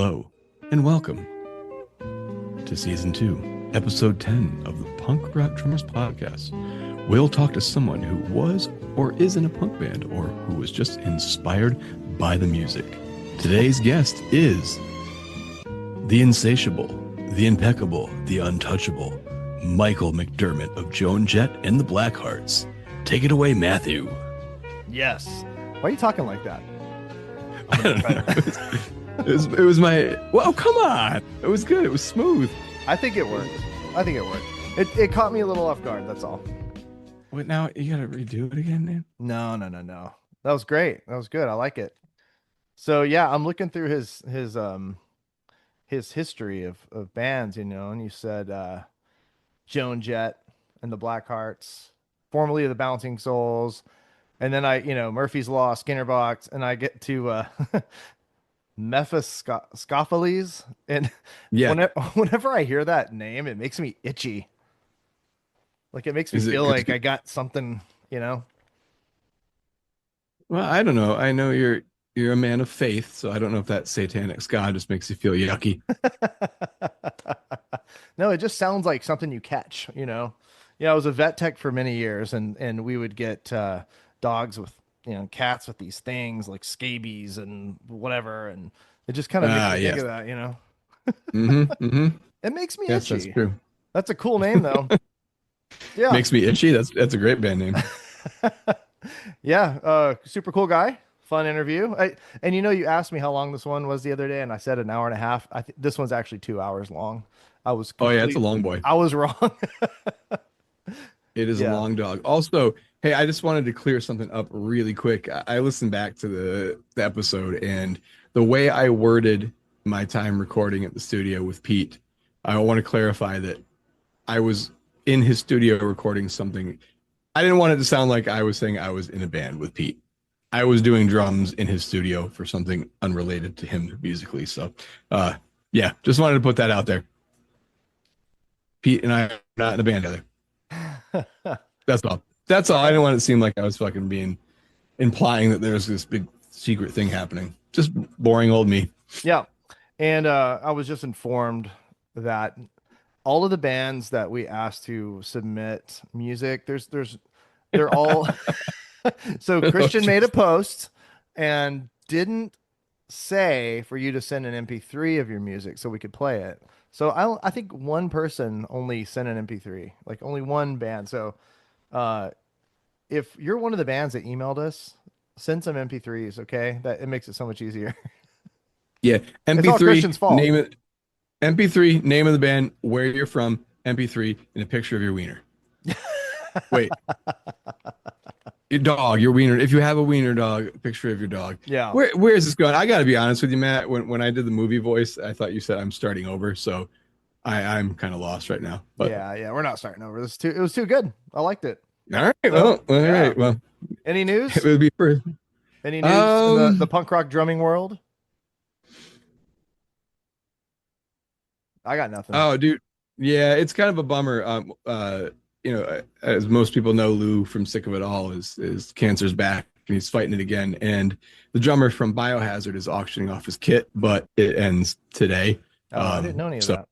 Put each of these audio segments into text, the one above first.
Hello, and welcome to Season 2, Episode 10 of the Punk Rock Drummers Podcast. We'll talk to someone who was or is in a punk band or who was just inspired by the music. Today's guest is the insatiable, the impeccable, the untouchable, Michael McDermott of Joan Jett and the Blackhearts. Take it away, Matthew. Yes. Why are you talking like that? I don't know. It was my... Well, come on. It was good. It was smooth. I think it worked. It caught me a little off guard. That's all. Wait, now you gotta redo it again, man? No. That was great. That was good. I like it. So yeah, I'm looking through his history of bands, and you said Joan Jett and the Blackhearts, formerly the Bouncing Souls, and then Murphy's Law, Skinnerbox, and I get to Mephistopheles, and Yeah. whenever I hear that name, it makes me itchy. Like it makes me feel like I got something, Well, I don't know. I know you're a man of faith, so I don't know if that satanic ska just makes you feel yucky. No, it just sounds like something you catch, Yeah, I was a vet tech for many years, and we would get dogs with cats with these things like scabies and whatever, and it just kind of makes me think of that, It makes me Yes, itchy. that's true. That's a cool name though. Yeah. Makes me itchy. That's a great band name. Yeah, super cool guy. Fun interview. You asked me how long this one was the other day, and I said an hour and a half. This one's actually 2 hours long. Oh yeah, it's a long boy. I was wrong. It is a long dog. Also, hey, I just wanted to clear something up really quick. I listened back to the episode, and the way I worded my time recording at the studio with Pete, I want to clarify that I was in his studio recording something. I didn't want it to sound like I was saying I was in a band with Pete. I was doing drums in his studio for something unrelated to him musically. So, yeah, just wanted to put that out there. Pete and I are not in a band together. That's all. That's all. I didn't want it to seem like I was fucking implying that there's this big secret thing happening. Just boring old me. Yeah. And I was just informed that all of the bands that we asked to submit music, they're all so Christian made a post and didn't say for you to send an MP3 of your music so we could play it. So I think one person only sent an MP3, like only one band. So if you're one of the bands that emailed us, send some MP3s, okay? That it makes it so much easier. Yeah, It's all Christian's MP3 fault. name it. MP3 name of the band, where you're from, MP3, and a picture of your wiener. Wait, your dog, your wiener. If you have a wiener dog, a picture of your dog. Yeah. Where is this going? I got to be honest with you, Matt. When I did the movie voice, I thought you said I'm starting over, so I'm kind of lost right now. But Yeah, we're not starting over. It was too good. I liked it. all right, well, all right, well. Any news? It would be first. Any news in the punk rock drumming world? I got nothing. Oh, dude. Yeah, it's kind of a bummer. As most people know, Lou from Sick of It All is cancer's back and he's fighting it again. And the drummer from Biohazard is auctioning off his kit, but it ends today. I didn't know any of that.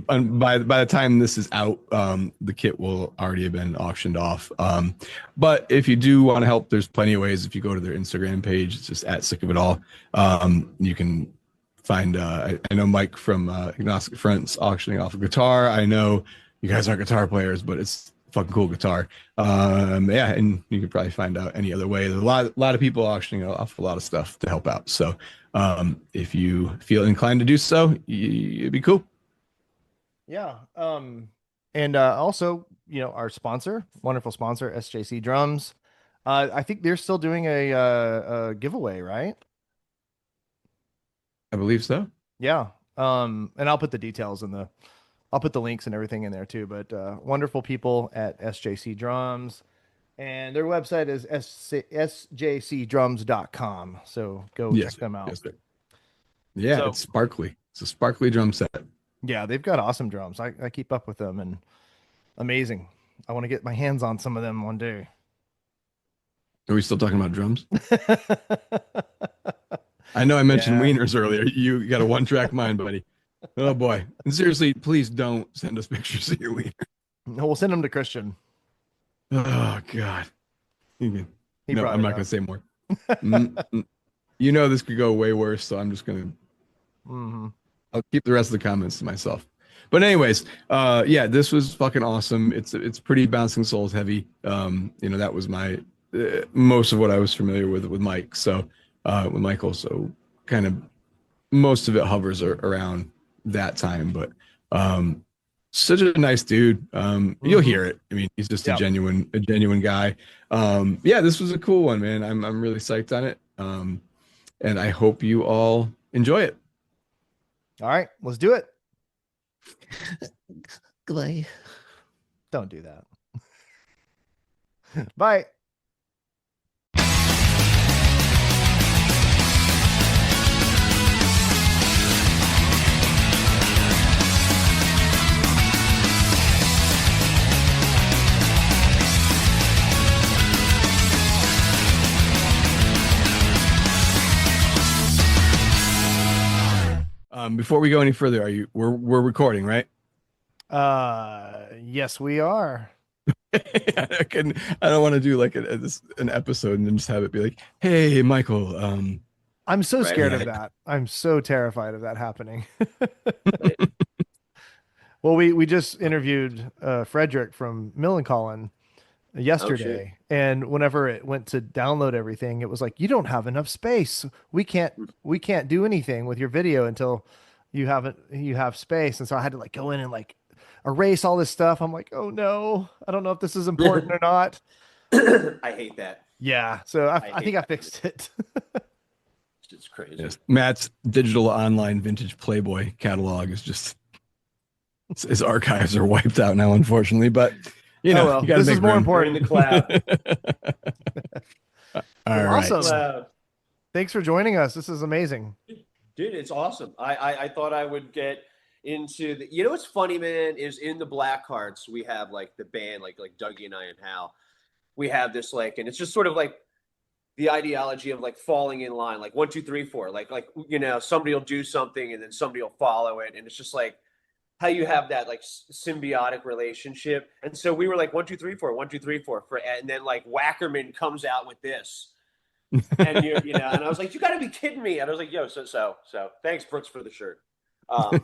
And by the time this is out, the kit will already have been auctioned off. But if you do want to help, there's plenty of ways. If you go to their Instagram page, it's just at Sick of It All. You can find I know Mike from Agnostic Front's auctioning off a guitar. I know you guys aren't guitar players, but it's a fucking cool guitar. Yeah, and you can probably find out any other way. There's a lot of people auctioning off a lot of stuff to help out. So if you feel inclined to do so, it'd be cool. Yeah. And also, our sponsor, wonderful sponsor, SJC Drums. I think they're still doing a giveaway, right? I believe so. Yeah. And I'll put the details I'll put the links and everything in there too. But wonderful people at SJC Drums, and their website is sjcdrums.com. So go check them out. Yes, sir. Yeah, it's sparkly. It's a sparkly drum set. Yeah, they've got awesome drums. I keep up with them, and amazing. I want to get my hands on some of them one day. Are we still talking about drums? I know I mentioned Yeah. wieners earlier. You got a one-track mind, buddy. Oh boy. And seriously, please don't send us pictures of your wiener. No, we'll send them to Christian. Oh God. He No, brought I'm it not gonna up. say more. Mm, mm. You know this could go way worse, so I'm just gonna Hmm. I'll keep the rest of the comments to myself. But anyways, yeah, this was fucking awesome. It's pretty bouncing souls heavy. That was my most of what I was familiar with Mike. So with Michael, so kind of most of it hovers around that time. But um, such a nice dude. You'll Hmm. hear it. I mean, he's just a Yep. genuine guy. Yeah, this was a cool one, man. I'm really psyched on it. And I hope you all enjoy it. All right, let's do it. Goodbye. Don't do that. Bye. Before we go any further, we're recording, right? Yes, we are. I don't want to do like an episode and then just have it be like, hey, Michael, I'm so Right. scared of Yeah. that. I'm so terrified of that happening. Right. Well, we just interviewed Frederick from Millencolin Oh, shit. yesterday, and whenever it went to download everything, it was like, you don't have enough space. We can't do anything with your video until you have space. And so I had to like go in and like erase all this stuff. I'm like, oh no, I don't know if this is important or not. I hate that. Yeah, so I hate think I that. fixed it. It's crazy. yes, Matt's digital online vintage Playboy catalog is just his archives are wiped out now, unfortunately. But Oh, well, you got to this make is more room. We're in important. the cloud. All right. Awesome. Cloud. Thanks for joining us. This is amazing. Dude, it's awesome. I thought I would get into the. You know what's funny, man, is in the Blackhearts we have like the band, like Dougie and I and Hal. We have this like, and it's just sort of like the ideology of like falling in line, like 1, 2, 3, 4, somebody will do something and then somebody will follow it, and it's just like how you have that like symbiotic relationship. And so we were like 1, 2, 3, 4, 1, 2, 3, 4, and then like Wackerman comes out with this, and and I was like, you got to be kidding me. And I was like, yo, so thanks Brooks for the shirt. That's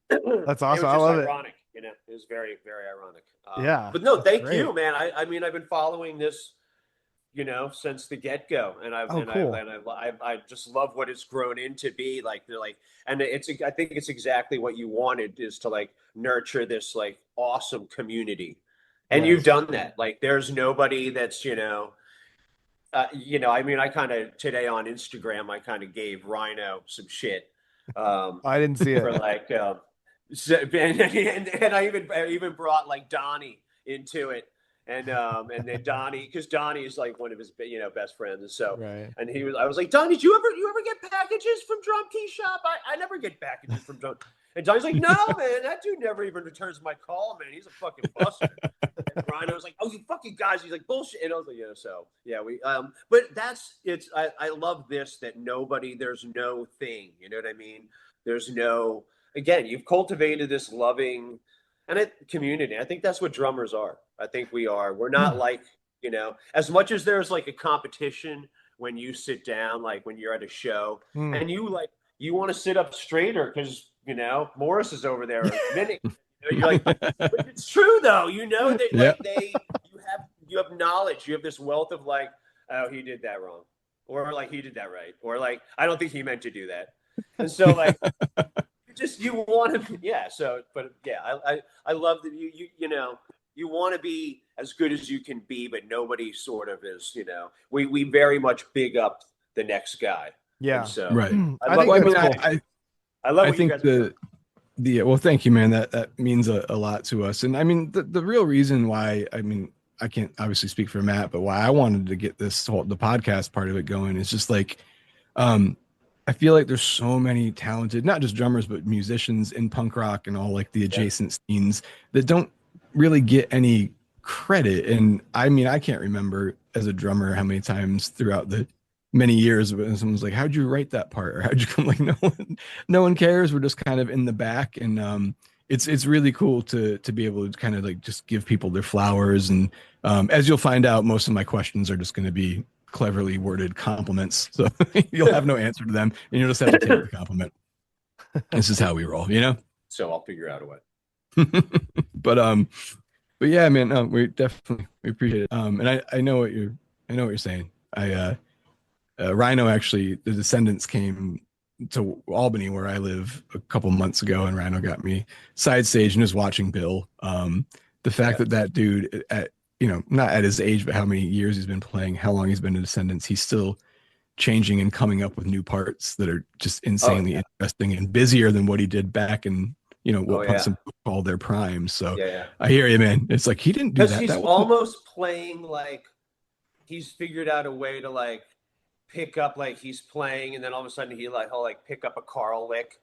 It awesome. was I just love it. ironic, it was very, very ironic. Yeah, But no, that's thank great. you, man. I mean, I've been following this, since the get go, and Oh, cool. I just love what it's grown into be like. They're like, and I think it's exactly what you wanted, is to like nurture this like awesome community, and you've Yes. done that. Like, there's nobody that's I mean, I kind of today on Instagram, I kind of gave Rhino some shit. I didn't see For it. like and I even brought like Donnie into it, and then Donnie, because Donnie is like one of his best friends, and so Right. and I was like, Donnie, did you ever get packages from Drum Key Shop? I never get packages from Drum. And Donnie's like, no, man, that dude never even returns my call, man. He's a fucking buster. And Rhino was like, oh, you fucking guys. He's like, bullshit. And I was like, yeah, so yeah, but I love this, that there's no thing, you know what I mean? There's no, again, you've cultivated this loving community. I think that's what drummers are. I think we are. We're not like, as much as there's like a competition when you sit down, like when you're at a show, Mm. and you want to sit up straighter because Morris is over there minute. You're like, but it's true though. That Yeah. like you have knowledge. You have this wealth of like, oh, he did that wrong, or like he did that right, or like I don't think he meant to do that. And so like you want to, yeah. So, but yeah, I love that you want to be as good as you can be, but nobody sort of is. We very much big up the next guy. Yeah. And so Right. I love think Well, I that's mean, cool. I love I what you think guys are doing. well, thank you, man. That means a lot to us. And I mean, the real reason why, I mean, I can't obviously speak for Matt, but why I wanted to get the podcast part of it going is just like, I feel like there's so many talented, not just drummers, but musicians in punk rock and all like the adjacent scenes that don't really get any credit. And I mean, I can't remember as a drummer how many times throughout the many years, and someone's like, "How'd you write that part?" Or "How'd you come?" Like, no one cares. We're just kind of in the back, and it's really cool to be able to kind of like just give people their flowers. And as you'll find out, most of my questions are just going to be cleverly worded compliments, so you'll have no answer to them, and you'll just have to take the compliment. This is how we roll, you know. So I'll figure out a way. but but yeah, man, we definitely we appreciate it. And I know what you're saying. Rhino actually, the Descendants came to Albany where I live a couple months ago, and Rhino got me side stage and was watching Bill. The fact that that dude at not at his age, but how many years he's been playing, how long he's been in Descendants, he's still changing and coming up with new parts that are just insanely interesting and busier than what he did back in what some people call their prime. So I hear you, man. It's like he didn't do Because that. he's That almost playing like he's figured out a way to like pick up like he's playing, and then all of a sudden he'll like pick up a Carl lick.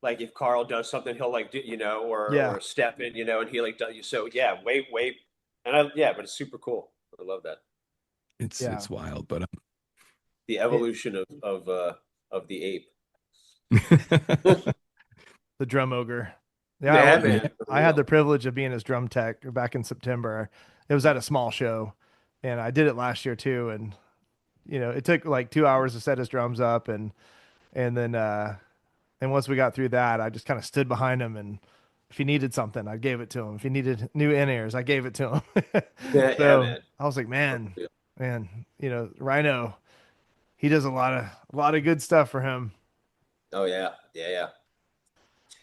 Like if Carl does something, he'll like do, or step in, and he like does you. So yeah, wait, and but it's super cool. I love that. it's wild, but The evolution of the ape. The drum ogre. Yeah, man. I had the privilege of being his drum tech back in September. It was at a small show, and I did it last year too. And it took like 2 hours to set his drums up, and then and once we got through that, I just kind of stood behind him, and if he needed something, I gave it to him. If he needed new in-ears, I gave it to him. So man. I was like, man, Rhino, he does a lot of good stuff for him. Oh yeah.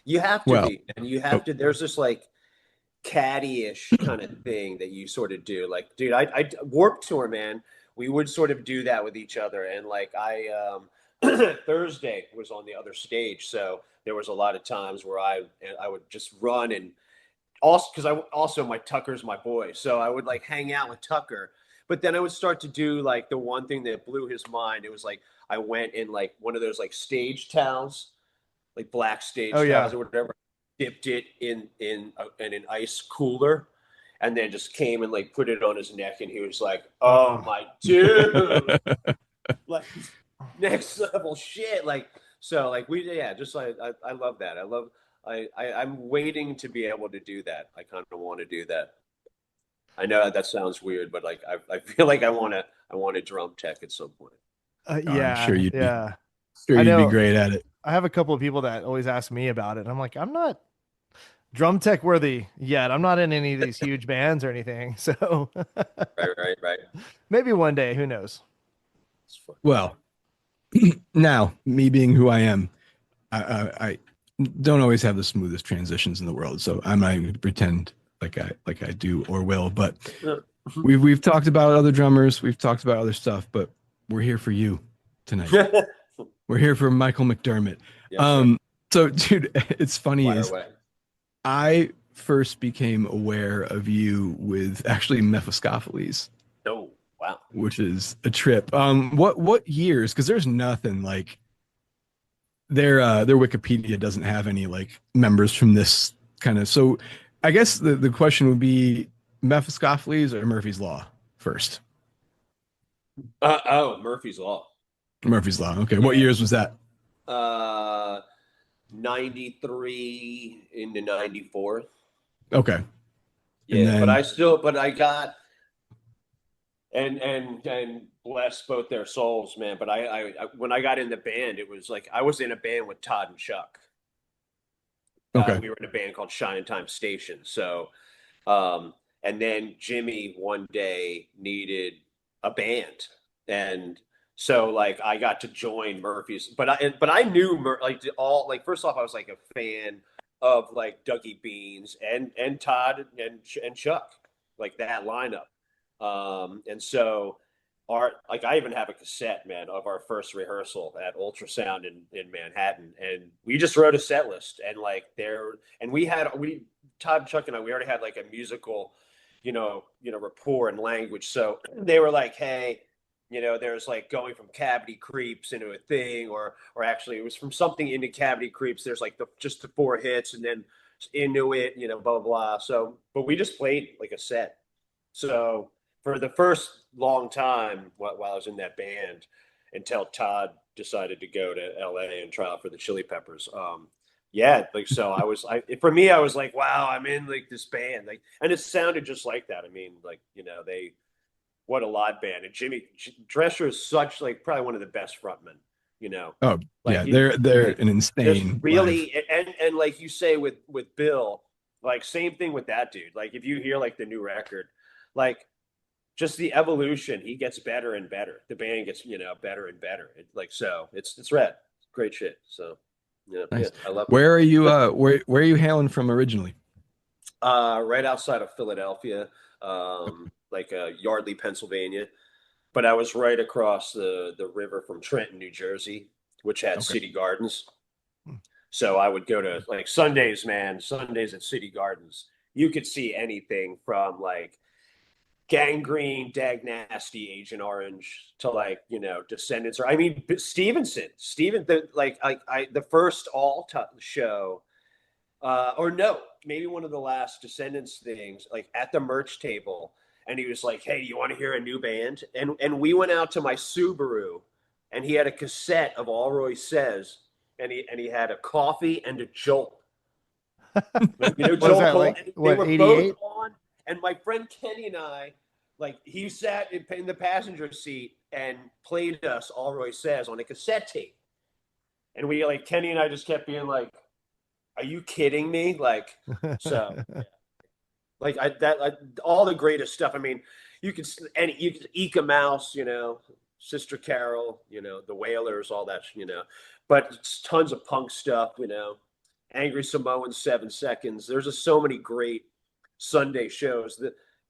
You have to be, and you have to. There's this like caddy-ish kind of thing that you sort of do. Like, dude, I Warped Tour, man. We would sort of do that with each other, and like Thursday was on the other stage, so there was a lot of times where I would just run, and also because my Tucker's my boy, so I would like hang out with Tucker. But then I would start to do like the one thing that blew his mind. It was like I went in like one of those like stage towels, like black stage towels or whatever, dipped it in an ice cooler, and then just came and like put it on his neck, and he was like, "Oh my dude, like next level shit." Like so, like just like I love that. I'm waiting to be able to do that. I kind of want to do that. I know that sounds weird, but like I feel like I want to drum tech at some point. I'm sure you'd I know, be great at it. I have a couple of people that always ask me about it. I'm like, I'm not drum tech worthy yet. I'm not in any of these huge bands or anything. So right. Maybe one day, who knows? Well, now me being who I am, I don't always have the smoothest transitions in the world. So I'm not even going to pretend like I do or will. But we've talked about other drummers, we've talked about other stuff, but we're here for you tonight. We're here for Michael McDermott. So dude, it's funny is I first became aware of you with actually Mephistopheles. Oh, wow. Which is a trip. What years? Because there's nothing like their Wikipedia doesn't have any like members from this kind of. So I guess the question would be Mephistopheles or Murphy's Law first. Murphy's Law. Murphy's Law. Okay. What years was that? 93 into 94. Okay. Yeah, but I got and bless both their souls, man. But I when I got in the band, it was like I was in a band with Todd and Chuck. Okay. We were in a band called Shine Time Station. So, and then Jimmy one day needed a band, and so like I got to join Murphy's. But I knew like first off, I was like a fan of like Dougie Beans and Todd and Chuck, like that lineup. And so I even have a cassette, man, of our first rehearsal at Ultrasound in Manhattan, and we just wrote a set list, and like Todd, Chuck, and I, we already had like a musical, rapport and language. So they were like, hey, there's like going from Cavity Creeps into a thing, or actually it was from something into Cavity Creeps. There's like just the 4 hits, and then into it, blah, blah, blah. So, but we just played like a set. So for the first long time while I was in that band, until Todd decided to go to LA and try out for the Chili Peppers. Yeah, like so for me, I was like, wow, I'm in like this band, like, and it sounded just like that. I mean, like, what a live band, and Jimmy Drescher is such like probably one of the best frontmen, Oh like yeah, they're like an just insane live. really, and like you say with Bill, like same thing with that dude. Like if you hear like the new record, like just the evolution, he gets better and better. The band gets better and better. It's rad. It's great shit. So yeah, Nice. I love it. Where are you? Where are you hailing from originally? Right outside of Philadelphia, like Yardley, Pennsylvania. But I was right across the river from Trenton, New Jersey, which had Okay. City Gardens. So I would go to like Sundays, man. Sundays at City Gardens, you could see anything from like Gangrene, Dag Nasty, Agent Orange to like Descendants, or I mean the first show, or no, maybe one of the last Descendants things, like at the merch table, and he was like, "Hey, do you want to hear a new band?" And we went out to my Subaru, and he had a cassette of All Roy Says, and he had a coffee and a Jolt. What was Joel that, Cole, like, and they what, were both 88? on. And my friend Kenny and I, like, he sat in the passenger seat and played us All Roy Says on a cassette tape. And we, like, Kenny and I just kept being like, "Are you kidding me?" Like, so, yeah. Like, all the greatest stuff. I mean, you could Eka Mouse, Sister Carol, the Wailers, all that, but it's tons of punk stuff, Angry Samoan, 7 Seconds. There's just so many great Sunday shows.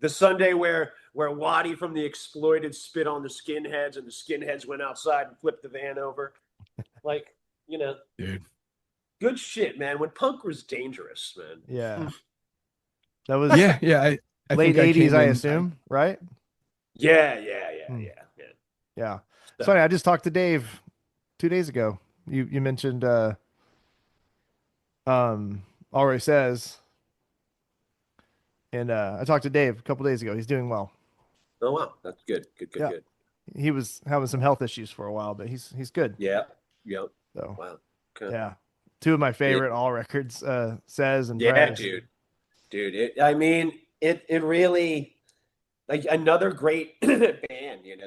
The Sunday where Waddy from the Exploited spit on the skinheads, and the skinheads went outside and flipped the van over. Like, Dude. good shit, man. When punk was dangerous, man. Yeah. That was Yeah. I late think I 80s, came I in. assume, right? Yeah. Hmm. Yeah. Yeah. So, Sorry, I just talked to Dave 2 days ago. You mentioned already says, and I talked to Dave a couple days ago. He's doing well. oh wow, that's good. Yeah. Good. He was having some health issues for a while, but he's good. Yeah. Yep. So Wow. Okay. yeah. Two of my Yeah. favorite all records, says and Yeah, friends. dude. I mean, it really, like, another great band,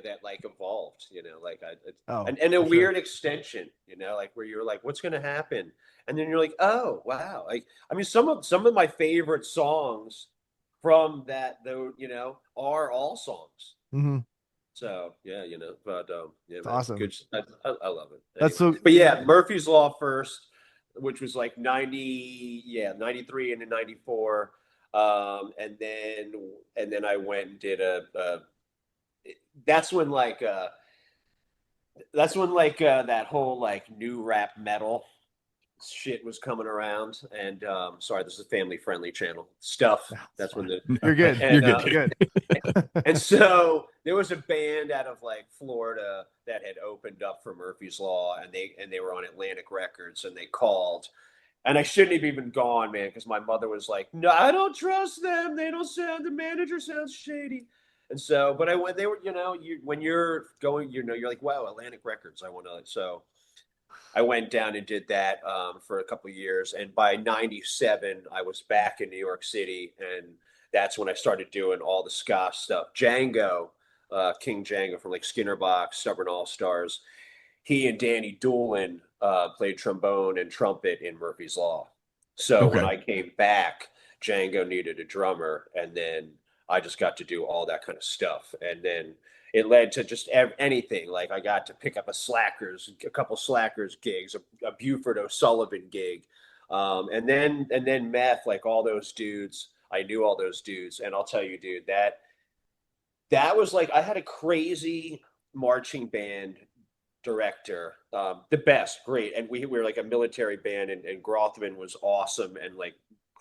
that like evolved, like Oh, and a for sure. weird extension, like where you're like, what's gonna happen? And then you're like, oh wow. Like, I mean, some of my favorite songs from that, though, are all songs. Hmm. So yeah, but yeah, It's man, awesome. good. I love it. That's Anyway, so but yeah, Murphy's Law first, which was like 90, yeah, 93 into 94, and then I went and did that's when like that whole like new rap metal shit was coming around, and sorry, this is a family friendly channel stuff. that's That's when fine. the You're good. You're and good. You're good. and so there was a band out of like Florida that had opened up for Murphy's Law, and they were on Atlantic Records, and they called, and I shouldn't have even gone, man, because my mother was like, "No, I don't trust them. They don't sound. The manager sounds shady." And so, but I went. They were, when you're going, you're like, "Wow, Atlantic Records. I want to." So I went down and did that for a couple of years, and by '97, I was back in New York City, and that's when I started doing all the ska stuff. Django, King Django from like Skinner Box, Stubborn All Stars. He and Danny Doolin played trombone and trumpet in Murphy's Law. So when Okay. I came back, Django needed a drummer, and then I just got to do all that kind of stuff, and then it led to just anything. Like I got to pick up a couple Slackers gigs, a Buford O'Sullivan gig, and then meth. Like all those dudes, I knew all those dudes, and I'll tell you, dude, that was like I had a crazy marching band director, the best, great, and we were like a military band, and Grothman was awesome and like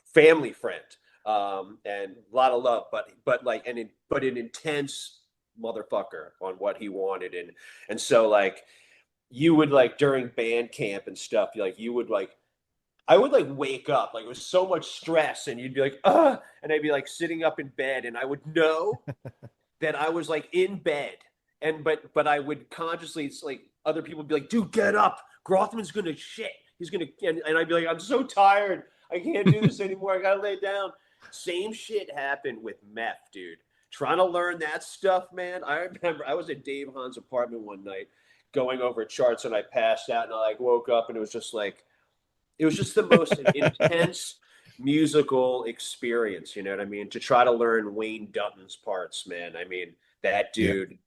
family friend, and a lot of love, but like an intense motherfucker on what he wanted, and so like you would like during band camp and stuff, like you would like I would like wake up like it was so much stress, and you'd be like and I'd be like sitting up in bed, and I would know that I was like in bed but I would consciously, it's like other people would be like, dude, get up. Grothman's gonna shit. He's gonna and I'd be like, I'm so tired. I can't do this anymore. I gotta lay down. Same shit happened with meth, dude. Trying to learn that stuff, man. I remember I was at Dave Hahn's apartment one night going over charts and I passed out and I like woke up and it was just like it was just the most intense musical experience, you know what I mean? To try to learn Wayne Dutton's parts, man. I mean, that Yeah. dude,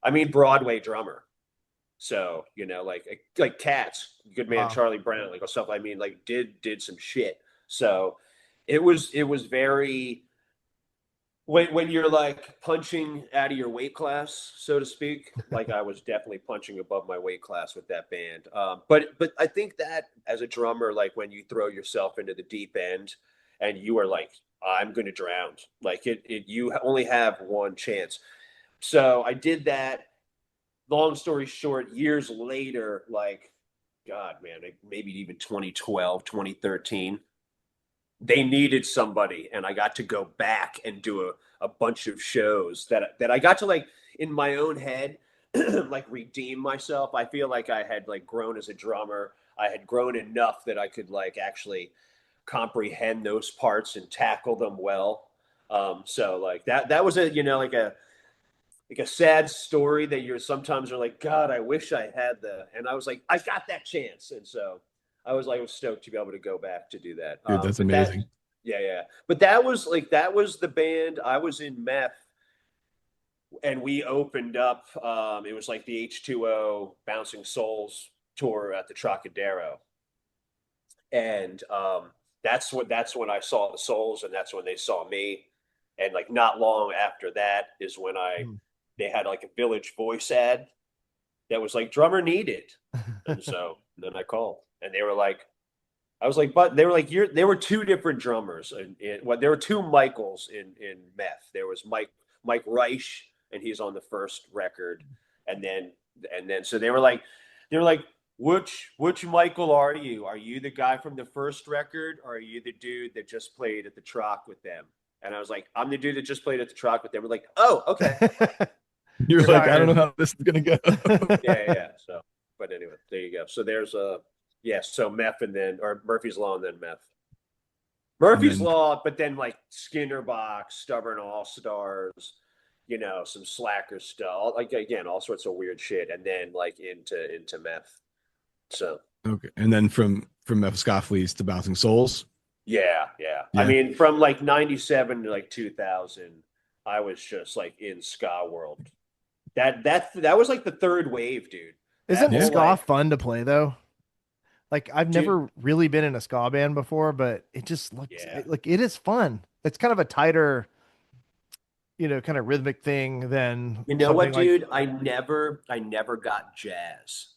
I mean Broadway drummer. So, you know, like Cats, Good Man Wow. Charlie Brown, like stuff I mean, like did some shit. So it was very when you're like punching out of your weight class, so to speak, like I was definitely punching above my weight class with that band. But I think that as a drummer, like when you throw yourself into the deep end and you are like, I'm going to drown, like it you only have one chance. So I did that. Long story short, years later, like God, man, maybe even 2012, 2013 they needed somebody and I got to go back and do a bunch of shows that I got to like in my own head like redeem myself. I feel like I had like grown as a drummer. I had grown enough that I could like actually comprehend those parts and tackle them well. So like that was a you know like a sad story that you're sometimes are like, God, I wish I had the, and I was like, I got that chance. And so I was stoked to be able to go back to do that. Dude, that's But that, amazing. yeah, yeah. But that was like, that was the band I was in meth and we opened up, it was like the H2O Bouncing Souls tour at the Trocadero. And that's when I saw the Souls and that's when they saw me. And like not long after that is when Hmm. they had like a Village Voice ad that was like drummer needed. And so then I called and they were like, I was like, but they were like, there were two different drummers and well, there were two Michaels in meth. There was Mike Reich, and he's on the first record. And then so they were like, which Michael are you? Are you the guy from the first record, or are you the dude that just played at the Troc with them? And I was like, I'm the dude that just played at the Troc with them. We're like, oh, okay. You're So like, I don't know Retired. how this is gonna go. yeah. So, but anyway, there you go. So there's a yeah. So meth and then or Murphy's Law and then meth. And Murphy's then Law, but then like Skinner Box, Stubborn All Stars, you know, some slacker stuff. Like again, all sorts of weird shit, and then like into meth. So okay. And then from Mephscopheles to Bouncing Souls. yeah. I Yeah. mean, from like '97 to like 2000, I was just like in ska world. That was like the third wave, dude. That Isn't Yeah. whole ska like, fun to play though? Like I've dude, never really been in a ska band before, but it just looks yeah. like it is fun. It's kind of a tighter, kind of rhythmic thing than You know something what, like, dude? I never got jazz.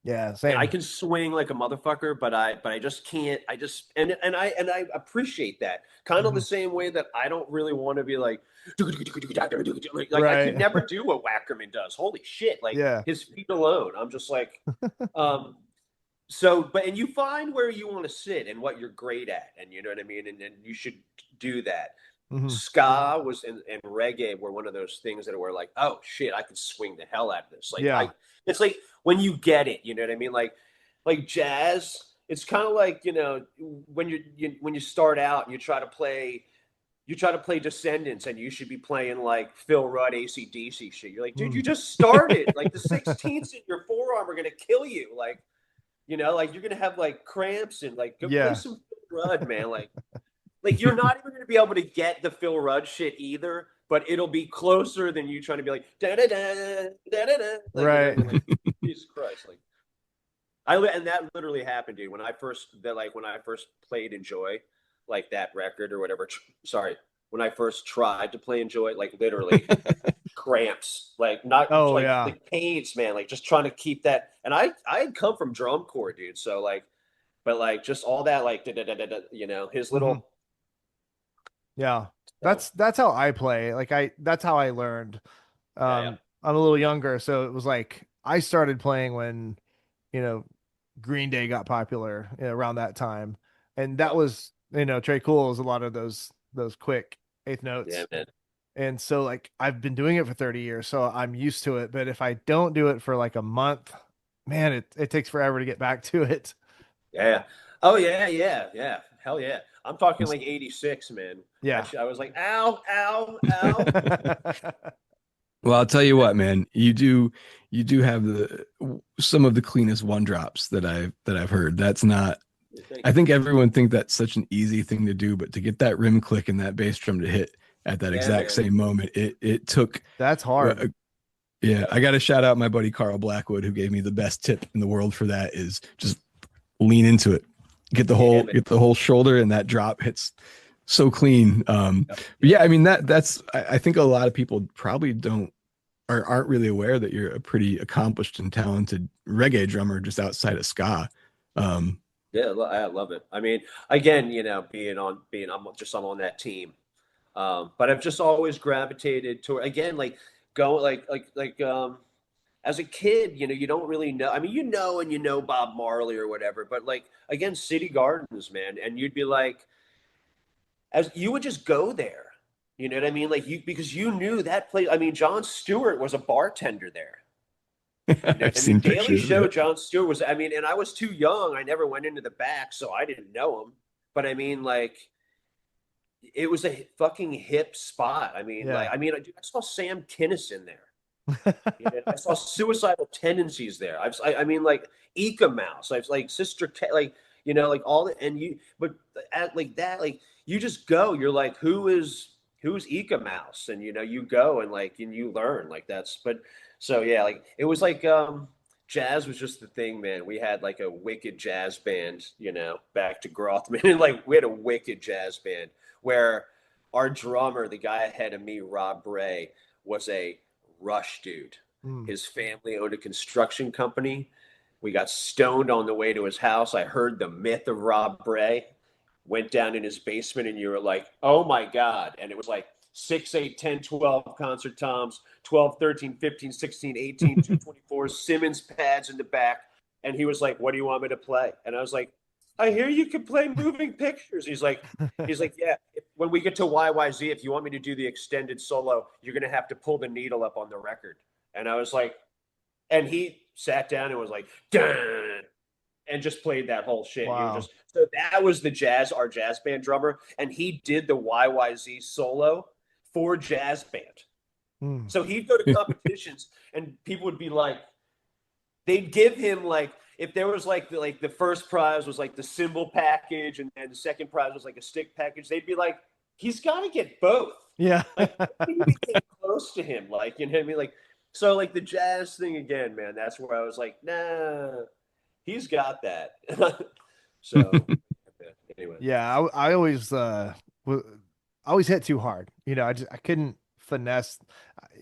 yeah, I same. can swing like a motherfucker, but I just can't. I just and I appreciate that. Kind of the Mhm. same way that I don't really want to be like I could Right. never do what Wackerman does. Holy shit! Like Yeah. his feet alone, I'm just like, um. So, but and you find where you want to sit and what you're great at, and you know what I mean, and you should do that. Hmm. Ska was and reggae were one of those things that were like, oh shit, I could swing the hell out of this. Like Yeah. it's like when you get it, you know what I mean? Like jazz, it's kind of like when when you start out and you try to play Descendants and you should be playing like Phil Rudd AC/DC shit. You're like, dude, you Mm. just started. Like the 16ths in your forearm are gonna kill you. Like you're gonna have like cramps and like go play Yeah. some Phil Rudd, man. Like you're not even going to be able to get the Phil Rudd shit either, but it'll be closer than you trying to be like da da da da da da. Like you know what Right. I mean? Like Jesus Christ, like and that literally happened, dude. When I first played Enjoy, like that record or whatever. Sorry, when I first tried to play Enjoy, like literally cramps, like not Oh like yeah. the pains, man. Like just trying to keep that. And I had come from drum corps, dude. So like, but like just all that like da da da da da. His Hmm. little. Yeah. So, That's how I play. Like that's how I learned. yeah. I'm a little younger, so it was like I started playing when, you know, Green Day got popular, around that time. And that Yep. was, Trey Cool was a lot of those quick eighth Yeah, notes. man. And so like I've been doing it for 30 years, so I'm used to it. But if I don't do it for like a month, man, it takes forever to get back to it. Yeah. Oh yeah, yeah, yeah. Hell yeah. I'm talking like 86, man. Yeah. Actually, I was like, ow, ow, ow. Well, I'll tell you what, man, you do have the some of the cleanest one drops that I've heard. That's not Thank I you. think everyone think that's such an easy thing to do, but to get that rim click and that bass drum to hit at that Yeah, exact man. same moment, it took That's hard. uh, yeah, Yeah. I got to shout out my buddy Carl Blackwood who gave me the best tip in the world for that is just lean into it. Yeah, man. Get the whole shoulder and that drop hits so clean. Yep, But yep. yeah, I mean that's I think a lot of people probably don't or aren't really aware that you're a pretty accomplished and talented reggae drummer just outside of ska. Um, Yeah, I love it. I mean, again, I'm on that team. But I've just always gravitated toward again, like go as a kid, you don't really know. I mean, and you know Bob Marley or whatever, but like again, City Gardens, man, and you'd be like, as you would just go there. You know what I mean? Like because you knew that place. I mean, Jon Stewart was a bartender there. You know I've what I mean? seen Daily pictures of Show, it. Jon Stewart was, I mean, and I was too young. I never went into the back, so I didn't know him. But I mean, like, it was a fucking hip spot. Yeah. I saw Sam Kinison there. You know, I saw Suicidal Tendencies there. I mean, like Eka Mouse. I was like Sister, like like all the and you, but at like that, like you just go. You're like, who's Eka Mouse, and you go and like and you learn like that's. But so yeah, like it was like jazz was just the thing, man. We had like a wicked jazz band, back to Grothman, and like we had a wicked jazz band where our drummer, the guy ahead of me, Rob Bray, was a Rush dude. Mm. His family owned a construction company. We got stoned on the way to his house. I heard the myth of Rob Bray. Went down in his basement, and you were like, oh my God. And it was like 6, 8, 10, 12 concert toms, 12, 13, 15, 16, 18, 224 Simmons pads in the back. And he was like, what do you want me to play? And I was like, I hear you can play moving pictures. He's like, yeah. When we get to YYZ, if you want me to do the extended solo, you're gonna have to pull the needle up on the record. And I was like, and he sat down and was like, dun, and just played that whole shit. You Wow. just so that was our jazz band drummer, and he did the YYZ solo for jazz band. Mm. So he'd go to competitions, and people would be like, they'd give him like if there was like the first prize was like the cymbal package and the second prize was like a stick package, they'd be like, he's got to get both. Yeah. Like nobody came close to him. Like you know what I mean? Like so like the jazz thing again, man. That's where I was like, nah, he's got that. So anyway, Yeah, I always I always hit too hard. I couldn't finesse.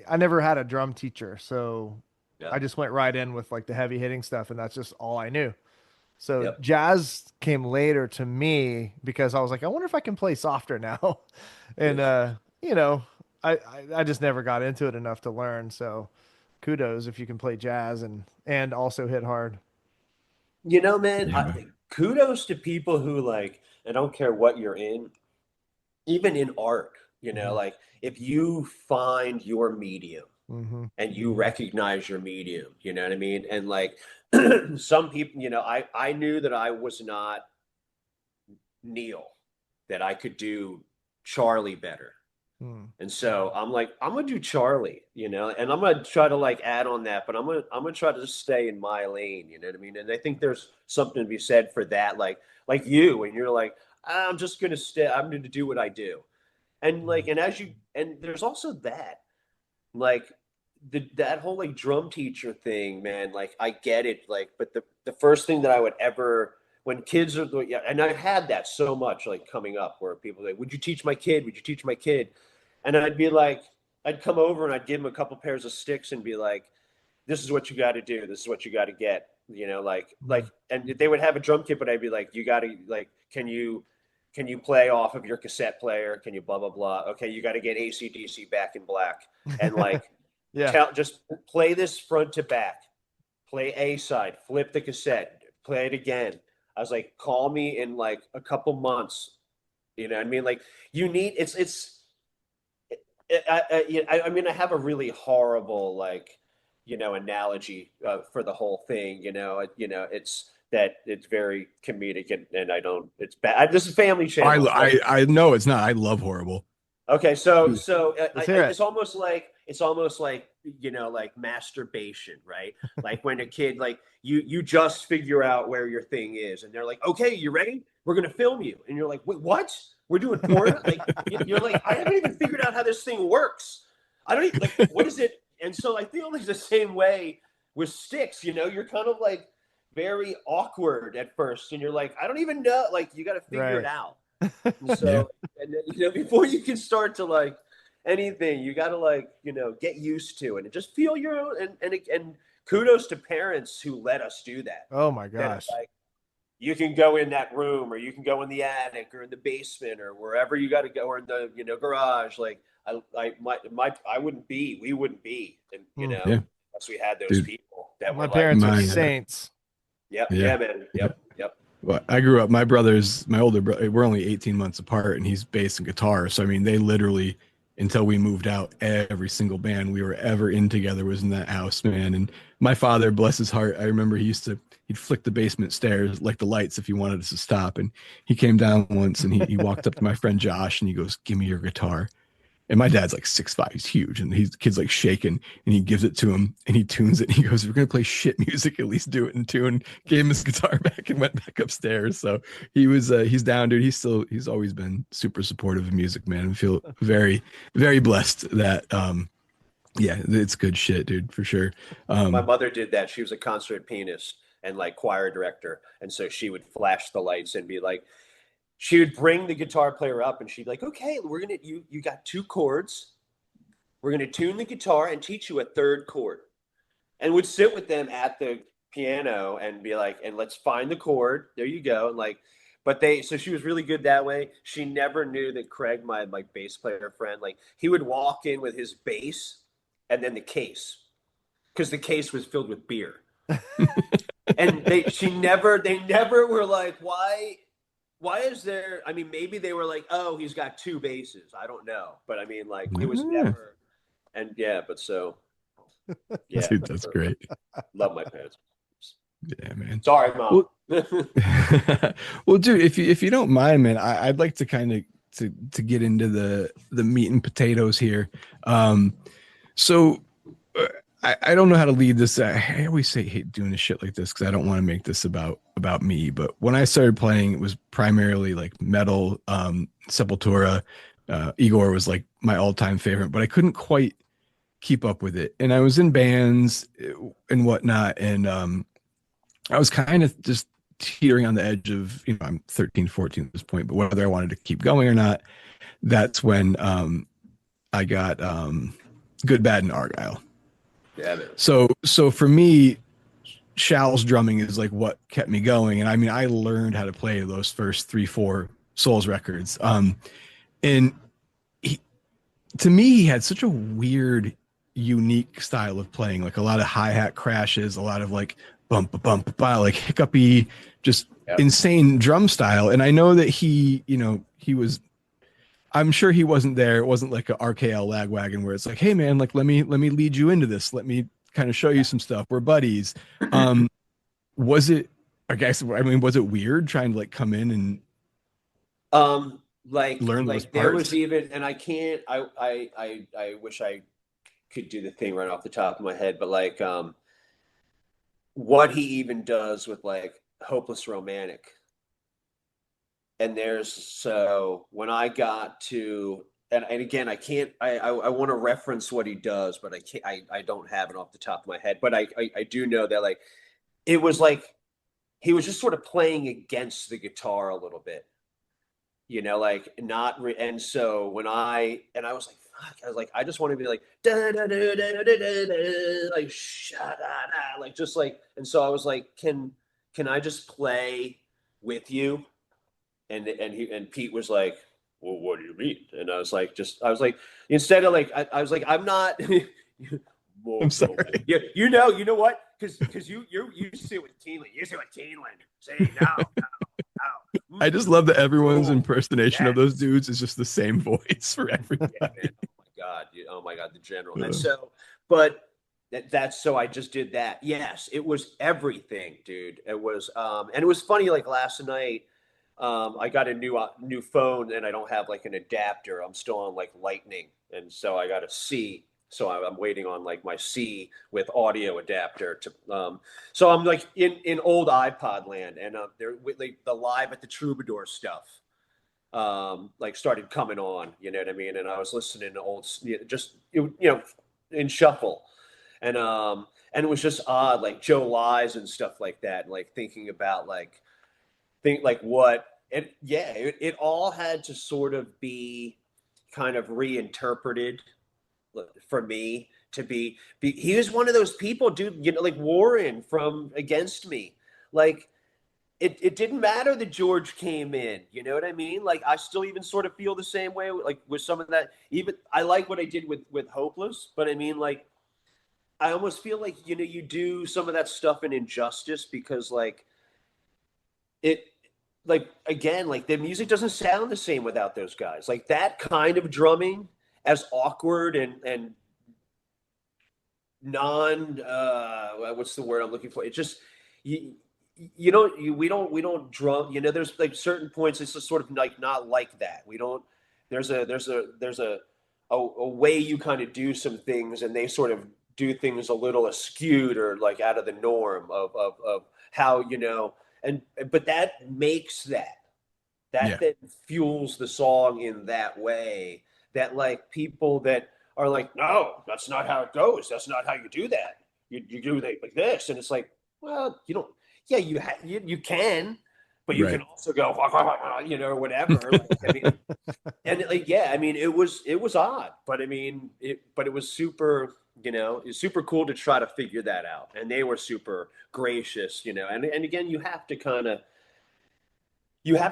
I never had a drum teacher, so yeah, I just went right in with like the heavy hitting stuff, and that's just all I knew. So yep, jazz came later to me because I was like, I wonder if I can play softer now. And yeah. you know, I just never got into it enough to learn. So kudos if you can play jazz and also hit hard. Man, Yeah, man. kudos to people who like. I don't care what you're in, even in art. Hmm. Like if you find your medium Hmm. and you recognize your medium, you know what I mean? And like some people, I knew that I was not Neil, that I could do Charlie better. Hmm. And so I'm like, I'm gonna do Charlie, and I'm gonna try to like add on that, but I'm gonna try to just stay in my lane, you know what I mean? And I think there's something to be said for that, like you, and you're like, I'm just gonna stay, I'm gonna do what I do. And like, and there's also that, like that whole like drum teacher thing, man. Like I get it, like, but the first thing that I would ever when kids are yeah, and I've had that so much like coming up where people are like, would you teach my kid? Would you teach my kid? And I'd be like, I'd come over and I'd give him a couple pairs of sticks and be like, this is what you got to do. This is what you got to get. Hmm. And they would have a drum kit, but I'd be like, you got to like, can you play off of your cassette player? Can you blah blah blah? Okay, you got to get ACDC Back in Black, and like Yeah. just play this front to back, play A side, flip the cassette, play it again. I was like, call me in like a couple months. You know what I mean? Like you need I mean, I have a really horrible, like, analogy for the whole thing. It's that it's very comedic, and I don't. It's bad. This is Family Channel. I know it's not. I love horrible. Okay, so Let's hear it. it's almost like like masturbation, right? Like when a kid, like you just figure out where your thing is, and they're like, "Okay, you ready? We're gonna film you," and you're like, "Wait, what? We're doing porn?" Like you're like, "I haven't even figured out how this thing works. I don't even like what is it?" And so I feel like the same way with sticks. You're kind of like very awkward at first, and you're like, "I don't even know." Like you got to figure it out. And so, and then, before you can start to like anything, you got to like, get used to it and just feel your own. And kudos to parents who let us do that. Oh my gosh. Like, you can go in that room, or you can go in the attic or in the basement or wherever you got to go, or in the, garage. Like we wouldn't be, and, unless we had those people that my were parents like, are saints. Yep. Yeah, man. Yep. Well, I grew up, my older brother, we're only 18 months apart, and he's bass and guitar. So, I mean, they literally, until we moved out, every single band we were ever in together was in that house, man. And my father, bless his heart, I remember he'd flick the basement stairs, like the lights, if he wanted us to stop. And he came down once, and he walked up to my friend Josh, and he goes, "Give me your guitar." And my dad's like 6'5", he's huge, and the kid's like shaking, and he gives it to him, and he tunes it, and he goes, "If we're gonna play shit music, at least do it in tune." Gave him his guitar back and went back upstairs. So he's down, dude. He's always been super supportive of music, man. I feel very, very blessed that it's good shit, dude, for sure. My mother did that. She was a concert pianist and like choir director, and so she would flash the lights and be like, she would bring the guitar player up, and she'd be like, "Okay, you got 2 chords. We're gonna tune the guitar and teach you a 3rd chord," and would sit with them at the piano and be like, "And let's find the chord. There you go." And like, so she was really good that way. She never knew that Craig, my bass player friend, like he would walk in with his bass and then the case, because the case was filled with beer, and they never were like, why is there? I mean, maybe they were like, "Oh, he's got 2 basses." I don't know, but I mean, like, it was never. And but so, yeah, dude, that's great. Love my parents. Yeah, man. Sorry, Mom. Well, dude, if you don't mind, man, I'd like to kind of to get into the meat and potatoes here. So I don't know how to lead this. I always hate doing this shit like this because I don't want to make this about me. But when I started playing, it was primarily like metal. Sepultura, Igor was like my all-time favorite, but I couldn't quite keep up with it. And I was in bands and whatnot, and I was kind of just teetering on the edge of, I'm 13, 14 at this point, but whether I wanted to keep going or not. That's when I got Good, Bad, and Argyle. Yeah, man. So for me, Shal's drumming is like what kept me going. And I mean, I learned how to play those first 3-4 Souls records. And to me, he had such a weird, unique style of playing, like a lot of hi-hat crashes, a lot of like bump, like hiccupy, just insane drum style. And I know that he was, I'm sure he wasn't there. It wasn't like a RKL Lagwagon where it's like, "Hey man, like let me lead you into this. Let me kind of show you some stuff. We're buddies." Was it, was it weird trying to like come in and learn those parts? There was even, and I can't, I wish I could do the thing right off the top of my head, but like what he even does with like Hopeless Romantic. And so when I got to, and again, I can't, I want to reference what he does, but I can't, I don't have it off the top of my head, but I do know that like, it was like, he was just sort of playing against the guitar a little bit, like and so when I was like, fuck, I was like, I just want to be like, da, da, da, da, da, da, da, like, like, just like, and so I was like, can I just play with you? And Pete was like, "Well, what do you mean?" And I was like, instead of like, I was like, I'm not. I'm sorry. You know what? Because you sit with Keeneland. You sit with Keeneland. Say no. I just love that everyone's impersonation of those dudes is just the same voice for everybody. Yeah, man. Oh my God. oh my God, the general. And Uh, so, but that's so I just did that. Yes, it was everything, dude. It was, and it was funny. Like last night, I got a new phone, and I don't have like an adapter. I'm still on like Lightning, and so I got a C. So I'm waiting on like my C with audio adapter to. So I'm like in old iPod land, and they're with like the Live at the Troubadour stuff. Like started coming on, you know what I mean? And I was listening to old, just in shuffle, and it was just odd, like Joe Lies and stuff like that, like thinking about like what it, yeah, it all had to sort of be kind of reinterpreted for me to be. He was one of those people, dude. Like Warren from Against Me, like it didn't matter that George came in. You know what I mean? Like I still even sort of feel the same way, like with some of that. Even I like what I did with Hopeless, but I mean, like I almost feel like you do some of that stuff in injustice because it like again like the music doesn't sound the same without those guys. Like that kind of drumming, as awkward and non what's the word I'm looking for? It just you we don't drum. There's like certain points it's just sort of like not like that. We don't there's a way you kind of do some things, and they sort of do things a little askewed or like out of the norm of how and but that makes that yeah, then fuels the song in that way, that like people that are like, no, that's not how it goes. That's not how you do that. You do that like this. And it's like, well, you don't, yeah, you can, but you can right. also go, or whatever. Like, I mean, and like, yeah, I mean, it was odd, but I mean, it was super, it's super cool to try to figure that out. And they were super gracious, and again, you have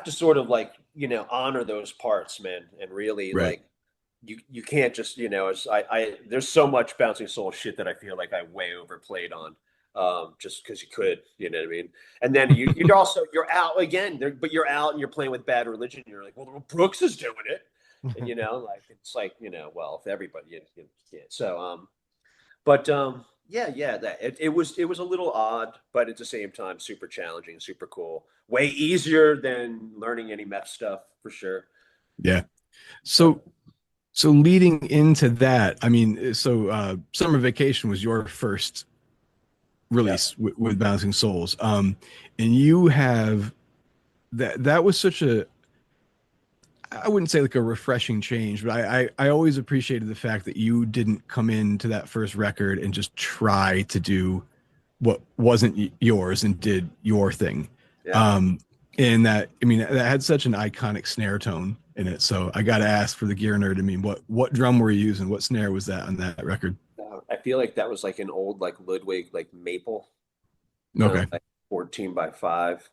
to sort of like honor those parts, man, and really Right. like you can't just it's, I there's so much Bouncing Soul shit that I feel like I way overplayed on, just because you could, you know what I mean. And then you're out again there, but you're out and you're playing with Bad Religion. You're like, well, Brooks is doing it, and like it's like well, if everybody, yeah. So but yeah, it was a little odd, but at the same time, super challenging, super cool. Way easier than learning any meth stuff for sure. Yeah. But So so leading into that, I mean, Summer Vacation was your first yeah, release with Bouncing Souls. And you have that was such a, I wouldn't say like a refreshing change, but I always appreciated the fact that you didn't come into that first record and just try to do what wasn't yours and did your thing. yeah. Um, and that, I mean, that had such an iconic snare tone in it. So I got to ask for the gear nerd. I mean, what drum were you using? What snare was that on that record? I feel like that was like an old like Ludwig like maple, kind of Okay, like 14 by 5,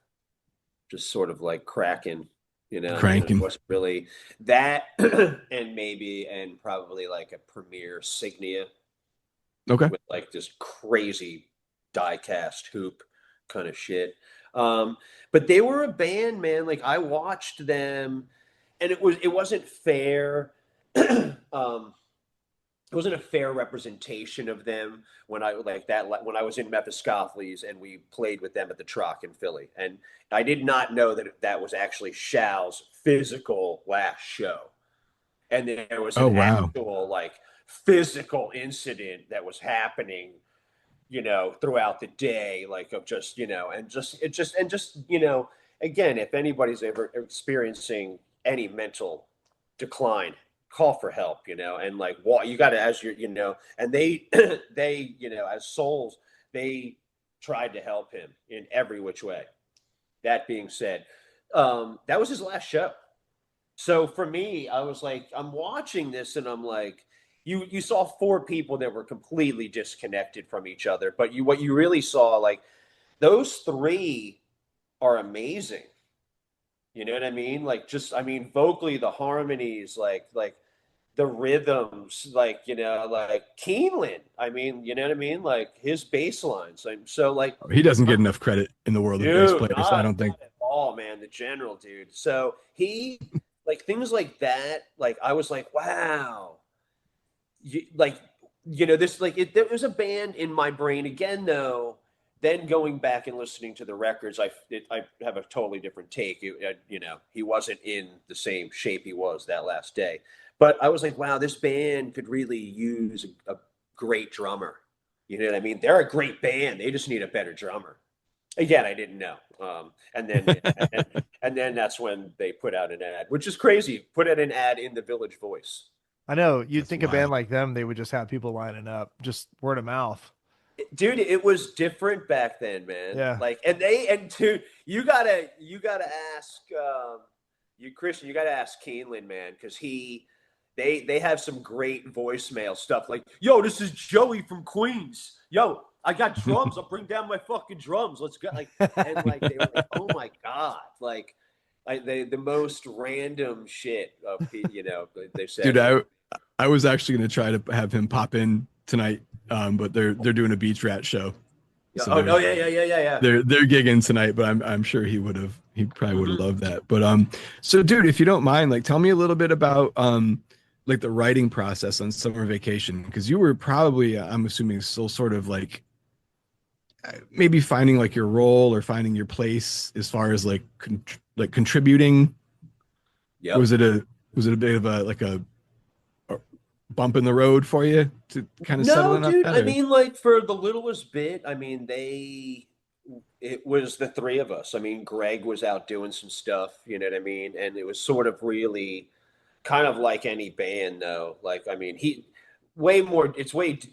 just sort of like cracking, and it cranking. wasn't really that, and probably like a Premier Signia Okay. with like this crazy die cast hoop kind of shit. Um, but they were a band, man. Like I watched them, and it wasn't fair. It wasn't a fair representation of them when I like that when I was in Mephiskopheles and we played with them at the Troc in Philly, and I did not know that that was actually Shao's physical last show, and there was Oh an wow. actual like physical incident that was happening, throughout the day, like of just, and just again, if anybody's ever experiencing any mental decline, call for help, and like what you got to as and they they as souls, they tried to help him in every which way. That being said, that was his last show. So for me, I was like, I'm watching this and I'm like, you saw four people that were completely disconnected from each other, but what you really saw, like those three are amazing. You know what I mean? Like just I mean vocally the harmonies, like the rhythms, like like Keeneland. I mean, you know what I mean? Like his bass lines. So like He doesn't get enough credit in the world of bass dude, players, I not don't think. at all, man. The general, dude. So he like things like that. Like I was like, wow. this there was a band in my brain again though. Then going back and listening to the records, I have a totally different take. He wasn't in the same shape he was that last day, but I was like, wow, this band could really use a great drummer. You know what I mean? They're a great band. They just need a better drummer. Again, I didn't know. And then that's when they put out an ad, which is crazy. Put out an ad in the Village Voice. I know you'd That's think a band wild. like them, they would just have people lining up, just word of mouth. Dude, it was different back then, man. Yeah. Like, dude, you gotta ask, you Christian, you gotta ask Keeneland, man, because they have some great voicemail stuff. Like, yo, this is Joey from Queens. Yo, I got drums. I'll bring down my fucking drums. Let's go. Like, and like they were like, oh my god, like the most random shit of they said. Dude, I was actually gonna try to have him pop in tonight, but they're doing a Beach Rat show. So Yeah. they're gigging tonight, but I'm sure he probably would have loved that. But so dude, if you don't mind, like tell me a little bit about like the writing process on Summer Vacation, because you were probably I'm assuming still sort of like maybe finding like your role or finding your place as far as like contributing. Yeah. Was it a bit of a bump in the road for you to kind of settle No, in on dude. that? I Or? mean, like for the littlest bit, I mean, it was the three of us. I mean, Greg was out doing some stuff, you know what I mean? And it was sort of really kind of like any band though. Like, I mean, it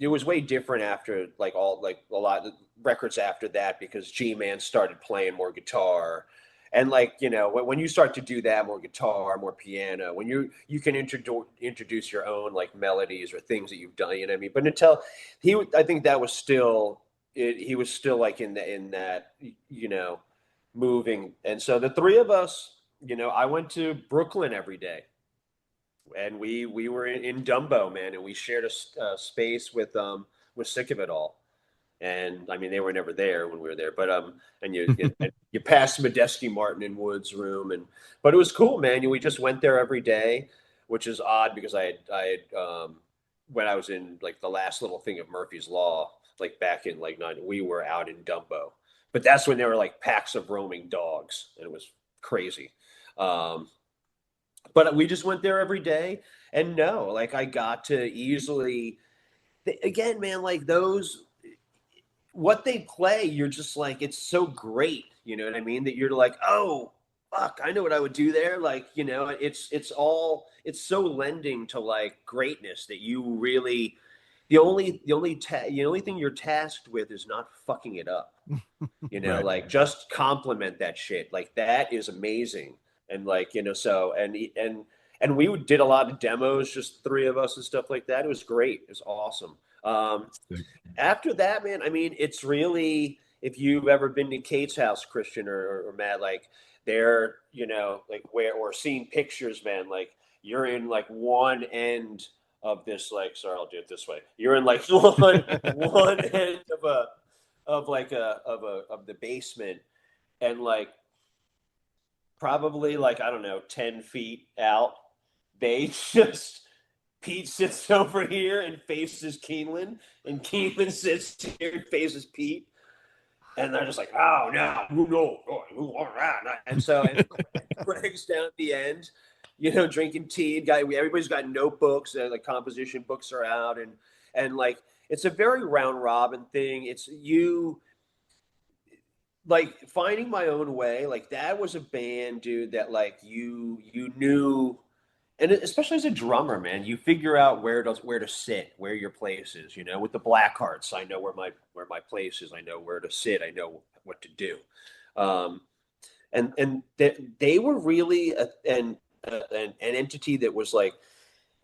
was way different after like a lot of records after that because G-Man started playing more guitar. And like, when you start to do that, more guitar, more piano, when you can introduce your own like melodies or things that you've done, you know what I mean? But until I think that was still he was still like in that, moving. And so the three of us, I went to Brooklyn every day and we were in Dumbo, man, and we shared a space with Sick of It All. And I mean, they were never there when we were there, but and you passed Medeski Martin and Wood's room, but it was cool, man. We just went there every day, which is odd because I had when I was in like the last little thing of Murphy's Law, like back in like nine, we were out in Dumbo, but that's when there were like packs of roaming dogs, and it was crazy. Um, but we just went there every day, and no, like I got to easily, again, man, like those what they play, you're just like, it's so great, you know what I mean? That you're like, oh, fuck, I know what I would do there. Like, it's so lending to like greatness that you really, the only thing you're tasked with is not fucking it up. Right. Like just compliment that shit. Like that is amazing. And like, so and we did a lot of demos, just three of us and stuff like that. It was great. It was awesome. After that, man, I mean, it's really, if you've ever been to Kate's house, Christian or Matt, like they're, like where, or seen pictures, man, like you're in like one end of this, like, sorry, I'll do it this way. You're in like one end of the basement, and like probably like, I don't know, 10 feet out, they just Pete sits over here and faces Keeneland, and Keeneland sits here and faces Pete. And they're just like, oh, no, and so Greg's down at the end, drinking tea. Everybody's got notebooks, and like composition books are out, and like it's a very round robin thing. It's you like finding my own way. Like that was a band, dude, that like you knew, and especially as a drummer, man, you figure out where to sit, where your place is. With the Blackhearts, I know where my place is. I know where to sit. I know what to do. And they were really an entity that was like,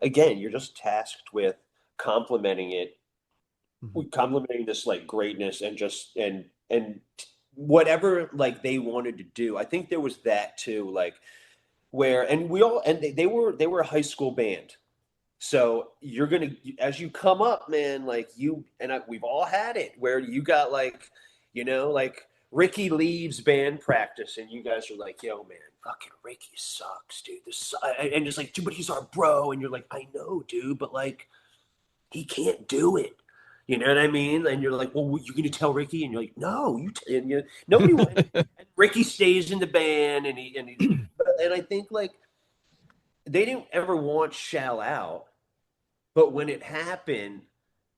again, you're just tasked with complimenting it, complimenting this like greatness, and just and whatever like they wanted to do. I think there was that too, like where, and they were a high school band. So you're gonna, as you come up, man, like we've all had it where you got like, like Ricky leaves band practice, and you guys are like, yo, man, fucking Ricky sucks, dude. And just like, dude, but he's our bro, and you're like, I know, dude, but like, he can't do it. You know what I mean? And you're like, well, you going to tell Ricky? And you're like, no, and nobody went. And Ricky stays in the band, and I think like they didn't ever want Shall Out, but when it happened,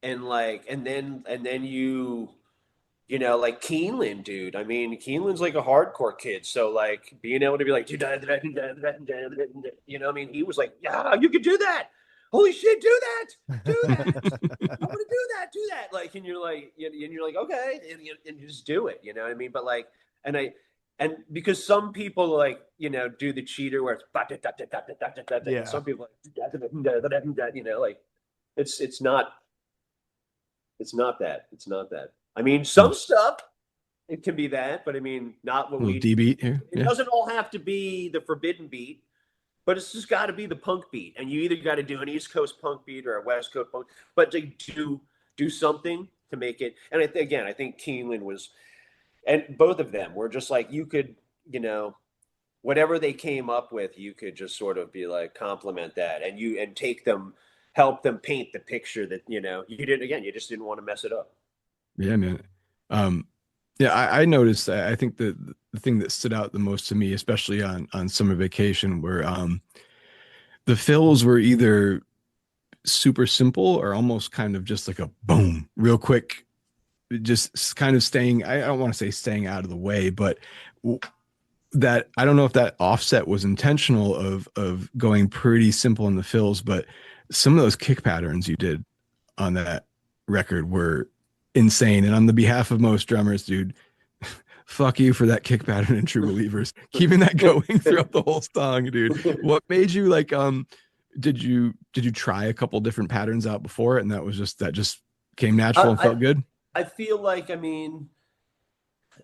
and then like Keeneland, dude. I mean, Keeneland's like a hardcore kid, so like being able to be like, you know, I mean, he was like, yeah, you could do that. Holy shit, do that. I want to do that. Like, and you're like, okay, and you just do it. You know what I mean? But like, and I, and because some people like, do the cheater where it's, and Yeah. some people like, like, it's not, it's not that. I mean, some stuff it can be that, but I mean, not what Little we. D beat here. It Yeah. doesn't all have to be the forbidden beat, but it's just got to be the punk beat, and you either got to do an East Coast punk beat or a West Coast punk, but to do something to make it. And I think Keeneland was, and both of them were just like you could, you know, whatever they came up with, you could just sort of be like compliment that, and take them, help them paint the picture that you didn't. Again, you just didn't want to mess it up. Yeah, man. Um, yeah, I noticed. I think the thing that stood out the most to me, especially on summer vacation, were the fills were either super simple or almost kind of just like a boom, real quick, just kind of staying. I don't want to say staying out of the way, but that I don't know if that offset was intentional of going pretty simple in the fills, but some of those kick patterns you did on that record were insane. And on the behalf of most drummers, dude, fuck you for that kick pattern in True Believers. Keeping that going throughout the whole song, dude. What made you like did you try a couple different patterns out before it and that just came natural and I, felt good? I feel like, I mean,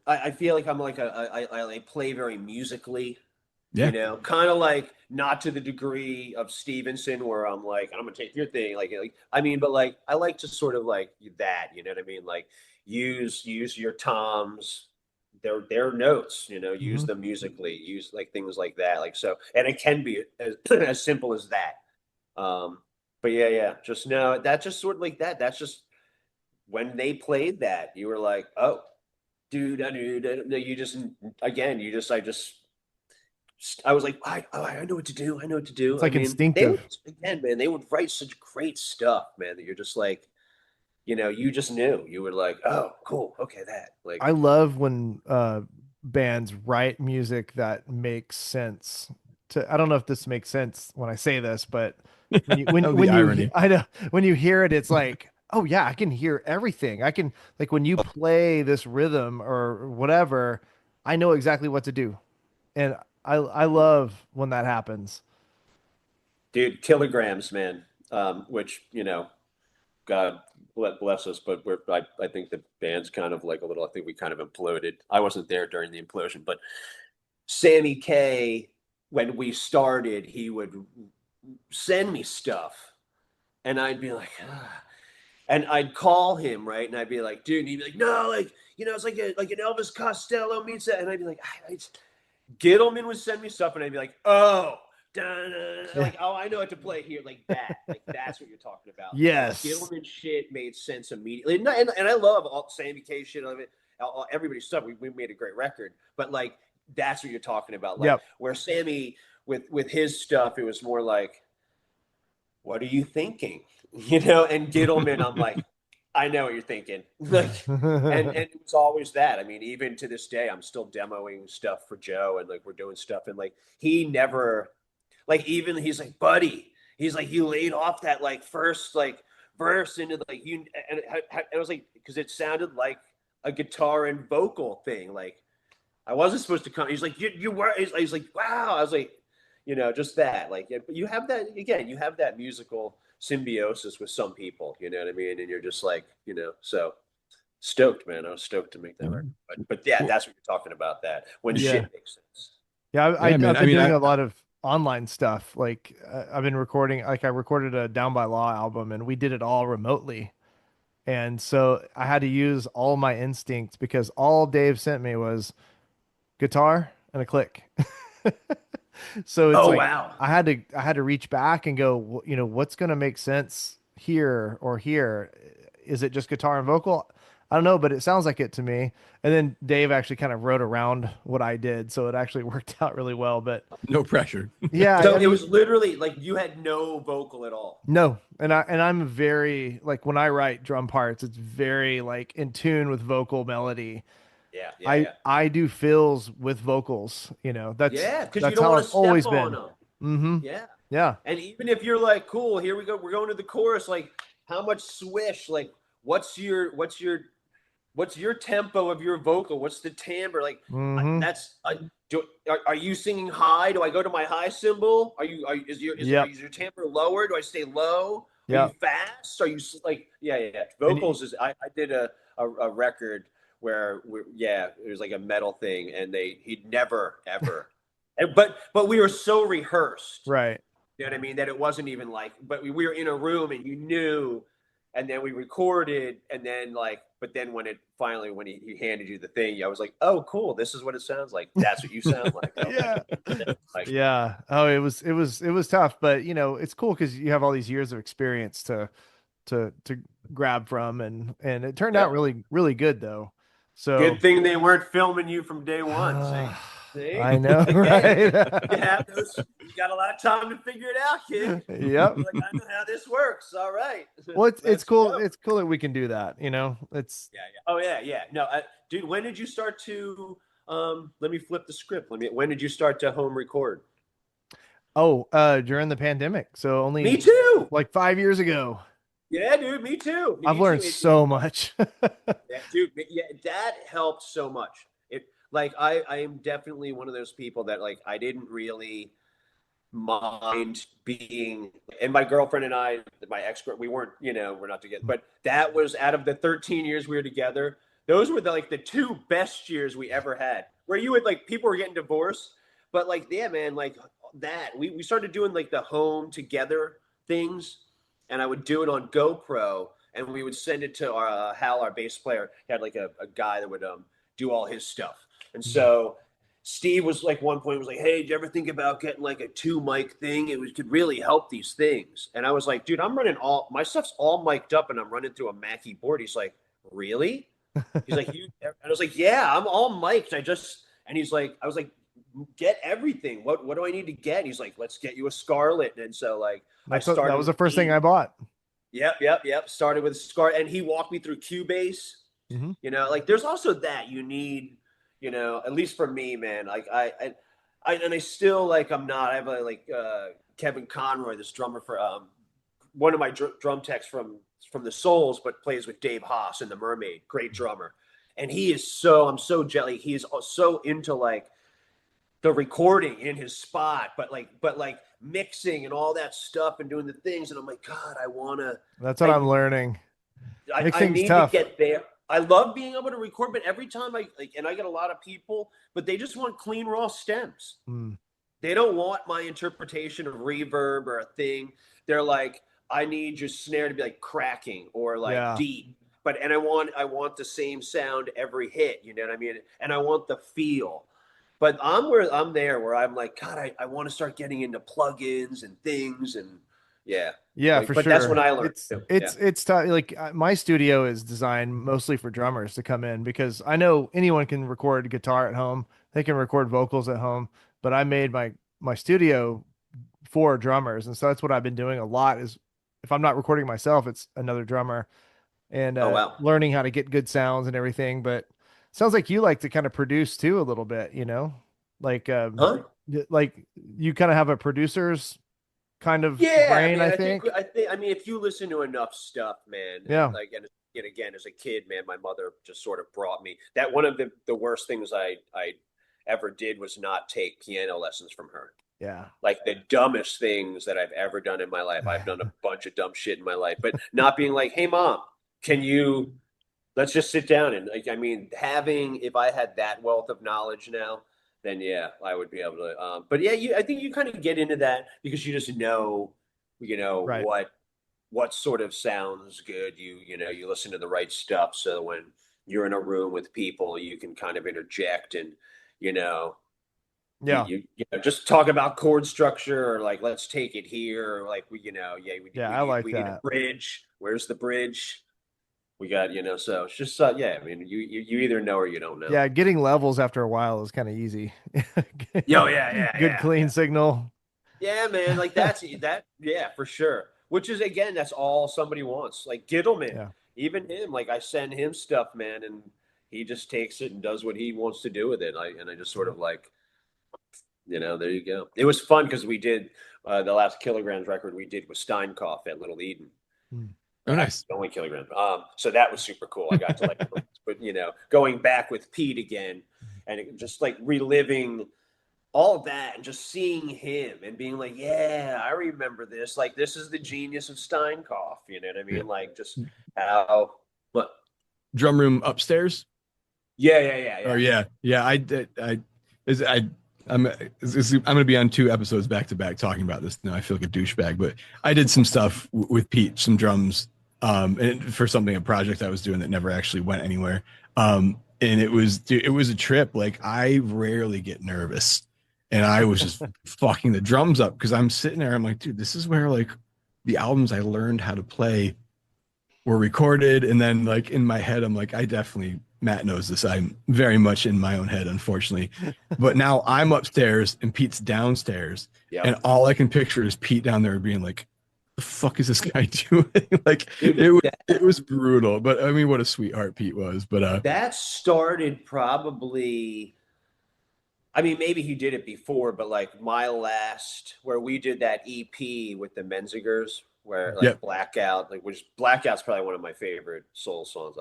I feel like I'm like I play very musically, Yeah. kind of like not to the degree of Stevenson where I'm like, I'm gonna take your thing, like I mean, but like I like to sort of like that, you know what I mean? Like use your toms, their notes, use Mhm. them musically, use like things like that, like so, and it can be as as simple as that. Um, but yeah, just no, that just sort of like that. That's just when they played that, you were like, oh, dude, no, you just again, I was like, I know what to do. I know what to do. It's I like mean, they would, instinctive. again, man, they would write such great stuff, man, that you're just like, you just knew. You were like, oh, cool, okay, that like, I love when bands write music that makes sense. I don't know if this makes sense when I say this, but Oh, the irony. I know when you hear it, it's like, oh yeah, I can hear everything. I can like when you play this rhythm or whatever, I know exactly what to do, and I love when that happens. dude, kilograms, man. Which God bless us, but I think the band's kind of like a little. I think we kind of imploded. I wasn't there during the implosion, but Sammy K, when we started, he would send me stuff, and I'd be like, ah. And I'd call him, right, and I'd be like, dude, and he'd be like, no, like it's like an Elvis Costello meets that, and I'd be like, Gittleman would send me stuff, and I'd be like, oh. Yeah. Like, oh, I know what to play here, like that, like that's what you're talking about. Like Yes. Gittleman shit made sense immediately, and I love all Sammy K shit of it, everybody's stuff. We made a great record, but like that's what you're talking about, like Yep. where Sammy with his stuff, it was more like, what are you thinking? And Gittleman, I'm like, I know what you're thinking. Like, and it was always that. I mean, even to this day, I'm still demoing stuff for Joe, and like we're doing stuff, and like he never, like even he's like, buddy, he's like, you laid off that like first like verse into like you, and it was like because it sounded like a guitar and vocal thing. Like I wasn't supposed to come. He's like, you were. He's like, wow. I was like, just that. Like, yeah, but you have that again. You have that musical symbiosis with some people. You know what I mean? And you're just like, so stoked, man. I was stoked to make that record. But yeah, Well, that's what you're talking about. That when Yeah. shit makes sense. Yeah, yeah, man. I've I been mean, doing a lot of online stuff. Like I've been recording, like I recorded a Down by Law album and we did it all remotely. And so I had to use all my instincts because all Dave sent me was guitar and a click. So it's Oh like wow. I had to reach back and go, what's going to make sense here or here? Is it just guitar and vocal? I don't know, but it sounds like it to me. And then Dave actually kind of wrote around what I did, so it actually worked out really well. But No pressure. yeah, So I it mean, was literally like you had no vocal at all. no, and I'm very like when I write drum parts, it's very like in tune with vocal melody. Yeah, yeah, I yeah. I do fills with vocals, that's Yeah, because you that's don't how want I've to step always on been. them. Mm-hmm. Yeah. Yeah. And even if you're like, cool, here we go, we're going to the chorus, like how much swish, like what's your tempo of your vocal? What's the timbre? Like Mm-hmm. are you singing high? Do I go to my high cymbal? Are Yep. your timbre lower? Do I stay low? Are you Yep. fast? Are you like yeah. And Vocals is I did a record where it was like a metal thing and he'd never ever but we were so rehearsed, right. you know what I mean? That it wasn't even like, but we were in a room and you knew, and then we recorded, and then like, but then when he handed you the thing, I was like, oh, cool, this is what it sounds like. That's what you sound like. Okay. Yeah. Like, Yeah. Oh, it was tough, but it's cool because you have all these years of experience to grab from, and it turned out yeah. really, really good though. So Good thing they weren't filming you from day one. See, I know, you right? have those. You got a lot of time to figure it out, kid. Yep. You're like, I know how this works. All right, Well, it's let's cool. go. It's cool that we can do that. It's Yeah, yeah. Oh, yeah, yeah. No, dude, when did you start to? Let me flip the script. When did you start to home record? during the pandemic. So Me only too. like 5 years ago. Yeah, dude. Me too. I've Me too. learned so much. Yeah, dude. Yeah, that helped so much. It like I am definitely one of those people that like I didn't really mind being, and my girlfriend and I, my ex, we weren't, we're not together, but that was out of the 13 years we were together. Those were like the two best years we ever had, where you would like, people were getting divorced, but like, yeah, man, like that, we started doing like the home together things, and I would do it on GoPro, and we would send it to Hal, our bass player. He had like a guy that would do all his stuff, and so Steve was like one point was like, "Hey, did you ever think about getting like a two mic thing? Could really help these things." And I was like, "Dude, I'm running all my stuff's all mic'd up, and I'm running through a Mackie board." He's like, "Really?" He's like, "You?" And I was like, "Yeah, I'm all mic'd. And he's like, I was like, "Get everything. What do I need to get?" And he's like, "Let's get you a Scarlett." And so like, That was the first thing I bought. Yep. Started with Scarlett, and he walked me through Cubase. Hmm. Like there's also that you need, at least for me, man, like and I still like, I have Kevin Conroy, this drummer for one of my drum techs from the Souls, but plays with Dave Haas in the Mermaid, great drummer. And I'm so jelly. He's so into like the recording in his spot, but like mixing and all that stuff and doing the things. And I'm like, God, That's what I I'm learning. I Mixing's need to tough. get there. I love being able to record, but every time and I get a lot of people, but they just want clean raw stems. Mm. They don't want my interpretation of reverb or a thing. They're like, I need your snare to be like cracking or like Yeah. deep. And I want the same sound every hit, you know what I mean? And I want the feel. But I'm there where I'm like, God, I want to start getting into plugins and things, and yeah. Yeah, for But that's when sure. I learned It's too. Yeah. it's it's tough. Like my studio is designed mostly for drummers to come in because I know anyone can record guitar at home. They can record vocals at home, but I made my studio for drummers, and so that's what I've been doing a lot. Is if I'm not recording myself, it's another drummer and Oh wow. learning how to get good sounds and everything. But it sounds like you like to kind of produce too a little bit, like Huh? like you kind of have a producer's kind of Yeah, I brain, mean, I I think, think. I think, I mean, if you listen to enough stuff, man, Yeah. and again, as a kid, man, my mother just sort of brought me that one of the worst things I ever did was not take piano lessons from her. Yeah. Like the dumbest things that I've ever done in my life. I've done a bunch of dumb shit in my life, but not being like, hey, mom, can you, let's just sit down and like, I mean, if I had that wealth of knowledge now, then yeah, I would be able to. But yeah, I think you kind of get into that because you just know, Right. what sort of sounds good. You listen to the right stuff. So when you're in a room with people, you can kind of interject and, you know, Yeah. You know, just talk about chord structure or like let's take it here or like you know, yeah, Yeah, I like we need a that. bridge. Where's the bridge? We got, you know, so it's just yeah, I mean you either know or you don't know. Yeah, getting levels after a while is kind of easy. Yo, yeah, yeah, Good yeah, clean yeah. signal. Yeah, man, like that's that, yeah, for sure. Which is again, that's all somebody wants. Like Gittleman, Yeah. even him, like I send him stuff, man, and he just takes it and does what he wants to do with it. I just sort of like, you know, there you go. It was fun because we did the last Kilograms record we did with Steinkoff at Little Eden. Mm. Oh, Actually, nice. only Kilograms. So that was super cool. I got to like, but you know, going back with Pete again, and just like reliving all of that and just seeing him and being like, yeah, I remember this. Like, this is the genius of Steinkoff. You know what I Yeah. mean? Like, just how, but Drum room upstairs. yeah, yeah, yeah, Oh yeah. yeah, yeah. I did. Is I. I'm going to be on 2 episodes back to back talking about this. Now I feel like a douchebag, but I did some stuff with Pete, some drums, and for something a project I was doing that never actually went anywhere. And it was, dude, it was a trip. Like I rarely get nervous, and I was just fucking the drums up because I'm sitting there. I'm like, dude, this is where like the albums I learned how to play were recorded. And then like in my head, I'm like, I definitely, Matt knows this. I'm very much in my own head, unfortunately. But now I'm upstairs and Pete's downstairs. And Yep. all I can picture is Pete down there being like, the fuck is this guy doing? Like Dude, it was brutal. But I mean, what a sweetheart Pete was. But that started probably, I mean, maybe he did it before, but like my last, where we did that EP with the Menzingers, where like yep. Blackout, like which Blackout's probably one of my favorite soul songs.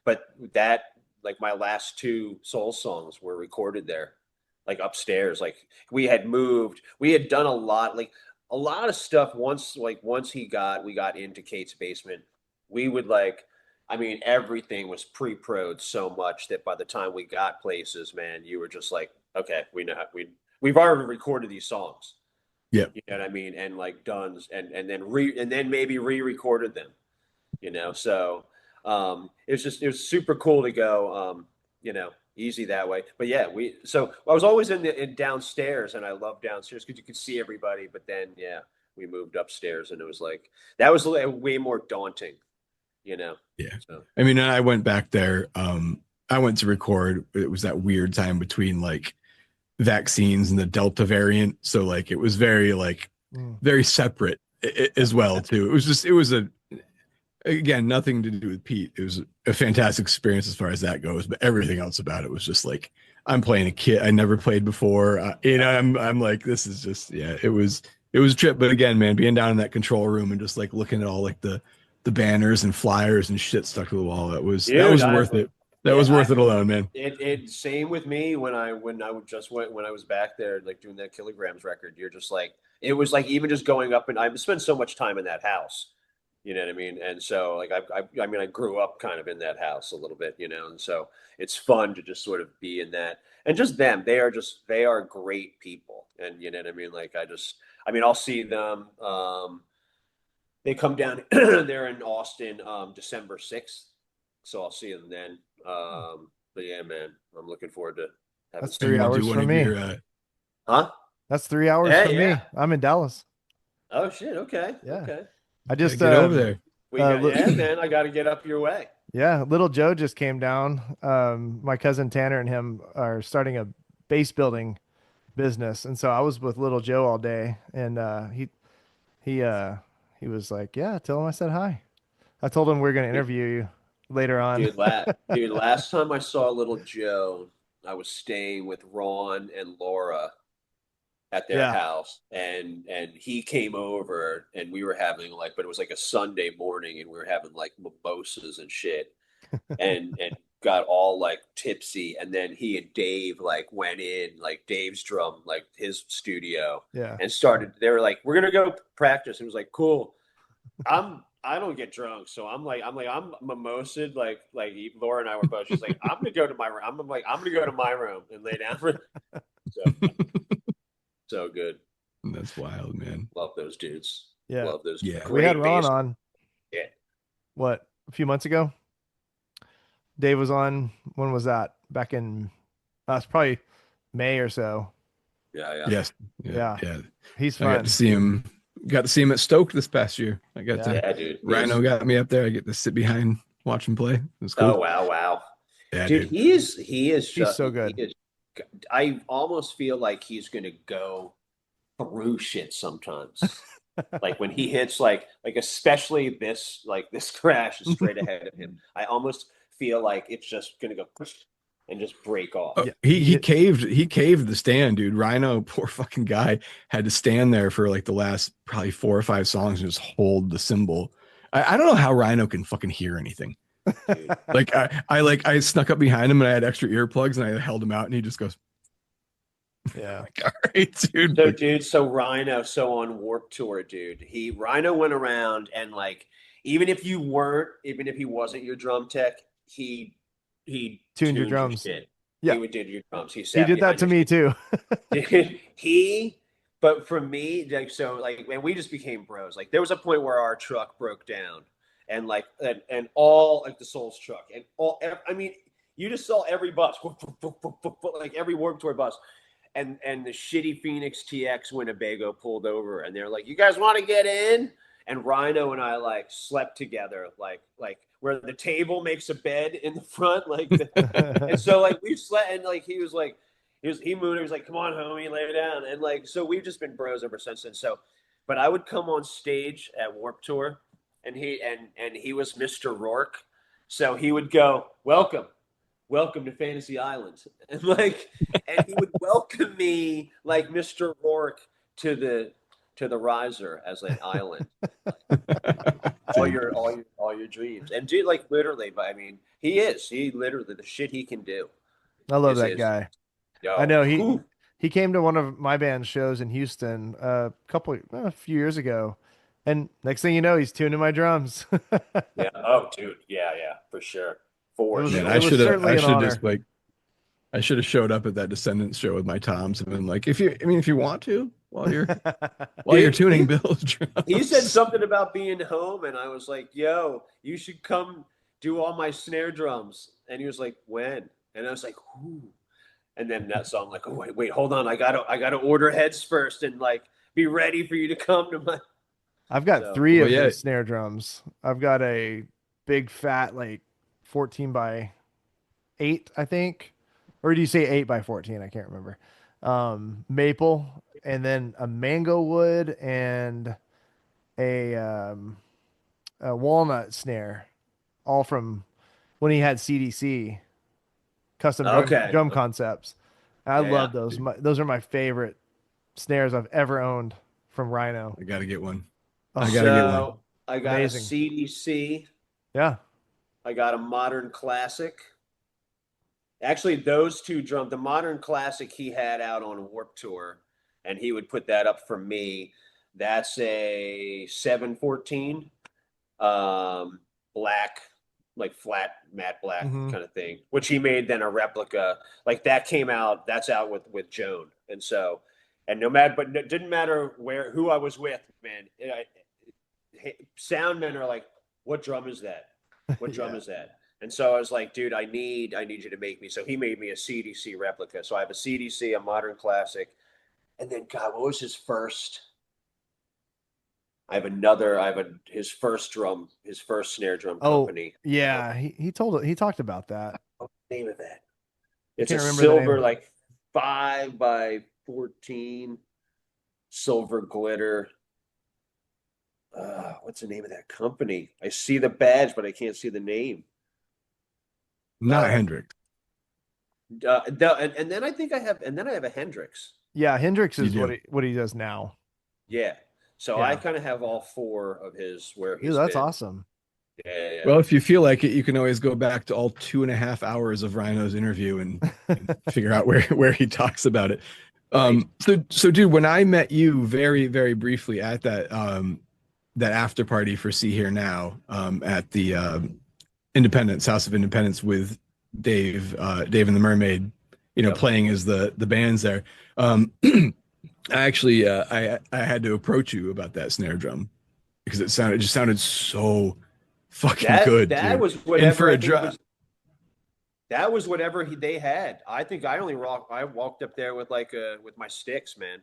But that, like my last two soul songs were recorded there, like upstairs. Like we had moved, we had done like a lot of stuff once, like once we got into Kate's basement, we would like, I mean, everything was pre-prod so much that by the time we got places, man, you were just like, okay, we know how, we've already recorded these songs. Yep. You know what I mean? And like done and then maybe re-recorded them. You know, so it was super cool to go you know, easy that way. But yeah, so I was always in downstairs and I love downstairs because you could see everybody, but then yeah, we moved upstairs and it was like that was way more daunting, you know. Yeah. So I mean, I went back there. I went to record. It was that weird time between like vaccines and the Delta variant. So like it was very like Mm. very separate as well too. It was a again nothing to do with Pete. It was a fantastic experience as far as that goes, but everything else about it was just like I'm playing a kit I never played before. You know, I'm like this is just yeah. It was a trip, but again, man, being down in that control room and just like looking at all like the banners and flyers and shit stuck to the wall. That dude, was worth it. That yeah, was worth it alone, man. it same with me when I would just went when I was back there like doing that Kilograms record. You're just like it was like even just going up and I spent so much time in that house. You know what I mean? And so like I mean I grew up kind of in that house a little bit, you know, and so it's fun to just sort of be in that and just them. They are great people. And you know what I mean? Like I mean I'll see them. They come down they're in Austin December 6th. So I'll see them then. But yeah, man, I'm looking forward to having That's Are some you three gonna fun. do hours one from of me. your Huh? That's 3 hours Yeah, from yeah. me. I'm in Dallas. Oh shit. Okay. Yeah. Okay. I yeah, just get over there? We got li- yeah, man. I got to get up your way. yeah, little Joe just came down. My cousin Tanner and him are starting a base building business, and so I was with little Joe all day, and he he was like, "Yeah, tell him I said hi." I told him we are going to interview you later on. Dude, last time I saw little Joe, I was staying with Ron and Laura at their Yeah. house, and he came over, and we were having like, but it was like a Sunday morning, and we were having like mimosas and shit, and got all like tipsy, and then he and Dave like went in like Dave's drum like his studio Yeah. and started. They were like, "We're gonna go practice." It was like, "Cool." I don't get drunk, so I'm mimosa'd like Laura and I were both. She's like, I'm gonna go to my room. I'm like, I'm gonna go to my room and lay down for so so good. That's wild, man. Love those dudes. Yeah. Love those Yeah. We had great Ron bass. on Yeah. what a few months ago. Dave was on. When was that? Back in it's probably May or so. Yeah. Yes. Yeah. Yeah. He's I got fun. to see him. Got to see him at Stoke this past year. I got Yeah. to. Yeah, dude. Rhino got me up there. I get to sit behind, watch him play. It was Oh, cool. wow. Yeah, Dude, dude. he is He's just so he good. is I almost feel like he's gonna go through shit sometimes. Like when he hits like especially this crash is straight ahead of him. I almost feel like it's just gonna go and just break off. Yeah, He caved the stand, dude. Rhino, poor fucking guy, had to stand there for like the last probably 4 or 5 songs and just hold the cymbal. I don't know how Rhino can fucking hear anything. Dude. Like I snuck up behind him and I had extra earplugs and I held him out and he just goes, Yeah. like, all right, dude. So Like, dude, so Rhino, so on Warped Tour, dude, Rhino went around and like even if he wasn't your drum tech, he Tuned your tuned your drums. shit. Yeah. He would do your drums. He He sat did that behind to your me shit. too. Dude, but for me, like so, like, and we just became bros. Like there was a point where our truck broke down, and like, and all like the Souls truck, and I mean, you just saw every bus, like every Warped Tour bus, and the shitty Phoenix TX Winnebago pulled over, and they're like, "You guys want to get in?" And Rhino and I like slept together, like where the table makes a bed in the front, and so like we slept, and like he was like. He moved. He was like, "Come on, homie, lay down." And like, so we've just been bros ever since then. So, but I would come on stage at Warped Tour, and he was Mr. Rourke, so he would go, welcome to Fantasy Island," and like, and he would welcome me like Mr. Rourke to the riser as an island, all your dreams, and dude, like literally, but I mean, he literally the shit he can do I love that is guy. I yo. know Whew. he came to one of my band's shows in Houston a few years ago, and next thing you know, he's tuning my drums. Yeah. Oh, dude. Yeah, for sure. For man, It sure. was certainly I an should honor. just like I should have showed up at that Descendants show with my toms and been like, if you want to, while you're Dude, tuning Bill's he said drums. something about being home, and I was like, "Yo, you should come do all my snare drums." And he was like, "When?" And I was like, "Whoo." And then that song, like, "Oh, wait, hold on, I gotta order heads first, and like be ready for you to come to my." I've got So three Well, of yeah, his snare drums. I've got a big fat like 14 by 8, I think. Or do you say 8 by 14? I can't remember. Maple, and then a mango wood and a a walnut snare, all from when he had CDC, custom okay, drum concepts. I yeah. love those. Those are my favorite snares I've ever owned from Rhino. I gotta get one. I Oh, gotta get one. So I got a amazing. CDC. Yeah. I got a Modern Classic. Actually, those two drum, the Modern Classic he had out on Warped Tour, and he would put that up for me. That's a 714, black, like flat matte black Hmm. kind of thing, which he made then a replica. Like that came out, that's out with Joan. And so, and no matter, but it didn't matter who I was with, man. Sound men are like, "What drum is that? What drum Yeah. is that?" And so I was like, "Dude, I need you to make me." So he made me a CDC replica. So I have a CDC, a Modern Classic, and then God, what was his first? I have his first drum, his first snare drum Oh, company. yeah. He talked about that. What's the name of that? I It's a can't remember the silver, name. like 5 by 14 silver glitter. What's the name of that company? I see the badge, but I can't see the name. Not Hendrix. And then I think I have, and then I have a Hendrix. Yeah, Hendrix You is do. what he does now. Yeah. So I Yeah. kind of have all four of his where Dude, he's that's been. awesome. Yeah. Well, if you feel like it, you can always go back to all 2.5 hours of Rhino's interview and figure out where he talks about it. Right. So dude, when I met you very, very briefly at that after party for See Here Now, at the Independence House of Independence with Dave and the Mermaid, Yep. playing as the bands there. I actually I had to approach you about that snare drum because it just sounded so fucking good, That dude. was And whatever for I a think drum, that was whatever they had. I think I walked up there with with my sticks, man.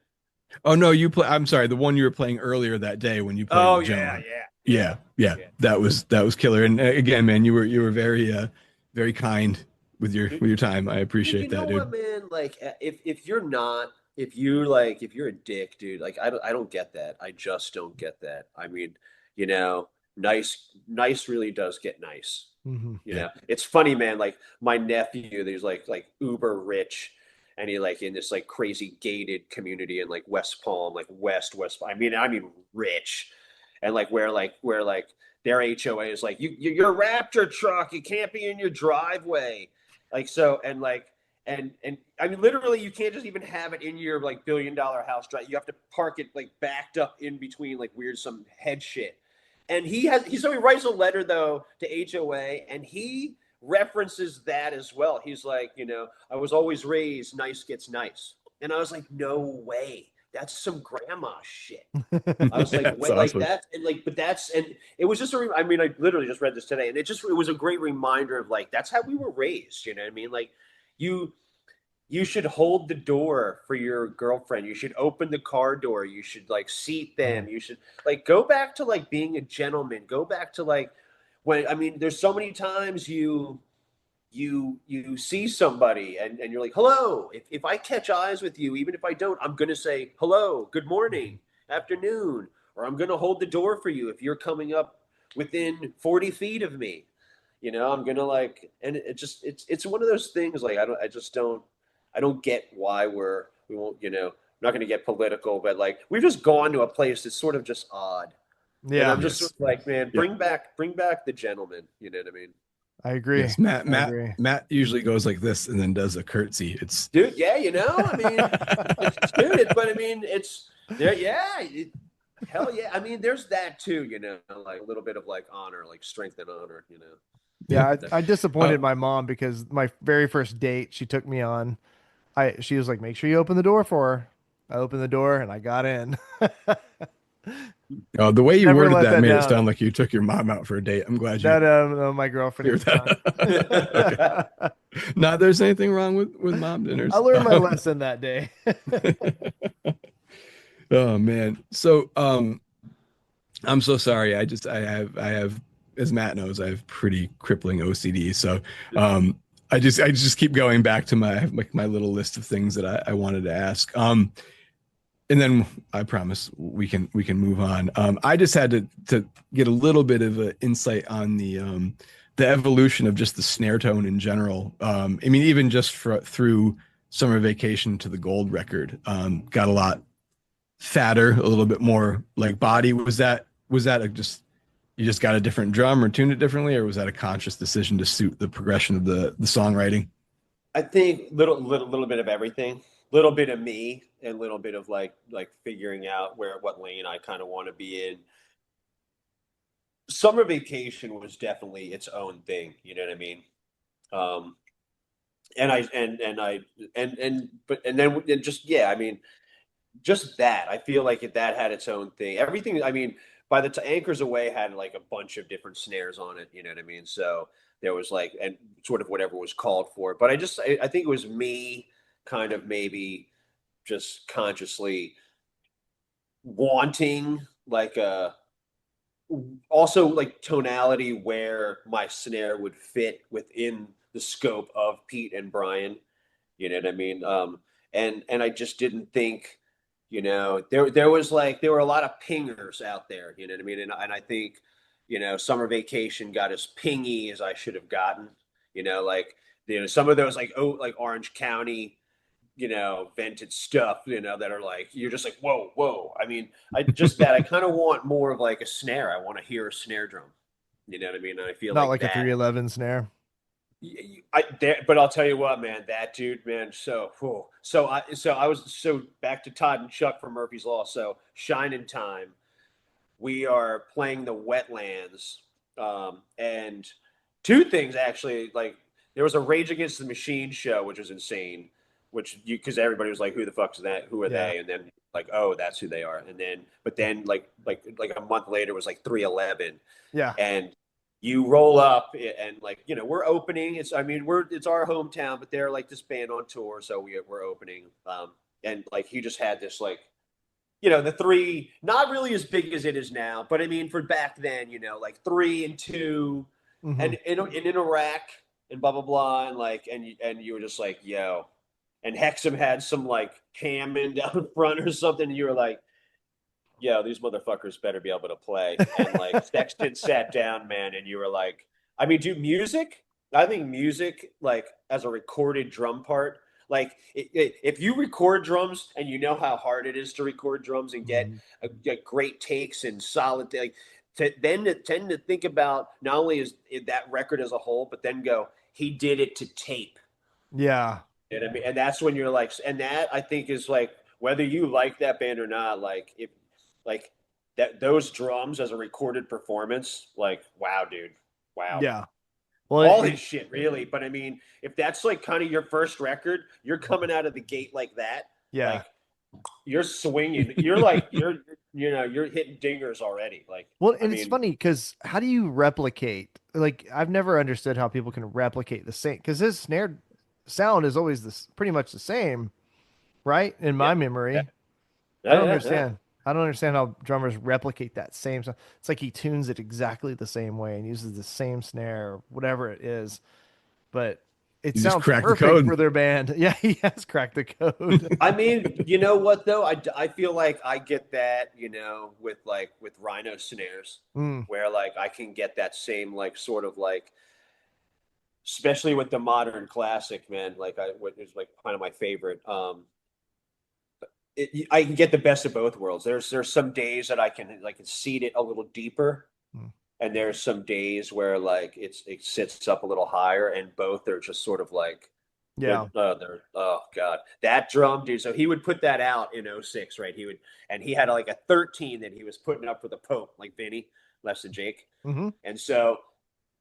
Oh no, you play. I'm sorry, the one you were playing earlier that day when you played Oh with yeah, Joan. yeah, yeah, Yeah, yeah. that was killer. And again, man, you were very very kind with your time. I Dude, you appreciate know that, what, dude. man? Like, if you're not, if you like, if you're a dick, dude, like, I don't get that. I just don't get that. I mean, you know, nice really does get nice. Hmm. You Yeah. know, it's funny, man. Like my nephew, there's like uber rich, and he like in this like crazy gated community in like West Palm, like West. I mean rich, and where like their HOA is like your Raptor truck, you can't be in your driveway, like so, and like and I mean literally you can't just even have it in your like $1 billion house drive. You have to park it like backed up in between like weird some head shit. And so he writes a letter though to HOA, and he references that as well. He's like, I was always raised nice gets nice. And I was like, no way. That's some grandma shit. I was like, That's wait, like awesome. that, and like, but that's, and it was just I mean, I literally just read this today, and it was a great reminder of like that's how we were raised. You know what I mean? Like, you you should hold the door for your girlfriend. You should open the car door. You should like seat them. You should like go back to like being a gentleman. Go back to like when I mean, there's so many times you see somebody and you're like, hello. If I catch eyes with you, even if I don't, I'm gonna say hello, good morning, afternoon, or I'm gonna hold the door for you if you're coming up within 40 feet of me. I'm gonna like, and it's one of those things like I don't get why we won't, I'm not gonna get political, but like we've just gone to a place that's sort of just odd. And I'm Yeah, just sort Yes. of like, man, Yeah. bring back the gentleman. You know what I mean? I agree. Yes. Matt I Matt agree. Matt usually goes like this and then does a curtsy. It's Dude, yeah, I mean, but I mean, it's there, yeah, hell yeah. I mean, there's that too, like a little bit of like honor, like strength and honor. yeah. Yeah, I Uh, disappointed my mom because my very first date she took me on, she was like, make sure you open the door for her. I opened the door and I got in. the way you Never worded let that that made it down. sound like you took your mom out for a date. I'm glad you That no, my girlfriend at cleared the that up. Okay. time. Not there's anything wrong with mom I dinners. learned my lesson that day. Oh man. So I'm so sorry. I have as Matt knows, I have pretty crippling OCD. So I just keep going back to my little list of things that I wanted to ask. And then I promise we can move on. I just had to get a little bit of an insight on the evolution of just the snare tone in general. I mean, even just through Summer Vacation to the Gold record, got a lot fatter, a little bit more like body. Was that just you just got a different drum or tuned it differently, or was that a conscious decision to suit the progression of the songwriting? I think little bit of everything, little bit of me, and little bit of like figuring out what lane I kind of want to be in. Summer Vacation was definitely its own thing. You know what I mean? Um, and I and but and then and just yeah, I mean, just that I feel like that had its own thing. Everything. I mean, by the Anchors Away had like a bunch of different snares on it. You know what I mean? So there was like and sort of whatever was called for. But I think it was me kind of maybe just consciously wanting like a also like tonality where my snare would fit within the scope of Pete and Brian. You know what I mean? And I just didn't think, there were a lot of pingers out there. You know what I mean? And I think, Summer Vacation got as pingy as I should have gotten. Like some of those like Orange County, vented stuff, that are like you're just like whoa, whoa. I mean, I kind of want more of like a snare. I want to hear a snare drum. You know what I mean? And I feel Not like like a that 311 snare. but I'll tell you what, man, that dude, man. So I was back to Todd and Chuck from Murphy's Law. So Shine in Time, we are playing the Wetlands, and two things actually. Like there was a Rage Against the Machine show, which was insane. Which you because everybody was like, "Who the fuck's that? Who are Yeah. they?" And then like, "Oh, that's who they are." And then, but then like a month later was like 311, Yeah. and you roll up and like, you know, we're opening. It's our hometown, but they're like this band on tour, so we're opening. And like he just had this like, you know, the three, not really as big as it is now, but I mean for back then, you know, like 3 and 2, Mm-hmm. and in a rack and blah blah blah, and like and you were just like, yo, and Hexam had some like Hammond down front or something, and you were like, yo, these motherfuckers better be able to play. And like Sexton sat down, man, and you were like, I mean, do music? I think music, like as a recorded drum part, like if you record drums and you know how hard it is to record drums and get great takes and solid, like to tend to think about not only is that record as a whole, but then go, he did it to tape. Yeah. And I mean, and that's when you're like, and that I think is like whether you like that band or not, like if like that those drums as a recorded performance, like wow, dude, wow. Yeah. Well, All his shit, really. But I mean, if that's like kind of your first record, you're coming out of the gate like that, yeah. like you're swinging. You're like you know you're hitting dingers already. Like Well, I and it's mean, funny because how do you replicate? Like, I've never understood how people can replicate the same, because his snare sound is always this pretty much the same, right? In yeah, my yeah, memory, I yeah, don't yeah, yeah. understand. I don't understand how drummers replicate that same sound. It's like he tunes it exactly the same way and uses the same snare or whatever it is, but it You just sounds cracked the perfect code. for their band. Yeah, he has cracked the code. I mean, you know what though? I feel like I get that, you know, with Rhino snares, Mm, where like I can get that same like sort of like, especially with the modern classic, man. Like what is like kind of my favorite. I can get the best of both worlds. There's some days that I can like seed it a little deeper, mm. and there's some days where like it sits up a little higher, and both are just sort of like Yeah. they're oh god, that drum dude. So he would put that out in '06, right? He would, and he had like a 13 that he was putting up for the Pope, like Vinny, less than Jake. Hmm. And so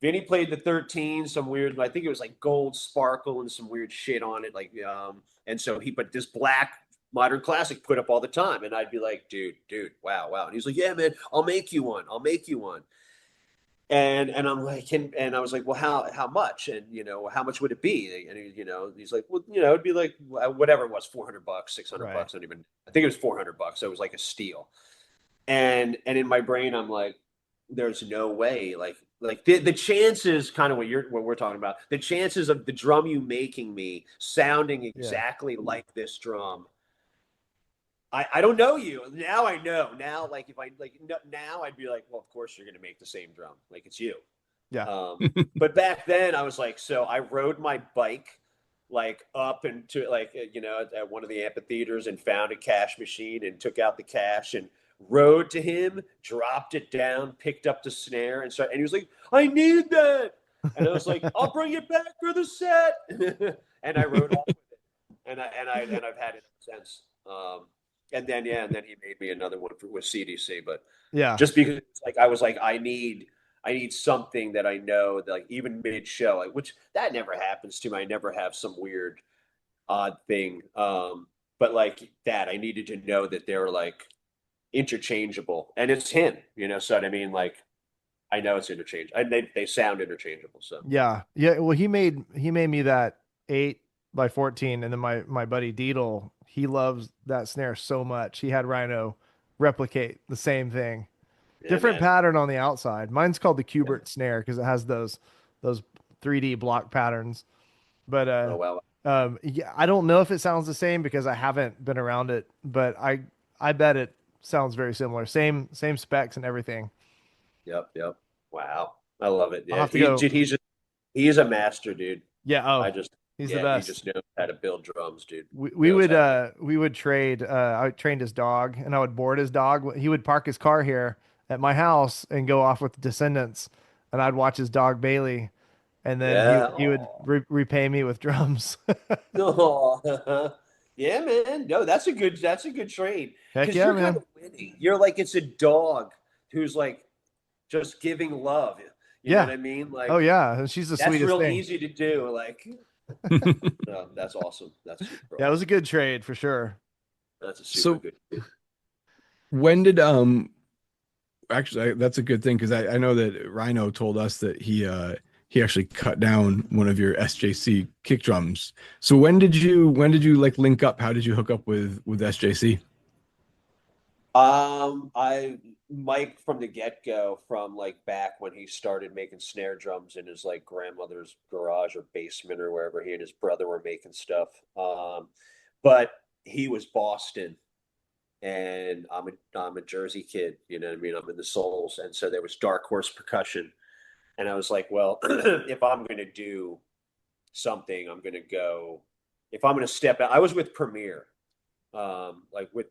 Vinny played the 13, some weird, I think it was like gold sparkle and some weird shit on it, like and so he put this black modern classic put up all the time, and I'd be like, dude, wow, wow, and he's like, yeah, man, I'll make you one, I'll make you one. And I'm like, and I was like, well, how much? And you know, how much would it be? And he, you know, he's like, well, you know, it'd be like whatever it was, $400, 600 Right. bucks. I think it was $400. So it was like a steal. And in my brain, I'm like, there's no way. Like the chances, kind of what we're talking about, the chances of the drum you making me sounding Yeah. exactly like this drum. I don't know you now. I know now. Like if I like now, I'd be like, well, of course you're gonna make the same drum. Like it's you. Yeah. But back then, I was like, so I rode my bike like up into like you know at one of the amphitheaters and found a cash machine and took out the cash and rode to him, dropped it down, picked up the snare and started. And he was like, I need that. And I was like, I'll bring it back for the set. And I rode off with it, and I've had it since. And then yeah, and then he made me another one with CDC, but Yeah. just because like I was like I need something that I know that like even mid show, like which that never happens to me. I never have some weird odd thing. But like that, I needed to know that they were like interchangeable, and it's him, you know. So I mean, like I know it's interchangeable, and they sound interchangeable. So Yeah. Yeah. Well, he made me that 8 by 14, and then my buddy Deedle, he loves that snare so much. He had Rhino replicate the same thing. yeah, Different man. pattern on the outside. Mine's called the Yeah. Kubert snare because it has those 3D block patterns. But Oh well. yeah, I don't know if it sounds the same because I haven't been around it, but I bet it sounds very similar. Same specs and everything. Yep. Yep. Wow. I love it. I'll Yeah. have to go. He's a master, dude. Yeah, I oh, just he's the yeah, he best. just knows how to build drums, dude. We Knows would how to. trade I trained his dog and I would board his dog. He would park his car here at my house and go off with Descendants, and I'd watch his dog Bailey, and then he Yeah. he would repay me with drums. Oh, yeah, man. No, that's a good trade Heck because yeah, you're kind man. of witty. You're like it's a dog who's like just giving love. You know what Yeah. I mean? Oh Like yeah, and she's the that's sweetest real thing. easy to do. Like, no, that's awesome. That's super Yeah, it was awesome. a good trade for sure. That's a super So good. when did actually, that's a good thing because I know that Rhino told us that he actually cut down one of your SJC kick drums. So when did you like link up? How did you hook up with SJC? I Mike from the get-go, from like back when he started making snare drums in his like grandmother's garage or basement or wherever he and his brother were making stuff. But he was Boston, and I'm a Jersey kid, you know what I mean? I'm in the Souls, and so there was Dark Horse Percussion, and I was like, well, if I'm gonna do something, I'm gonna go. If I'm gonna step out, I was with Premiere, like with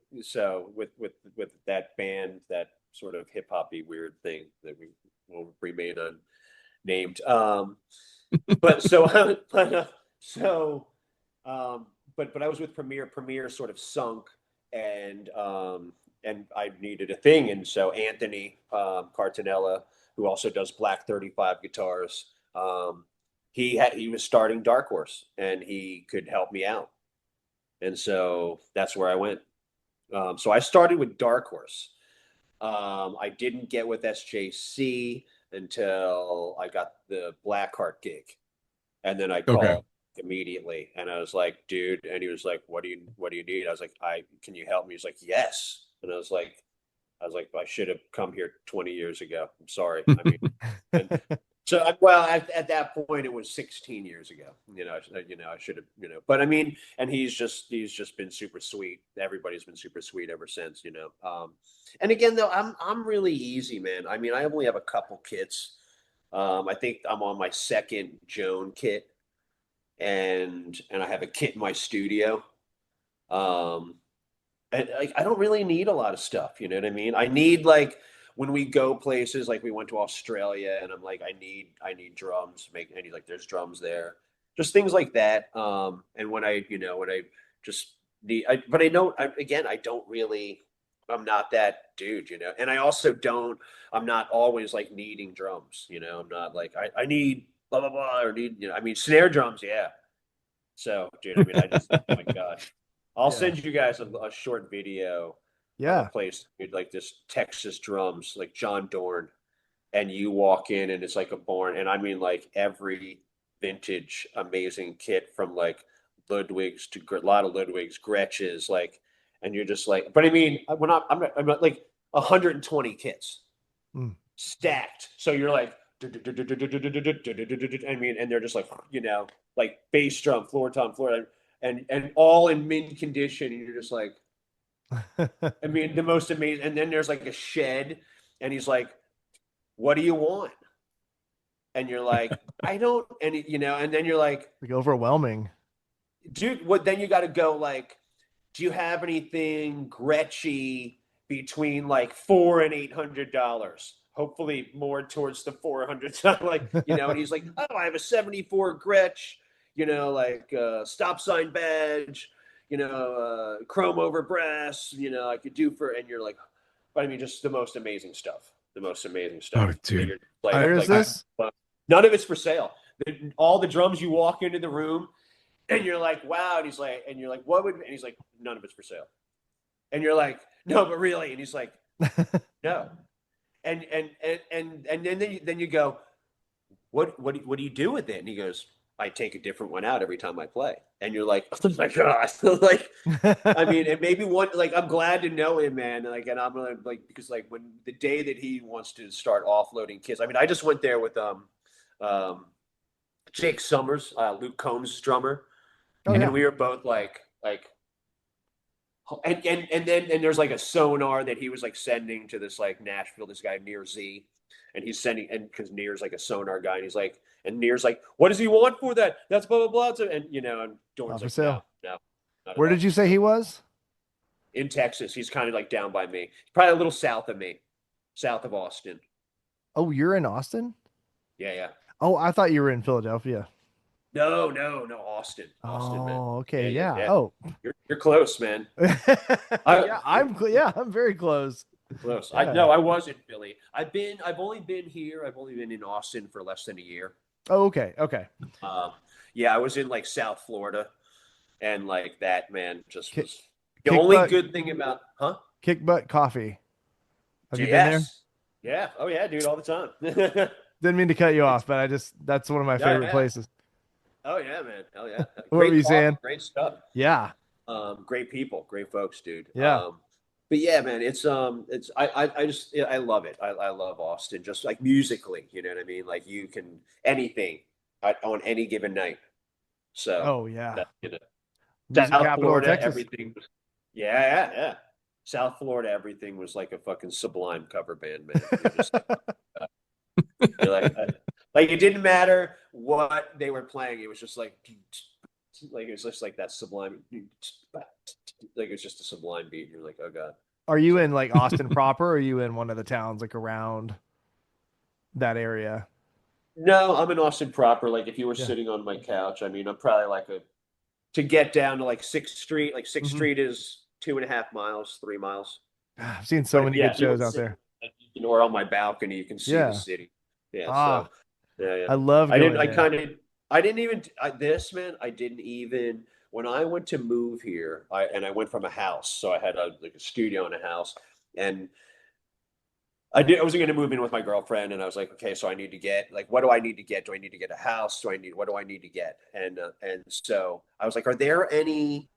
that band, that sort of hip hoppy weird thing that we will remain unnamed. But so so but I was with Premiere. Premiere sort of sunk, and I needed a thing, and so Anthony Cartanella, who also does Black 35 guitars, he was starting Dark Horse, and he could help me out, and so that's where I went. So I started with Dark Horse. I didn't get with SJC until I got the Blackheart gig, and then I Okay. called immediately, and I was like, "Dude," and he was like, "What do you need?" I was like, "I can you help me?" He's like, "Yes," and I was like, "I should have come here 20 years ago. I'm sorry." I mean, and so, well, at that point, it was 16 years ago. I should have, but I mean, and he's just been super sweet. Everybody's been super sweet ever since. And again, though, I'm really easy, man. I mean, I only have a couple kits. I think I'm on my second Joan kit, and I have a kit in my studio. Um, and like I don't really need a lot of stuff, you know what I mean? I need like when we go places, like we went to Australia, and I'm like, I need drums. And he's like, there's drums there, just things like that. And when I just but I know, again, I don't really. I'm not that dude. And I also don't. I'm not always like needing drums. I'm not like I need blah blah blah or need. I mean, snare drums, yeah. So, dude, I mean, oh my God. I'll Yeah. send you guys a short video of a Yeah. place, dude, like this Texas drums, like John Dorn, and you walk in and it's like a barn, and I mean like every vintage amazing kit from like Ludwig's to a lot of Ludwig's, Gretsch's, like, and you're just like, but I mean, I'm not like 120 kits Mm. stacked. So you're like, I mean, and they're just like bass drum, floor tom, floor, and all in mint condition. And you're just like, I mean, the most amazing. And then there's like a shed, and he's like, "What do you want?" And you're like, "I don't," and then you're like, Like overwhelming. "Dude, what?" Then you got to go like, "Do you have anything Gretchy between like $400 and $800? Hopefully more towards the 400." And he's like, "Oh, I have a 74 Gretsch, like stop sign badge, chrome over brass, I could do for," and you're like, but I mean, just the most amazing stuff, the most amazing Oh, stuff. And dude. you're like, I, Where is like, I this? none of it's for sale. All the drums, you walk into the room, and you're like, wow. And he's like, and you're like, what would, and he's like, none of it's for sale. And you're like, no, but really. And he's like, no. And then you go, what do you do with it? And he goes, I take a different one out every time I play. And you're like, oh my God. Like, I mean, and maybe one, like, I'm glad to know him, man. Like, and I'm gonna like, because like when the day that he wants to start offloading kids, I mean, I just went there with um Jake Summers, Luke Combs' drummer, Oh and yeah. we were both like, and there's like a sonar that he was like sending to this like Nashville, this guy Near Z, and he's sending, and because Near's like a sonar guy, and he's like, and Near's like, what does he want for that? That's blah blah blah. So, and and Not Dorn's for like, no, sale. no, not at Where did all. you say he was? In Texas, he's kind of like down by me, probably a little south of me, south of Austin. Oh, you're in Austin? Yeah, yeah. Oh, I thought you were in Philadelphia. No, no, no, Austin, man. Oh, Yeah, okay. yeah, Yeah. yeah. Oh. You're close, man. I Yeah, I'm very close. Close. I Yeah. no, I was in Philly. I've only been here. I've only been in Austin for less than a year. Oh, okay. Okay. Um, yeah, I was in like South Florida, and like that, man, just Kick, was the kick only butt good thing about, huh? kick butt coffee. Have you been there? Yes. Yeah. Oh yeah, dude, all the time. Didn't mean to cut you It's off, but that's one of my yeah, favorite yeah. places. Oh yeah, man. Hell yeah. What were Great you coffee, saying? great stuff. Yeah, Great people, great folks, dude. yeah. But yeah, man, it's I just yeah, I love it. I love Austin, just like musically, you know what I mean? Like you can anything on any given night. So Oh yeah. that you know, Music South capital of Florida, Texas. everything was yeah, yeah, yeah. South Florida, everything was like a fucking Sublime cover band, man. You're just you're like it didn't matter what they were playing. It was just like it's just like that Sublime, like it's just a Sublime beat. And you're like, oh god. Are you So in like Austin proper, or are you in one of the towns like around that area? no, I'm in Austin proper. Like if you were Yeah. sitting on my couch, I mean, I'm probably like a to get down to like Sixth Street. Like Sixth Hmm. Street is 2.5 miles, 3 miles. I've seen so But many yeah, good if you were shows out sitting, there. like, or on my balcony, you can see the Yeah. city. Yeah, Ah, so yeah, yeah. I love I didn't. going I there. kind of. I didn't even. This man. I didn't even. When I went to move here, I went from a house, so I had like a studio and a house, and I wasn't going to move in with my girlfriend, and I was like, okay, so I need to get like, what do I need to get? Do I need to get a house? What do I need to get? And so I was like, are there any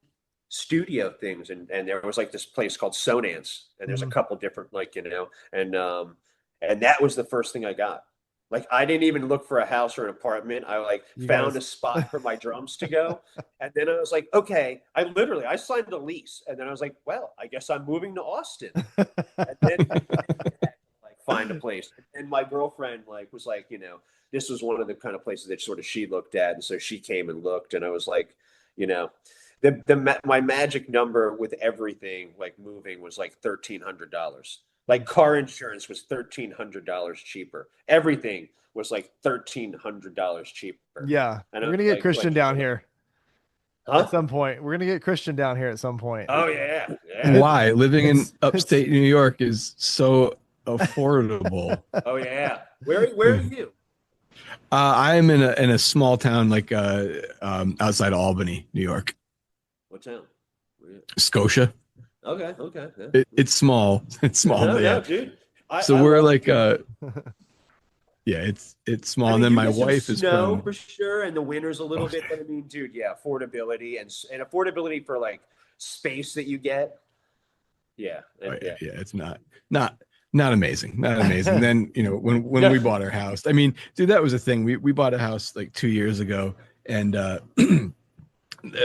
studio things? And there was like this place called Sonance, and there's a Mhm. couple different like and that was the first thing I got. Like I didn't even look for a house or an apartment. I like You found guys. a spot for my drums to go. And then I was like, okay, I signed a lease. And then I was like, well, I guess I'm moving to Austin. And then like find a place. And my girlfriend like was like, this was one of the kind of places that sort of she looked at, and so she came and looked, and I was like, you know, my magic number with everything like moving was like $1,300. Like car insurance was $1,300 cheaper. Everything was like $1,300 cheaper. Yeah, And I we're was gonna get Christian down here at huh? some point. We're gonna get Christian down here at some point. Oh yeah, yeah. Why? Living in It's upstate New York is so affordable. Oh yeah. Where are you? I am in a small town like outside Albany, New York, What town? Where you? Scotia. Okay, okay. Yeah. It's small. It's small, No, but no, yeah. dude. So I we're love like dude. yeah, it's I small. And mean, then you my get some wife is snow from for sure, and the winter's a little oh, bit. But I mean, dude, yeah, affordability and affordability for like space that you get. Yeah, oh and yeah, yeah. yeah, it's not not amazing. Not amazing. Then, when No, we bought our house, I mean, dude, that was a thing. We bought a house like 2 years ago, and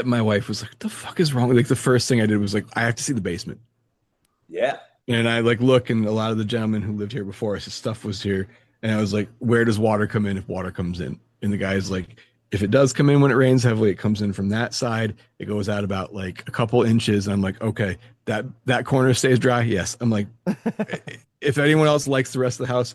my wife was like, "What the fuck is wrong?" Like the first thing I did was like, I have to see the basement. yeah, And I like look, and a lot of the gentlemen who lived here before us, his stuff was here. And I was like, where does water come in if water comes in? And the guy's like, if it does come in when it rains heavily, it comes in from that side. It goes out about like a couple inches. And I'm like, okay, that corner stays dry. Yes. I'm like, if anyone else likes the rest of the house,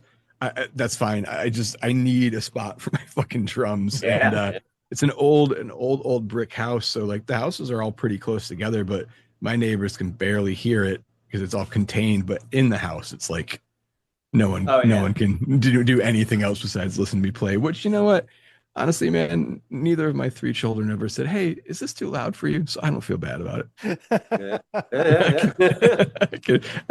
that's fine. I need a spot for my fucking drums. And yeah, yeah. it's an old brick house. So like the houses are all pretty close together, but my neighbors can barely hear it because it's all contained. But in the house, it's like Oh no yeah. one can do anything else besides listen to me play. Which, you know what? Honestly, man, neither of my three children ever said, "Hey, is this too loud for you?" So I don't feel bad about Yeah, it. I yeah,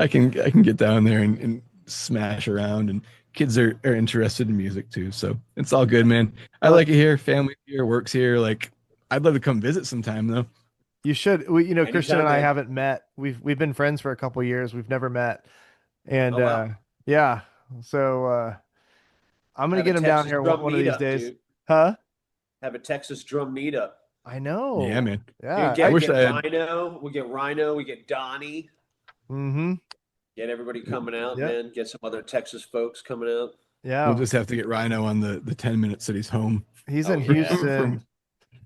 can, yeah. I can get down there and smash around, and kids are interested in music too. So it's all good, man. I Well, like it here. Family here, works here. Like, I'd love to come visit sometime though. You should. Christian anytime, and I man. haven't met. We've been friends for a couple years. We've never met, and Oh wow. yeah. So I'm gonna Have a get him down Texas here drum one of these meetup, days. dude. Huh? Have a Texas drum meetup. I Yeah, know. man. Dude, Yeah. I I. wish I get had. Rhino. We get Rhino. We get Donnie. Mm-hmm. Get everybody coming out, Yep. man. Get some other Texas folks coming out. We'll Yeah. just have to get Rhino on the 10 minutes that he's home He's Oh in yeah. from Houston.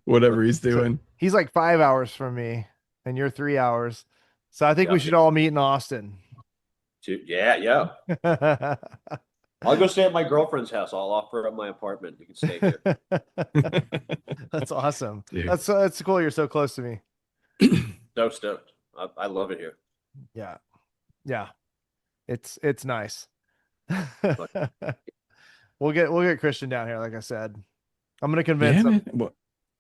whatever he's So doing. he's like 5 hours from me, and you're 3 hours. So I think we Yep. should all meet in Austin. Dude, yeah, yeah. I'll go stay at my girlfriend's house. I'll offer up my apartment. You can stay here. That's awesome. Dude. That's cool. You're so close to me. So stoked. I love it here. Yeah. Yeah. It's nice. But We'll get Christian down here, like I said. I'm gonna convince Yeah, him. man. Well,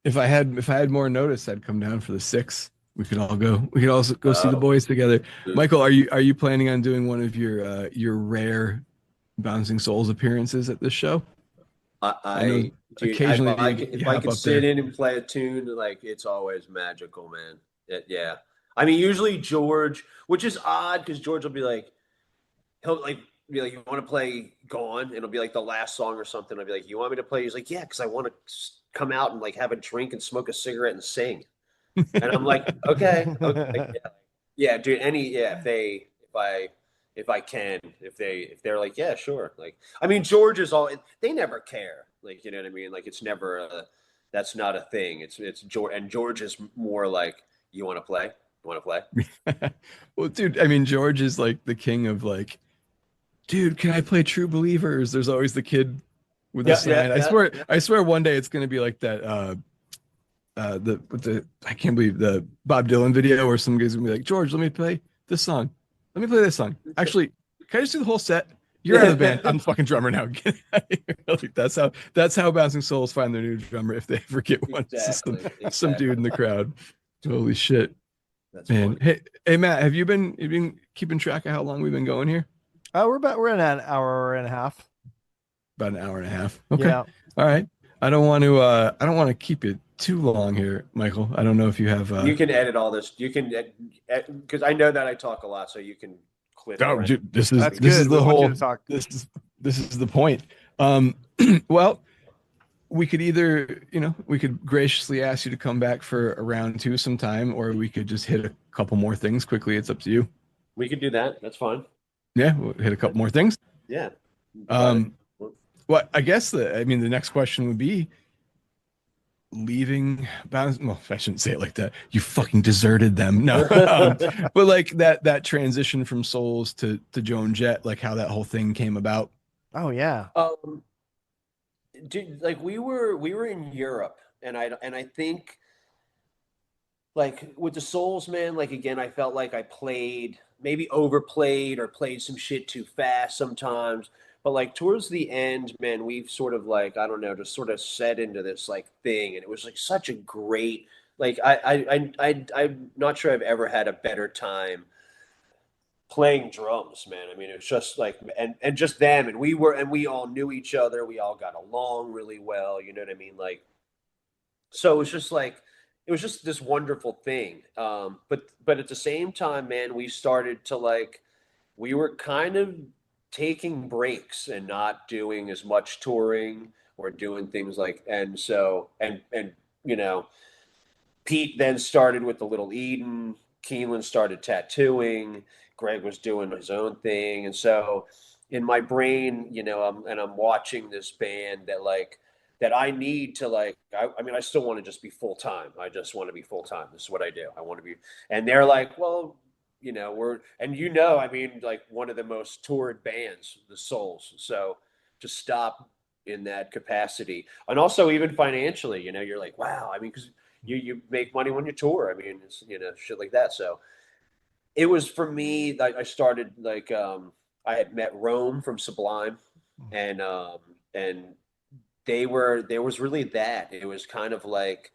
if I had more notice, I'd come down for the six. We could all go. We could also go see the oh, boys together. Michael, are you planning on doing one of your rare Bouncing Souls appearances at this show? I know Dude, occasionally you if I hop could up sit there. in and play a tune, like it's always magical, man. Yeah. I mean, usually George, which is odd because George will be like, he'll like be like, you want to play Gone? And it'll be like the last song or something. I'll be like, you want me to play? He's like, yeah, because I want to come out and like have a drink and smoke a cigarette and sing. And I'm like, okay, okay, yeah, yeah, dude. Yeah, if I can, if they're like, yeah, sure. Like, I mean, George is all they never care. Like, you know what I mean? Like, it's never that's not a thing. It's George, and George is more like, you want to play? You want to play? Well, dude, I mean, George is like the king of like, dude, can I play True Believers? There's always the kid with the Yeah, yeah, sign. yeah, yeah. I swear one day it's gonna be like that the with the I can't believe the Bob Dylan video where some guy's gonna be like, George, let me play this song. Let me play this song. Actually, can I just do the whole set? You're out of the band. I'm the fucking drummer now. Get out of here. Like, that's how Bouncing Souls find their new drummer if they ever get one. It's just some dude in the crowd. Holy shit. That's Man. funny. Hey Matt, have you been keeping track of how long we've been going here? We're in an hour and a half. About an hour and a half. Okay. Yeah. All right. I don't want to keep it too long here, Michael. I don't know if you have You can edit all this. You can, because I know that I talk a lot, so you can clip oh or dude, That's this is good. We the want you to whole talk. this is the point. Um well, we could either, we could graciously ask you to come back for a round two sometime, or we could just hit a couple more things quickly. It's up to you. we could do that. That's fine. Yeah, we'll hit a couple more things. Yeah. Provided. Um well, I guess the next question would be leaving Bounce. Well, I shouldn't say it like that. You fucking deserted them. No, but like that transition from Souls to Joan Jett, like how that whole thing came about. Oh yeah. Um, dude, like we were in Europe, and I think like with the Souls, man, like again, I felt like I played maybe overplayed or played some shit too fast sometimes. But like towards the end, man, we've sort of like, I don't know, just sort of set into this like thing, and it was like such a great like I'm not sure I've ever had a better time playing drums, man. I mean, it was just like and just them, and we all knew each other. We all got along really well. You know what I mean? Like, so it was just like it was just this wonderful thing. But at the same time, man, we started to like we were kind of taking breaks and not doing as much touring or doing things like and you know Pete then started with the Little Eden. Keeneland started tattooing. Greg was doing his own thing, and so in my brain, I'm watching this band that like that I need to like. I mean, I still want to just be full time. I just want to be full time. This is what I do. I want to be, and they're like, well, we're and I mean, like one of the most toured bands, the Souls. So to stop in that capacity, and also even financially, you're like, wow. I mean, because you make money when you tour. I mean, it's, shit like that. So it was for me. Like I started like I had met Rome from Sublime, and there was really that. It was kind of like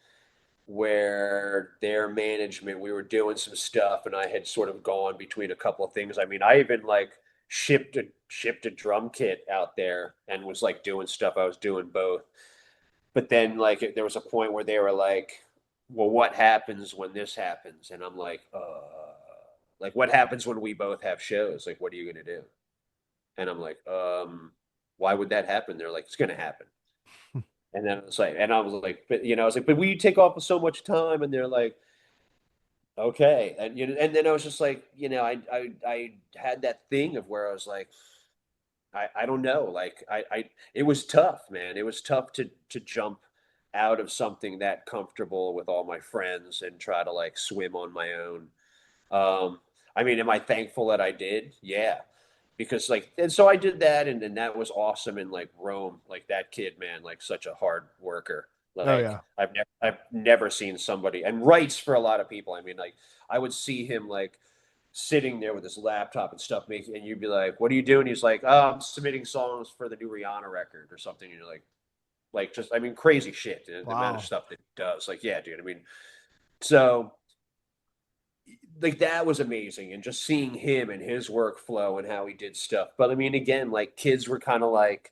where their management, we were doing some stuff, and I had sort of gone between a couple of things. I mean, I even like shipped a drum kit out there and was like doing stuff. I was doing both, but then like there was a point where they were like, well, what happens when this happens? And I'm like what happens when we both have shows? Like, what are you gonna do? And I'm like, why would that happen? They're like, it's gonna happen. And then it's like, and I was like, but I was like, but we take off so much time, and they're like, okay, and then I was just like, I had that thing of where I was like, I don't know. Like it was tough, man. It was tough to jump out of something that comfortable with all my friends and try to like swim on my own. I mean, am I thankful that I did? Yeah. Because like, and so I did that, and that was awesome. And like Rome, like that kid, man, like such a hard worker. Oh Like yeah. I've never seen somebody, and writes for a lot of people. I mean, like I would see him like sitting there with his laptop and stuff making, and you'd be like, "What are you doing?" He's like, "Oh, I'm submitting songs for the new Rihanna record or something." And you're like just, I mean, crazy shit. The amount of Wow. stuff that he does. Like, yeah, dude. I mean, so like that was amazing, and just seeing him and his workflow and how he did stuff. But I mean, again, like kids were kind of like,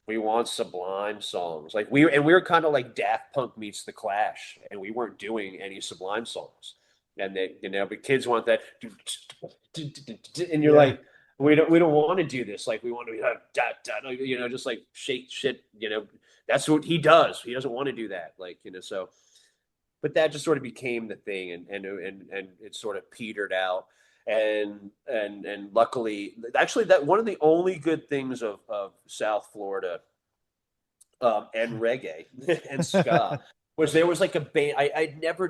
we want Sublime songs. Like we were kind of like Daft Punk meets The Clash, and we weren't doing any Sublime songs. And they, but kids want that, and you're like, we don't want to do this. Like we want to be just like shake shit. That's what he does. He doesn't want to do that. Like so. But that just sort of became the thing, and it sort of petered out. And luckily, actually, that one of the only good things of South Florida, and reggae and ska, was there was like a band. I'd never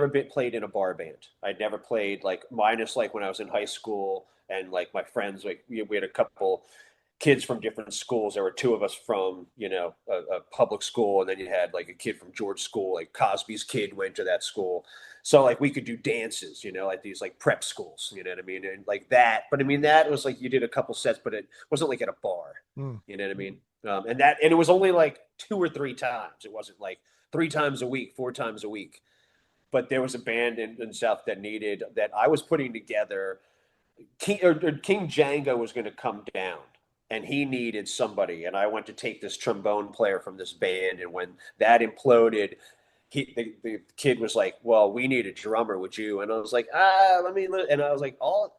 been played in a bar band. I'd never played, like, minus like when I was in high school, and like my friends, like we had a couple kids from different schools. There were two of us from, a public school, and then you had like a kid from George school, like Cosby's kid went to that school. So like we could do dances, like these like prep schools, you know what I mean? And like that, but I mean, that was like, you did a couple sets, but it wasn't like at a bar, you know what I mean? And it was only like 2 or 3 times. It wasn't like 3 times a week, 4 times a week. But there was a band in South that I was putting together. King Django was going to come down, and he needed somebody, and I went to take this trombone player from this band, and when that imploded, the kid was like, well, we need a drummer, would you? And I was like, let me, and I was like, well,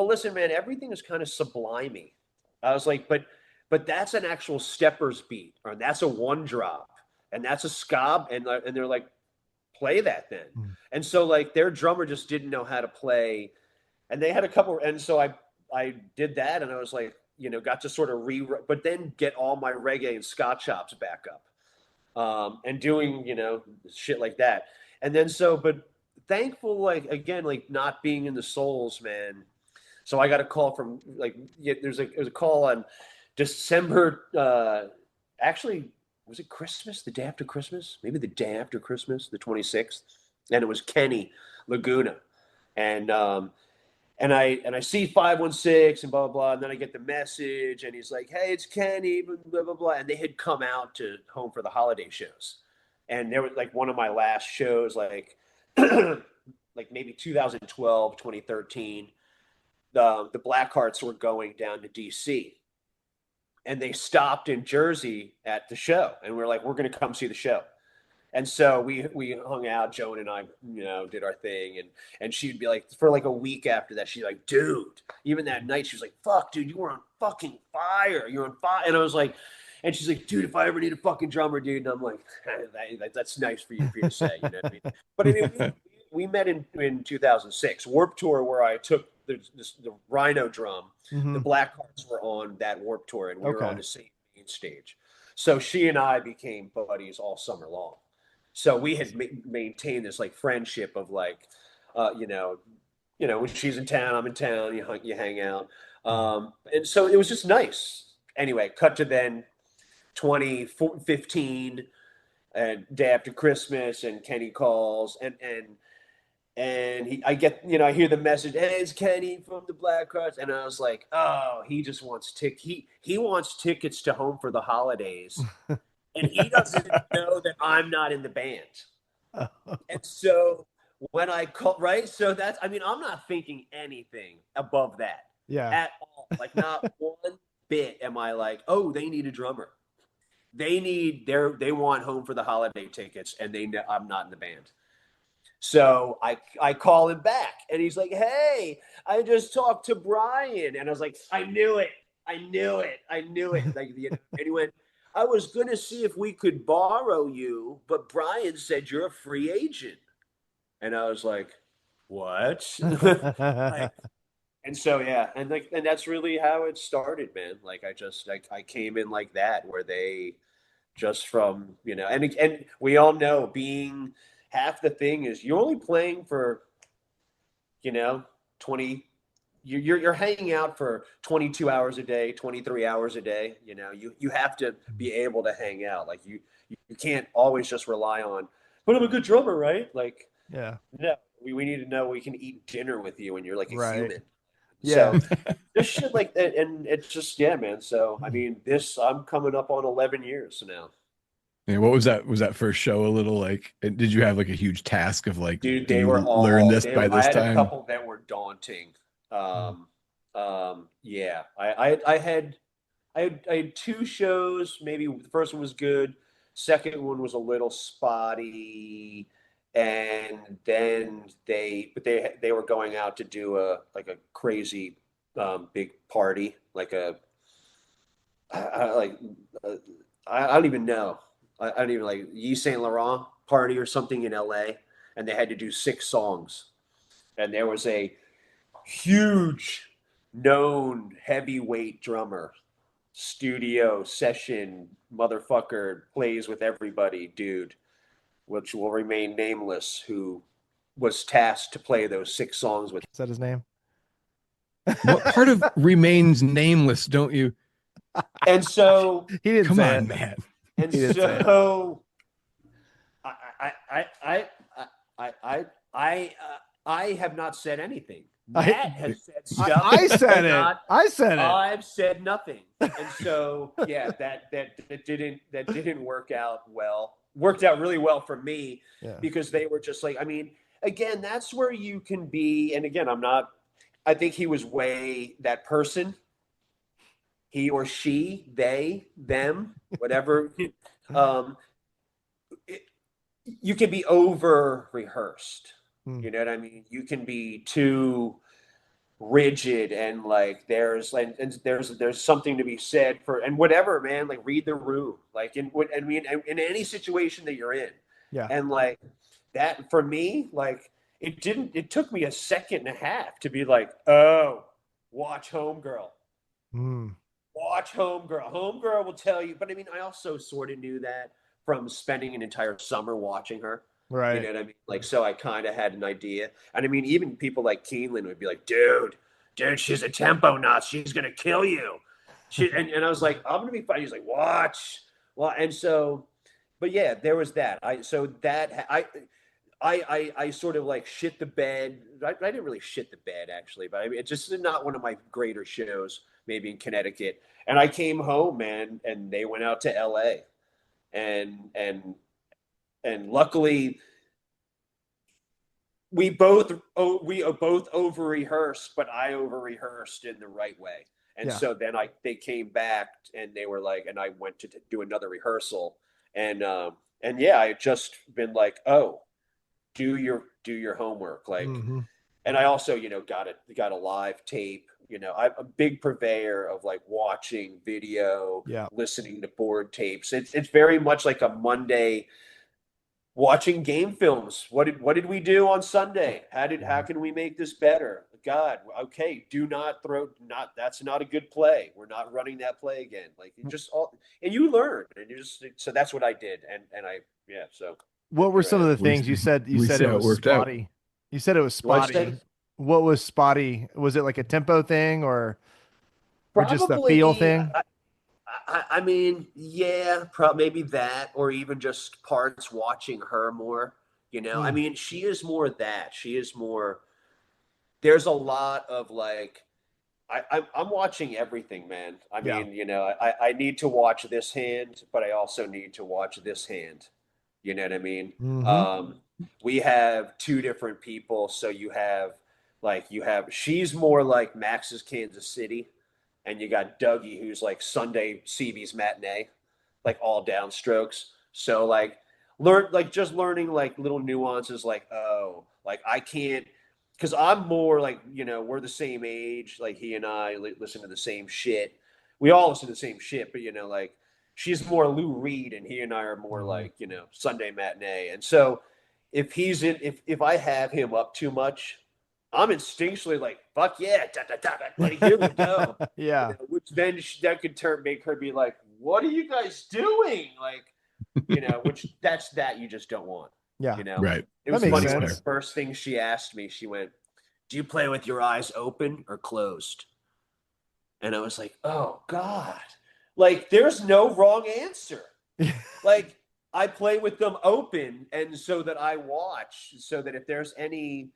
listen, man, everything is kind of sublimey. I was like, but that's an actual steppers beat, or that's a one drop, and that's a scob, and they're like, play that then. And so like their drummer just didn't know how to play, and they had a couple, and so I did that, and I was like, got to sort of but then get all my reggae and ska chops back up, and doing, shit like that. And then but thankful, like, again, like not being in the Souls, man. So I got a call from, like, there's a call on December, actually, was it Christmas? The day after Christmas? Maybe the day after Christmas, the 26th. And it was Kenny Laguna. And I see 516 and blah, blah, blah. And then I get the message, and he's like, hey, it's Kenny, blah, blah, blah. And they had come out to Home for the Holiday shows. And there was like one of my last shows, like, like maybe 2012, 2013. The Blackhearts were going down to DC. And they stopped in Jersey at the show. And we're like, we're going to come see the show. And so we hung out, Joan and I, did our thing. And she'd be like, for like a week after that, she's like, dude, even that night, she was like, fuck, dude, you were on fucking fire. You're on fire. And I was like, and she's like, dude, if I ever need a fucking drummer, dude. And I'm like, that's nice for you to say, you know what I mean? But I mean, we met in 2006, Warped Tour, where I took the Rhino drum. Mm-hmm. The Blackhearts were on that Warped Tour, and we were on the same main stage. So she and I became buddies all summer long. So we had maintained this like friendship of like, when she's in town, I'm in town, you hang out. And so it was just nice. Anyway, cut to then 2015, and day after Christmas, and Kenny calls, and I hear the message, hey, it's Kenny from the Blackhearts, and I was like, oh, he just wants he wants tickets to Home for the Holidays. And he doesn't know that I'm not in the band. And so when I call, right? So that's, I mean, I'm not thinking anything above that. Yeah. At all. Like, not one bit am I like, oh, they need a drummer. They want Home for the Holiday tickets, and they know I'm not in the band. So I call him back, and he's like, hey, I just talked to Brian. And I was like, I knew it. Like, and he went, I was going to see if we could borrow you, but Brian said you're a free agent. And I was like, what? And so, yeah. And that's really how it started, man. Like, I came in like that, where they just from, and we all know, being half the thing is you're only playing for, 20, you're hanging out for 22 hours a day, 23 hours a day. You have to be able to hang out. Like you can't always just rely on, but I'm a good drummer, right? Like, yeah, no, we need to know we can eat dinner with you and you're like a human. Yeah. So just shit like that. And it's just, yeah, man. So, I mean, I'm coming up on 11 years now. And what was that? Was that first show a little like? Did you have like a huge task of like, Dude, do they were you learn all this they by I this had a time? couple that were daunting. Mm. Yeah. I had two shows. Maybe the first one was good. Second one was a little spotty. And then they were going out to do a crazy big party, like a I, like uh, I don't even know. I don't even like Yves Saint Laurent party or something in LA, and they had to do 6 songs, and there was a huge known heavyweight drummer, studio session motherfucker, plays with everybody, dude, which will remain nameless, who was tasked to play those 6 songs with. Is that his name? What part of remains nameless, don't you? And so, He didn't Come say on, it. man. and He didn't say it. so, I, I, I, I, I, I, I, I have not said anything. Matt has said stuff. I said it. Not, I said it. I've said nothing, and so yeah, that didn't work out well. Worked out really well for me Yeah. because they were just like, I mean, again, that's where you can be. And again, I'm not. I think he was way that person. He or she, they, them, whatever. um, it, you can be over rehearsed. Mm. You know what I mean? You can be too rigid, and like and there's something to be said for, and whatever, man, like read the room, like in what I mean, in any situation that you're in. Yeah. And like that for me, like it took me a second and a half to be like, oh, watch Homegirl. Mm. Watch Homegirl. Homegirl will tell you. But I mean, I also sort of knew that from spending an entire summer watching her. You Right. know what I mean? Like, so I kind of had an idea. And I mean, even people like Keeneland would be like, dude, she's a tempo nut. She's going to kill you. And I was like, I'm going to be fine. He's like, watch. Well, and so, but yeah, there was that. I sort of like shit the bed. I didn't really shit the bed actually, but I mean, it's just not one of my greater shows, maybe in Connecticut. And I came home, man, and they went out to LA, and luckily we both over rehearsed, but I over rehearsed in the right way. And Yeah. so then they came back, and they were like, and I went to do another rehearsal, and yeah, I had just been like, oh, do your homework, like. Mm-hmm. And I also, got a live tape. I'm a big purveyor of like watching video, Yeah. listening to board tapes. It's very much like a Monday watching game films. What did we do on Sunday? How can we make this better? God, okay, do not throw not that's not a good play. We're not running that play again. Like you just all and you learn, and so that's what I did. And I yeah, so What were here I some of am. the things you said? You We said see it how it was worked out. spotty. You said it was What'd you say? spotty. What was spotty? Was it like a tempo thing or just the feel Probably thing? I mean, yeah, maybe that, or even just parts watching her more. I Mm. mean, she is more that. She is more. There's a lot of like, I'm watching everything, man. I Yeah. mean, I need to watch this hand, but I also need to watch this hand. You know what I mean? Mm-hmm. We have two different people, so you have she's more like Max's Kansas City, and you got Dougie, who's like Sunday CB's matinee, like all downstrokes. So just learning like little nuances, like, oh, like I can't, because I'm more like, we're the same age, like he and I listen to the same shit. We all listen to the same shit, but like she's more Lou Reed, and he and I are more Mm-hmm. like, Sunday matinee. And so if I have him up too much, I'm instinctually like, fuck yeah, da, da, da, da, like here we go. Yeah. Which then that could make her be like, what are you guys doing? Like, which that you just don't want. Yeah. Right. It That was makes funny. One of sense. the first things she asked me, she went, do you play with your eyes open or closed? And I was like, oh God, like there's no wrong answer. Like I play with them open, and so that I watch, so that if there's any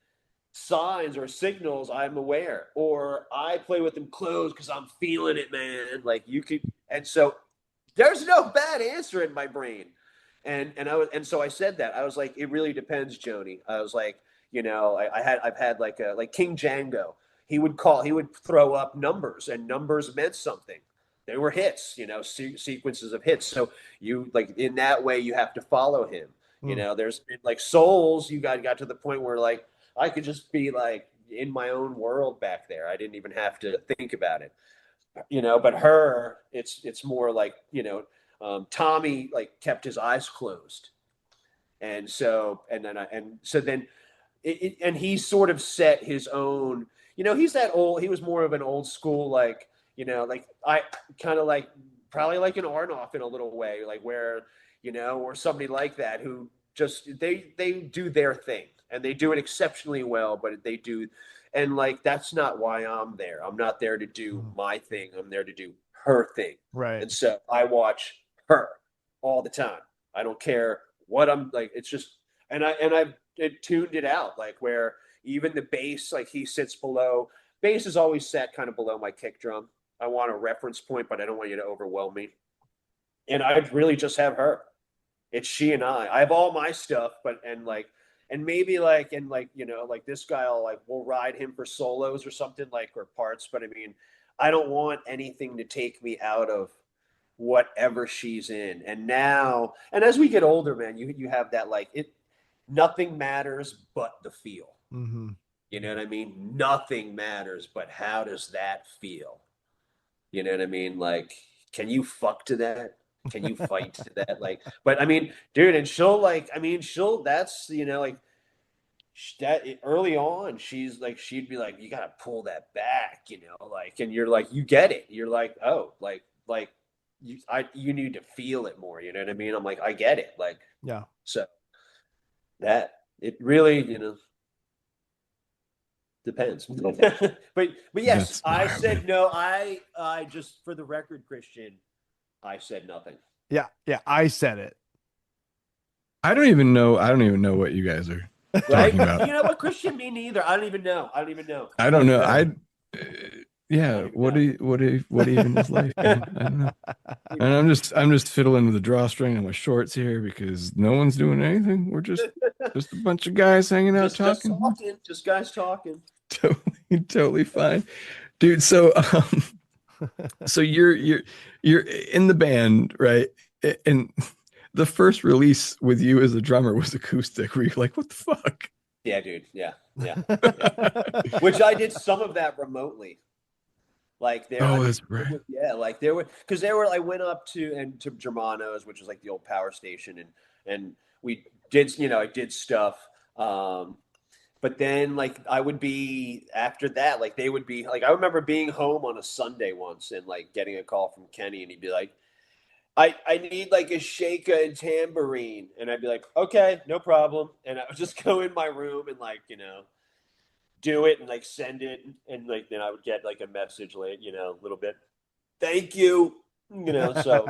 signs or signals, I'm aware. Or I play with them closed because I'm feeling it, man. Like you could, and so there's no bad answer in my brain. So I said that. I was like, it really depends, Joni. I was like, I've had like King Django. He would throw up numbers, and numbers meant something. They were hits, sequences of hits. So you like in that way you have to follow him. Mm. There's like Souls, you got to the point where like I could just be like in my own world back there. I didn't even have to think about it. But her, it's more like, Tommy like kept his eyes closed. And he sort of set his own, he was more of an old school, like, like I kind of like probably like an Arnoff in a little way, like where, or somebody like that who just, they do their thing and they do it exceptionally well, but they do. And like, that's not why I'm there. I'm not there to do my thing. I'm there to do her thing. Right. And so I watch her all the time. I don't care what I'm like. It's just, I've tuned it out, like where even the bass, like he sits below. Bass is always set kind of below my kick drum. I want a reference point, but I don't want you to overwhelm me. And I really just have her. It's she and I. I have all my stuff, and maybe like, and like, like this guy, we'll ride him for solos or something, like, or parts. But I mean, I don't want anything to take me out of whatever she's in. And now, and as we get older, man, you have that, like, nothing matters but the feel. Mm-hmm. You know what I mean? Nothing matters, but how does that feel? You know what I mean? Like, can you fuck to that? Can you fight to that? Like, but I mean, dude, and that's, like, that early on, she'd be like, you got to pull that back, like, and you're like, you get it. You're like, oh, like you need to feel it more. You know what I mean? I'm like, I get it. Like, Yeah. So that it really, depends. but yes, That's I wild, said man. no. I just, for the record, Christian, I said nothing. Yeah. Yeah. I said it. I don't even know. I don't even know what you guys are Right? talking about. You know what, Christian? Me neither. I don't even know. I don't even know. I don't know. I Yeah. don't even What even is life, man? I don't know. know. And I'm just fiddling with the drawstring on my shorts here because no one's doing anything. We're just a bunch of guys hanging out just talking. talking, just guys talking. Totally fine, dude. So so you're in the band, right? And the first release with you as a drummer was acoustic. Were you like, what the fuck? Yeah, dude. Yeah, yeah, yeah. Which I did some of that remotely. Like there, I Oh, mean, that's right. yeah, like there were, because there were, I went up to Germano's, which was like the old power station, and we did, I did stuff. But then like I would be, after that, like they would be like, I remember being home on a Sunday once and like getting a call from Kenny, and he'd be like, I need like a shaker and tambourine, and I'd be like, okay, no problem, and I would just go in my room and like, do it and like send it, and like then I would get like a message late, a little bit, thank you, so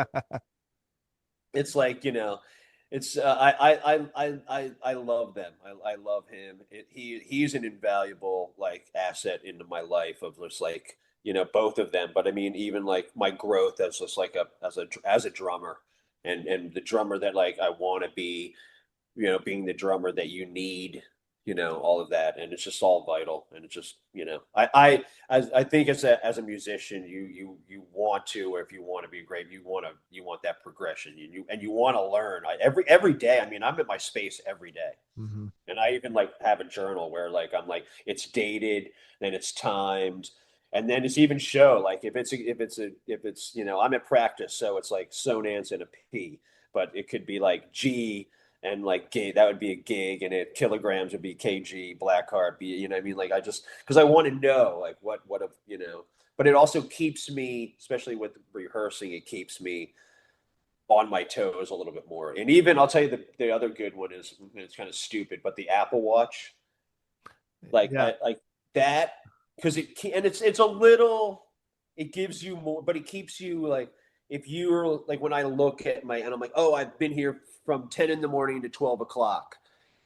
it's like, it's I love them. I love him. He's an invaluable like asset into my life, of just like, both of them. But I mean, even like my growth as just like as a drummer, and the drummer that like I want to be, being the drummer that you need, all of that, and it's just all vital. And it's just, I think as a musician, you want to, or if you want to be great, you want that progression, and you want to learn. Every day. I mean, I'm in my space every day, Mm-hmm. and I even like have a journal where like I'm like, it's dated, then it's timed. And then it's even show, like if it's I'm at practice, so it's like sonance and a P, but it could be like G and like gig, that would be a gig, and it kilograms would be kg, Blackheart be, what I mean, like I just, because I want to know like what but it also keeps me, especially with rehearsing, it keeps me on my toes a little bit more. And even I'll tell you, the other good one is, it's kind of stupid, but the Apple Watch, like Yeah. like that, because it's a little, it gives you more, but it keeps you like, if you're like, when I look at and I'm like, oh, I've been here from 10 in the morning to 12 o'clock,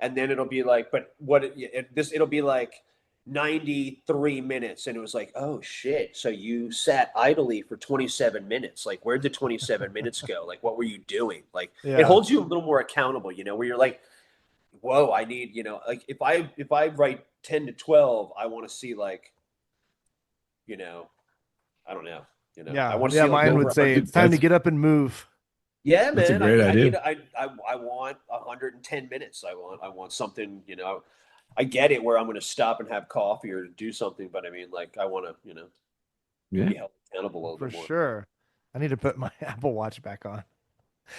and then it'll be like, but it'll be like, 93 minutes, and it was like, oh shit, so you sat idly for 27 minutes. Like, where'd the 27 minutes go? Like, what were you doing? Like, it Yeah. holds you a little more accountable, where you're like, whoa, I need, like if I write 10 to 12, I want to see like, I don't know, I Yeah. want to Yeah. see like Mine over would say 100. it's time to get up and move. Yeah, That's a man. great I idea. need I want 110 minutes. I want something, I get it where I'm going to stop and have coffee or do something, but I mean, like, I want to, Yeah. be held accountable a little For bit more. sure. I need to put my Apple Watch back on.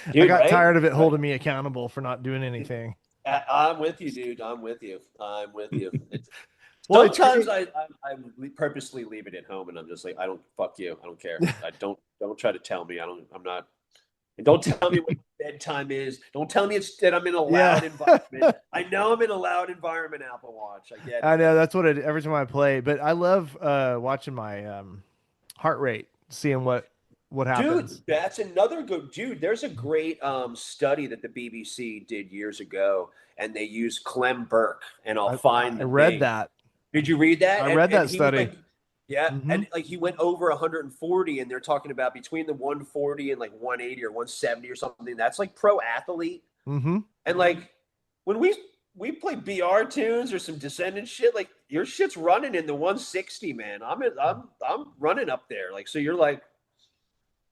I Dude, got right? tired of it Right. holding me accountable for not doing anything. I'm with you, dude. I'm with you. I'm with you. Well, it's Sometimes great. I purposely leave it at home, and I'm just like, I don't, fuck you. I don't care. I don't try to tell me. I'm not. And don't tell me what bedtime is. Don't tell me it's that I'm in a Yeah. loud environment. I know I'm in a loud environment, Apple Watch. I get I it. know that's what it every time I play, but I love watching my heart rate, seeing what happens. Dude, that's another good dude. There's a great study that the BBC did years ago, and they used Clem Burke, and I'll find I the read thing. that. Did you read that? I And read and that he was study. like, yeah, Hmm. and like he went over 140, and they're talking about between the 140 and like 180 or 170 or something. That's like pro athlete. Hmm. And like when we play BR tunes or some Descendant shit, like your shit's running in the 160, man. I'm running up there. Like, so you're like,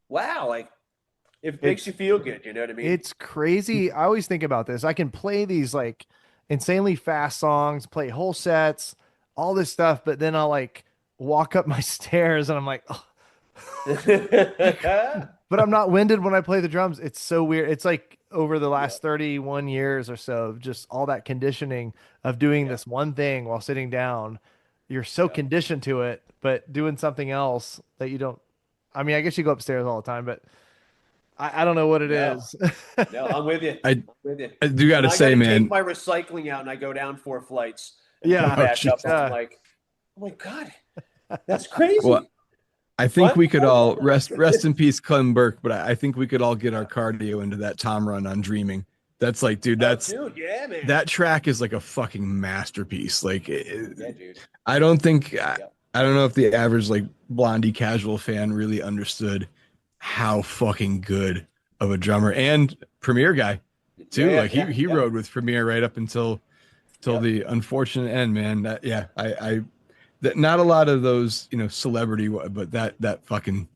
wow, like it makes It's you feel good. You know what I mean? it's crazy. I always think about this. I can play these like insanely fast songs, play whole sets, all this stuff, but then I'll like walk up my stairs and I'm like, oh. But I'm not winded when I play the drums. It's so weird. It's like over the Yeah, last 31 years or so of just all that conditioning of doing yeah, this one thing while sitting down. You're so yeah. conditioned to it, but doing something else that you don't. I mean, I guess you go upstairs all the time, but I don't know what it No, is. no, I'm with you. I I'm with you. I do got When to I got say, to take man. my recycling out and I go down 4 flights and come Yeah. Oh, back up, jeez. I'm Yeah. like, oh my God, that's Well, crazy. I think What? we could all rest in peace, Clem Burke. But I think we could all get our cardio into that Tom run on Dreaming. That's like, dude, Oh, dude, yeah, man. that track is like a fucking masterpiece. Like, Yeah, dude. I don't think Yeah, I don't know if the average like Blondie casual fan really understood how fucking good of a drummer and Premier guy yeah, too. yeah, Like yeah, he yeah, rode with Premier right up until yeah. the unfortunate end, man. That yeah, I that not a lot of those, celebrity, but that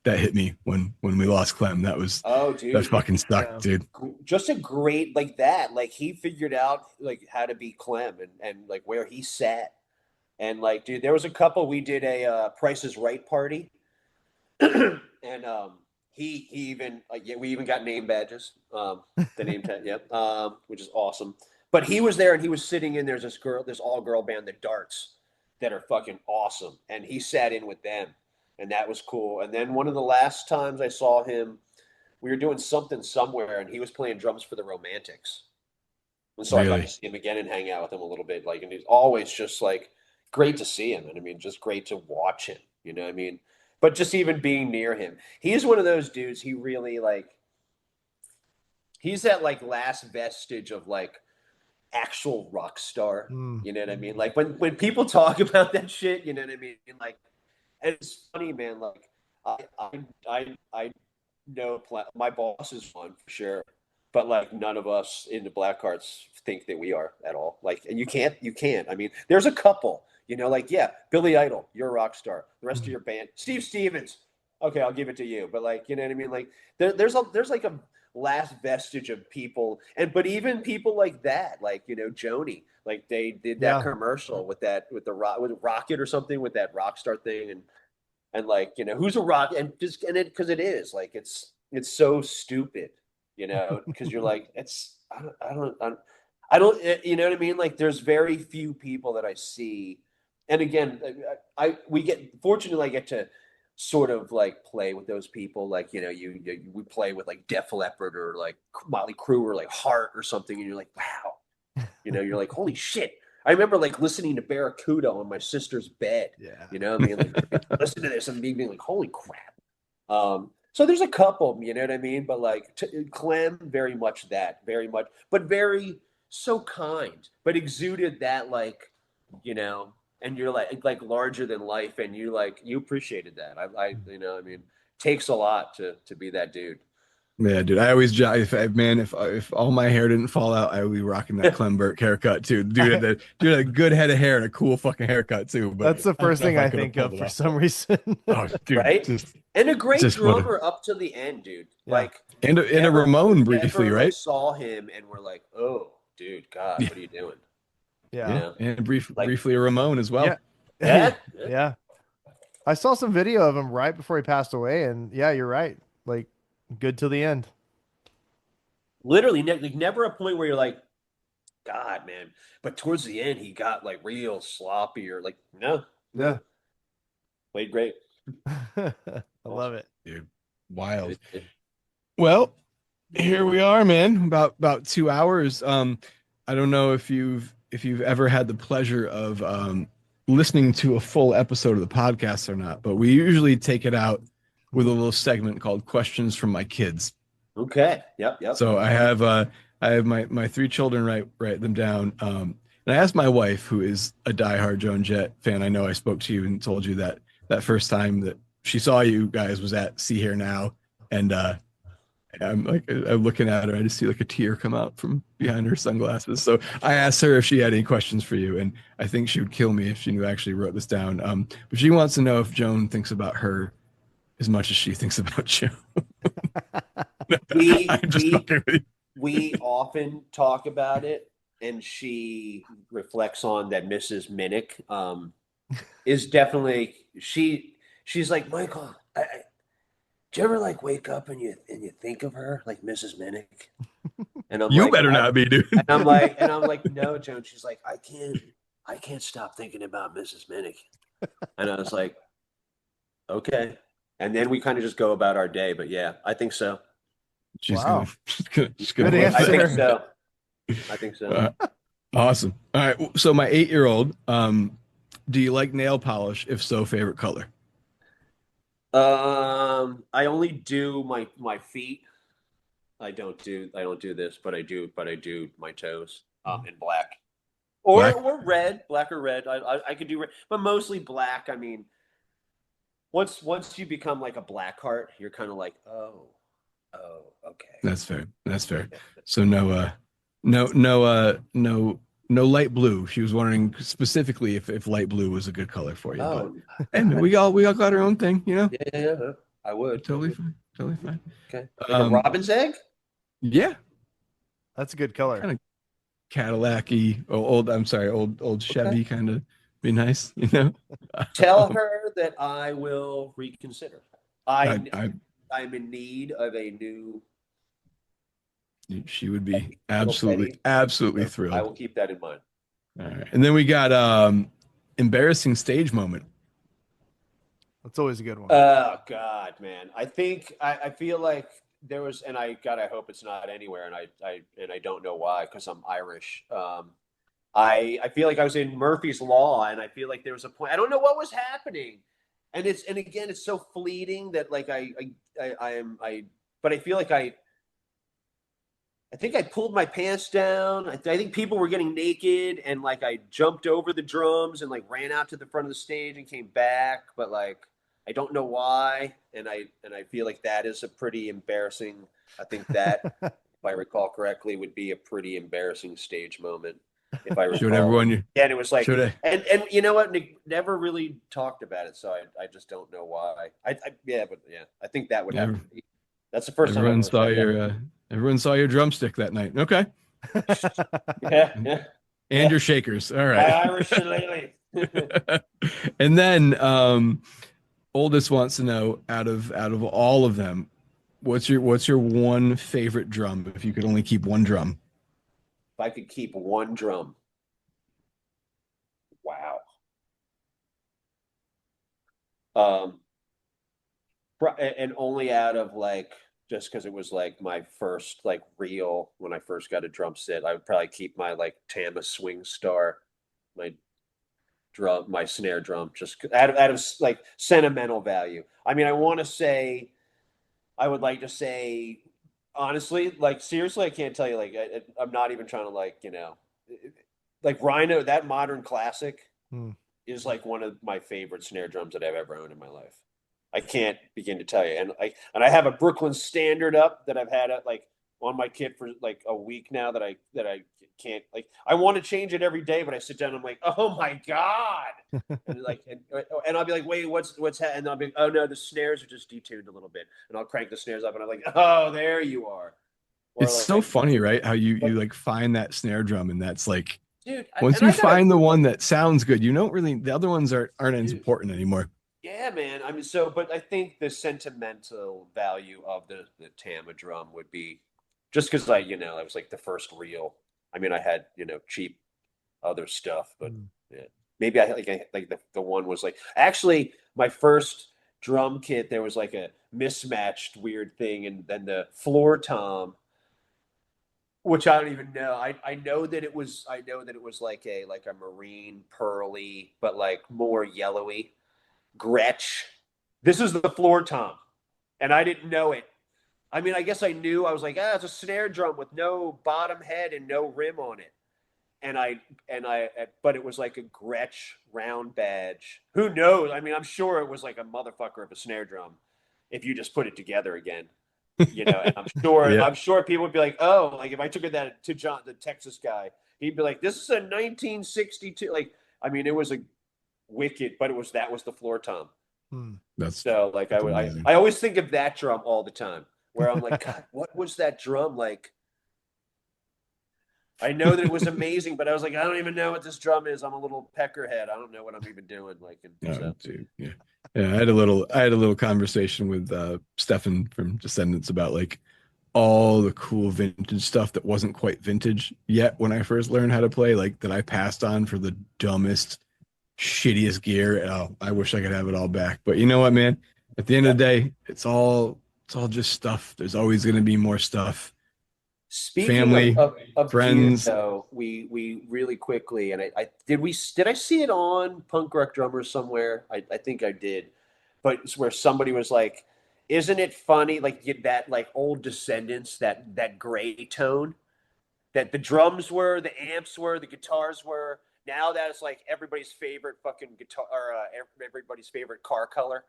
hit me when we lost Clem. Oh, That dude, fucking stuck, Yeah. dude. just a great like that. Like he figured out like how to be Clem and like where he sat. And like, dude, there was a couple. We did a Price is Right party, and he even like yeah, we even got name badges. The name tag, yep, which is awesome. But he was there and he was sitting in. There's this all girl band, the Darts, that are fucking awesome, and he sat in with them, and that was cool. And then one of the last times I saw him, we were doing something somewhere, and he was playing drums for the Romantics. And so I got to Really. see him again and hang out with him a little bit. Like, and he's always just like great to see him. And I mean, just great to watch him. You know what I mean? But just even being near him, he's one of those dudes. He really like, he's that like last vestige of like actual rock star. Mm. You know what I mean? Like when people talk about that shit, you know what I mean? Like, and it's funny, man. Like, I know my boss is one for sure, but like none of us in the Blackhearts think that we are at all. Like, and you can't. I mean, there's a couple, like yeah, Billy Idol, you're a rock star. The rest of Mm. your band, Steve Stevens, okay, I'll give it to you. But like, you know what I mean? Like, there's like a last vestige of people, and but even people like that, like Joni, like they did that Yeah. commercial with with Rocket or something with that rock star thing, and like who's a rock and just and it because it is like it's so stupid because you're like it's I don't you know what I mean, like there's very few people that I see, and again I we get fortunately I get to sort of like play with those people, like we play with like Def Leppard or like Motley Crue or like Heart or something, and you're like wow, you're like holy shit. I remember like listening to Barracuda on my sister's bed. Yeah. I mean, like listen to this and being like, holy crap. So there's a couple, you know what I mean? But like Clem, very much that, very much, but very so kind, but exuded that like, you know, and you're like larger than life, and you appreciated that. I mean, takes a lot to be that dude. Yeah, dude. I always if all my hair didn't fall out, I would be rocking that Clem Burke haircut too. Dude had a good head of hair and a cool fucking haircut too. But That's the I don't first know if thing I I could have think pulled of it for off. some reason. Oh, dude, Right? And a great just what a drummer up to the end, dude. Yeah. Like, and a Ramon briefly, right? saw him and were like, oh, dude, God, Yeah, what are you doing? Yeah. yeah, and Like, briefly a Ramon as well. Yeah. yeah. Yeah. I saw some video of him right before he passed away, and yeah, you're right. Like, good till the end. Literally, like, never a point where you're like, God, man. But towards the end, he got like real sloppy or like, no, Yeah. played great. I love it. Dude, wild. Well, here we are, man. About 2 hours. I don't know if you've ever had the pleasure of listening to a full episode of the podcast or not, but we usually take it out with a little segment called Questions from My Kids. Okay. Yep. So I have my three children write them down. And I asked my wife, who is a diehard Joan Jett fan. I know I spoke to you and told you that first time that she saw you guys was at See Here Now, and I'm looking at her. I just see like a tear come out from behind her sunglasses. So I asked her if she had any questions for you, and I think she would kill me if she knew I actually wrote this down. But she wants to know if Joan thinks about her as much as she thinks about you. I'm just fucking with you. We often talk about it, and she reflects on that Mrs. Minnick is definitely she's like, Michael, do you ever like wake up and you think of her like Mrs. Minnick? And I'm You like, better not be, dude. and I'm like, no, Joan. She's like, I can't stop thinking about Mrs. Minnick. And I was like, okay. And then we kind of just go about our day. But yeah, I think so. Wow. She's Good gonna love I answer. think that. so. I think so. Awesome. All right. So my 8-year-old, do you like nail polish? If so, favorite color? I only do my feet. I don't do this, but I do my toes in black. Black? Or red, black or red. I could do red, but mostly black. I mean, once you become like a Blackheart, you're kind of like, oh, okay. That's fair. That's fair. So no light blue. She was wondering specifically if light blue was a good color for you. Oh, But hey, man, we all got our own thing, you know? yeah, I would. Totally fine. Totally fine. Okay. Like a robin's egg? Yeah. That's a good color. Kind of Cadillac-y, old Chevy kind of be nice, you know? Tell her that I will reconsider. I I'm in need of a new. she would be Petty. absolutely I thrilled. will keep that in mind. All right. And then we got embarrassing stage moment. That's always a good one. Oh God, man! I think I feel like there was, and I hope it's not anywhere, and I don't know why because I'm Irish. I feel like I was in Murphy's Law, and I feel like there was a point. I don't know what was happening, and again it's so fleeting that like but I feel like I think I pulled my pants down. I think people were getting naked, and like I jumped over the drums and like ran out to the front of the stage and came back, but like I don't know why, and I feel like that is a pretty embarrassing. I think that, if I recall correctly, would be a pretty embarrassing stage moment. If I recall, Showed everyone and it was like, showed and you know what? Nick never really talked about it, so I just don't know why. I think that would have to be. That's the first time everyone saw your drumstick that night. Okay. Yeah. And your shakers. All My right. Irish shillelagh. And then oldest wants to know out of all of them, what's your one favorite drum if you could only keep one drum? If I could keep one drum. Wow. And only out of like, just because it was like my first like real, when I first got a drum set, I would probably keep my like Tama Swing Star, my snare drum, just out of like sentimental value. I mean, I would like to say, honestly, like seriously, I can't tell you, like I'm not even trying to like, like Rhino, that modern classic is like one of my favorite snare drums that I've ever owned in my life. I can't begin to tell you. And I have a Brooklyn Standard up that I've had like on my kit for like a week now that I can't, like, I want to change it every day, but I sit down and I'm like, oh my God. And like, and I'll be like, wait, and I'll be like, oh no, the snares are just detuned a little bit. And I'll crank the snares up and I'm like, oh, there you are. Or It's so like, funny, right? How you like find that snare drum, and that's like dude, once and you I gotta, find the one that sounds good, you don't really the other ones aren't as dude, important anymore. yeah, man. I mean, but I think the sentimental value of the Tama drum would be just because I was like the first real. I mean, I had, cheap other stuff, but yeah, maybe I like the one was like actually my first drum kit. There was like a mismatched weird thing, and then the floor tom, which I don't even know. I know that it was like a marine pearly, but like more yellowy Gretsch. This is the floor tom, and I didn't know it. I mean, I guess I knew. I was like, it's a snare drum with no bottom head and no rim on it. But it was like a Gretsch round badge. Who knows? I mean, I'm sure it was like a motherfucker of a snare drum if you just put it together again. And I'm sure Yeah. I'm sure people would be like, oh, like if I took that to John, the Texas guy, he'd be like, this is a 1962. Like, I mean, it was a wicked, but that was the floor tom. That's So like that's I amazing. I always think of that drum all the time, where I'm like, God, what was that drum like? I know that it was amazing, but I was like, I don't even know what this drum is. I'm a little peckerhead. I don't know what I'm even doing. Like, and Oh, so dude, yeah. Yeah, I had a little conversation with Stefan from Descendants about like all the cool vintage stuff that wasn't quite vintage yet when I first learned how to play, like that I passed on for the dumbest, shittiest gear. Oh, I wish I could have it all back. But you know what, man? At the end of yeah. the day, it's all just stuff. There's always going to be more stuff. Speaking of, Family, gear, friends. though, we really quickly, and did I see it on Punk Rock Drummers somewhere? I think I did, but it's where somebody was like, "Isn't it funny? Like that like old Descendants, that gray tone, that the drums were, the amps were, the guitars were. Now that it's like everybody's favorite fucking guitar, or everybody's favorite car color.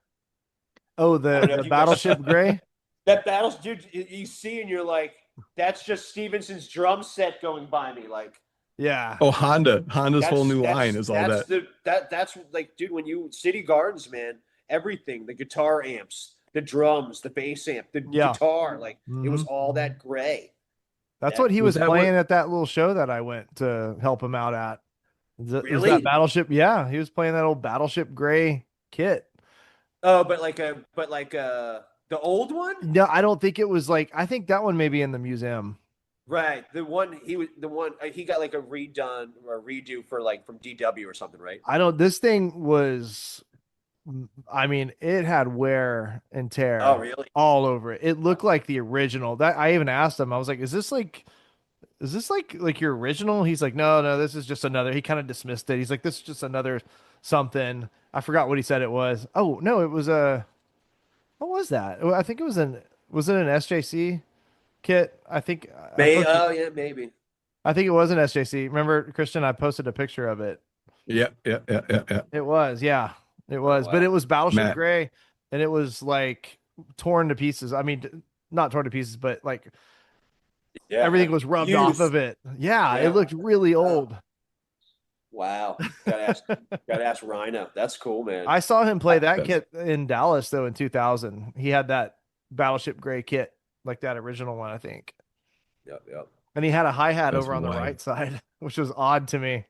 Oh, I don't know the if you guys Battleship Gray. that battles, dude. You see, and you're like, that's just Stevenson's drum set going by me. Like Yeah, Oh, Honda's whole that's new line that's is all that's that. the that's like, dude. When you City Gardens, man, everything, the guitar amps, the drums, the bass amp, the yeah. guitar, like it was hmm all that gray. That's what That he Was was that what playing at that little show that I went to help him out at. Was that really. Battleship? Yeah, he was playing that old Battleship Gray kit. Oh, the old one. No, I don't think it was like. I think that one may be in the museum. Right. The one he got like a redone or a redo for like from DW or something, right? I don't. This thing was. I mean, it had wear and Oh, tear really? all over it. It looked like the original. That I even asked him. I was like, is this like your original?" He's like, "No, no, this is just another." He kind of dismissed it. He's like, "This is just another something." I forgot what he said it was. Oh no, it was a. What was that? I think it was an. Was it an SJC kit? I think I posted. Oh, yeah, maybe. I think it was an SJC. Remember, Christian? I posted a picture of it. Yeah, yeah, yeah, yeah, yeah. It was, yeah, it Oh, was. But it wow. was Battleship Matt. Gray, and it was like torn to pieces. I mean, not torn to pieces, but like Yeah. everything was rubbed off Youth. of it. Yeah, it Yeah. looked really Wow. old. Wow. Gotta ask Rhino. That's cool, man. I saw him I, play that That's kit in Dallas though in 2000. He had that Battleship Gray kit, like that original one, I think. yep, yep. And he had a hi-hat that's over on the wild. right side, which was odd to me.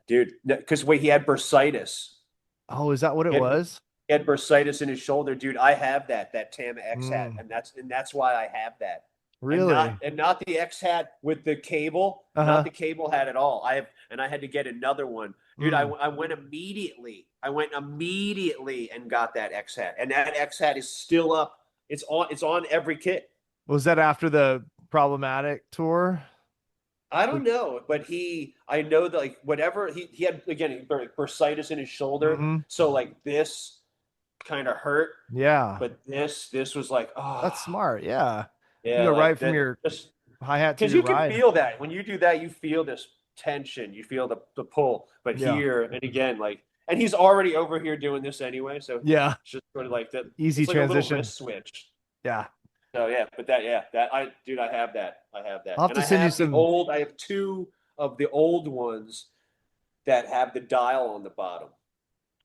Dude, because wait, he had bursitis. Oh, is that what it He had, was? he had bursitis in his shoulder, dude. I have that Tama X hat, Mm, and that's why I have that. and not really? and not the X hat with the cable, not Uh-huh. the cable hat at all. I had to get another one, dude. I, Mm. I went immediately. I went immediately and got that X hat, and that X hat is still up. It's on every kit. Was that after the problematic tour? I don't know, but I know that like whatever he had again bursitis in his shoulder, Mm-hmm. so like this kind of hurt, Yeah. but this was like, That's smart. Yeah. You yeah, go right like from that, your just hi-hat to because your you can ride. feel that when you do that, you feel this tension, you feel the pull. But Yeah. here and again, like and he's already over here doing this anyway. So Yeah. it's just sort of like that. Easy It's like transition. a little wrist switch. Yeah. So yeah, but that I have that. I have that. I'll have And to I send you have some. I have two of the old ones that have the dial on the bottom.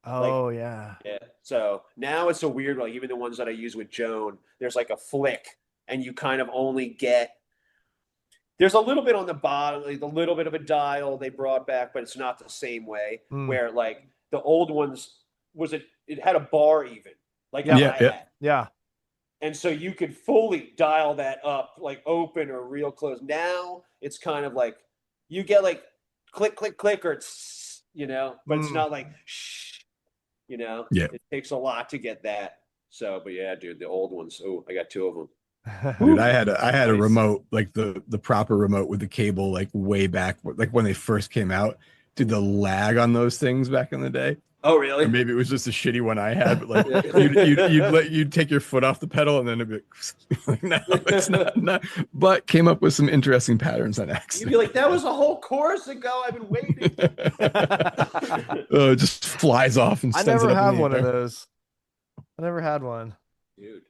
Oh yeah. Yeah. So now it's a weird, like even the ones that I use with Joan, there's like a flick, and you kind of only get there's a little bit on the bottom, like a little bit of a dial they brought back, but it's not the same way. Where like the old ones it had a bar even, like Yeah. I had. Yeah. And so you could fully dial that up, like open or real close. Now it's kind of like you get like click, click, click, or it's, but it's not like shh, Yeah. It takes a lot to get that. So, but yeah, dude, the old ones. Oh, I got two of them. Dude, I had a Nice. remote, like the proper remote with the cable, like way back, like when they first came out. Dude, the lag on those things back in the day. Oh, really? Or maybe it was just a shitty one I had, but like you'd take your foot off the pedal and then it'd be like, no, it's not. But came up with some interesting patterns on accident. You'd be like, that was a whole chorus ago. I've been waiting. It just flies off and I sends never it up had in the one of air. those. I never had one. Dude.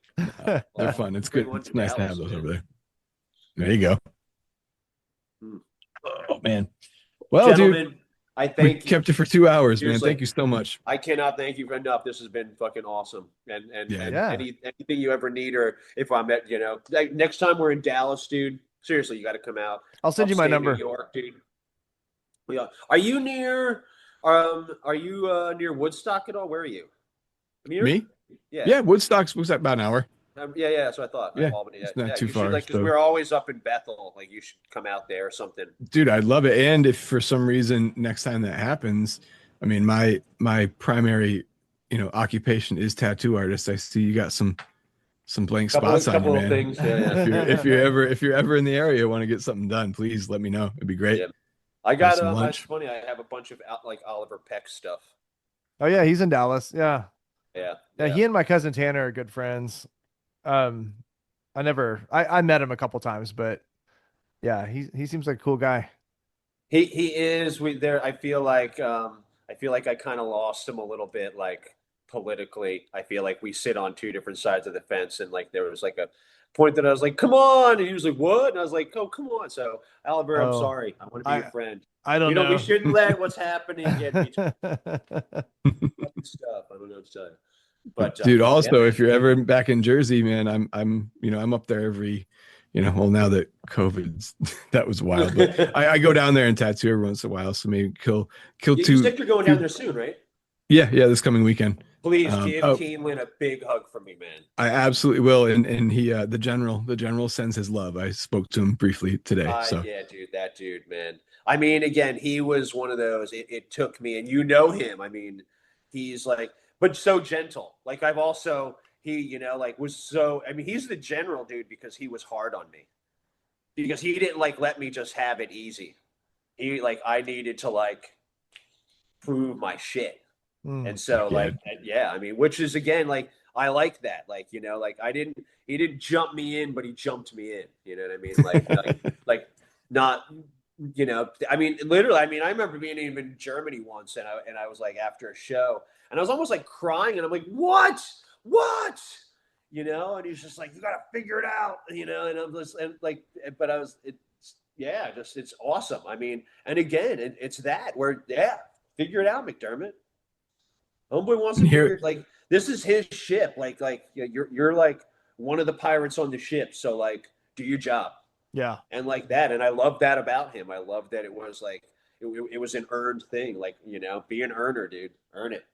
They're fun. It's Bring good. one It's to nice to Dallas, have those man. over there. There you go. Hmm. Oh man. Well, Gentlemen, dude, I we thank you. kept it for 2 hours, Seriously. man. Thank you so much. I cannot thank you enough. This has been fucking awesome. And Yeah. anything you ever need, or if I'm at, like next time we're in Dallas, dude, seriously, you got to come out. I'll send you my Upstate number. New York, dude. Yeah. Are you near near Woodstock at all? Where are you? Near? Me? Yeah. Yeah, Woodstock's was about an hour. Yeah, that's what I thought. Yeah, Albany. it's not too you far, should, like, because so- we're always up in Bethel. Like, you should come out there or something. Dude, I'd love it. And if for some reason next time that happens, I mean, my primary, occupation is tattoo artist. I see you got some blank spots on you, couple of man. things. Yeah. If you're ever in the area, want to get something done, please let me know. It'd be great. Yeah. I got some it's lunch. funny. I have a bunch of like Oliver Peck stuff. Oh yeah, he's in Dallas. Yeah. Yeah. He and my cousin Tanner are good friends. I met him a couple times, but yeah, he seems like a cool guy. He is. I feel like I kind of lost him a little bit, like politically. I feel like we sit on two different sides of the fence, and like there was like a point that I was like, "Come on," and he was like, "What?" And I was like, "Oh, come on." So, Oliver, I'm sorry. I want to be your friend. I don't know. We shouldn't let what's happening get me stuff. I don't know what to tell you. But dude, also, yeah. if you're ever back in Jersey, man, I'm up there every, well, now that COVID's that was wild, but I go down there and tattoo every once in a while. So maybe kill You two. said you're going down there soon, right? Yeah, this coming weekend. Please give Keeneland a big hug from me, man. I absolutely will. And he, the general sends his love. I spoke to him briefly today. So yeah, dude, that dude, man. I mean, again, he was one of those. It took me, and you know him. I mean, he's like, but so gentle. Like I've also was so. I mean, he's the general dude because he was hard on me, because he didn't let me just have it easy. He I needed to prove my shit. And so I mean, which is again, I like that. He didn't jump me in, but he jumped me in. You know what I mean? Not, I mean, literally, I mean, I remember being in Germany once and I was after a show and I was almost crying and I'm like, what? And he's just like, you got to figure it out, and I'm just but I was, it's awesome. I mean, and again, it's that where, figure it out, McDermott. Homeboy wants to hear this is his ship. You're one of the pirates on the ship. So do your job. Yeah. And that. And I love that about him. I love that it was it was an earned thing. Be an earner, dude. Earn it.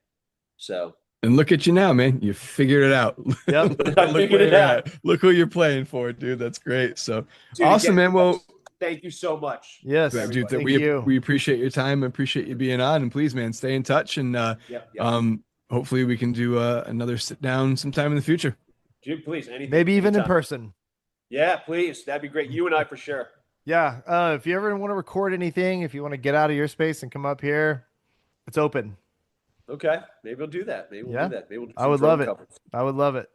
So. And look at you now, man. You figured it out. Yep. I figured it out. Look who you're playing for, dude. That's great. So dude, awesome, man. Well, thank you so much. Yes, dude. Thank We you. we appreciate your time. Appreciate you being on. And please, man, stay in touch. And hopefully we can do another sit down sometime in the future. Dude, please. Anything. Maybe even anytime. in person. Yeah, please. That'd be great. You and I for sure. Yeah. If you ever want to record anything, if you want to get out of your space and come up here, it's open. Okay. Maybe we'll do that. Maybe we'll do that. Maybe we'll do I would love it. covers. I would love it.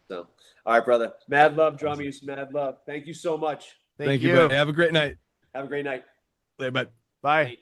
So, all right, brother. Mad love, Drummies. Mad love. Thank you so much. Thank you, buddy. Have a great night. Have a great night. Later, bud. Bye.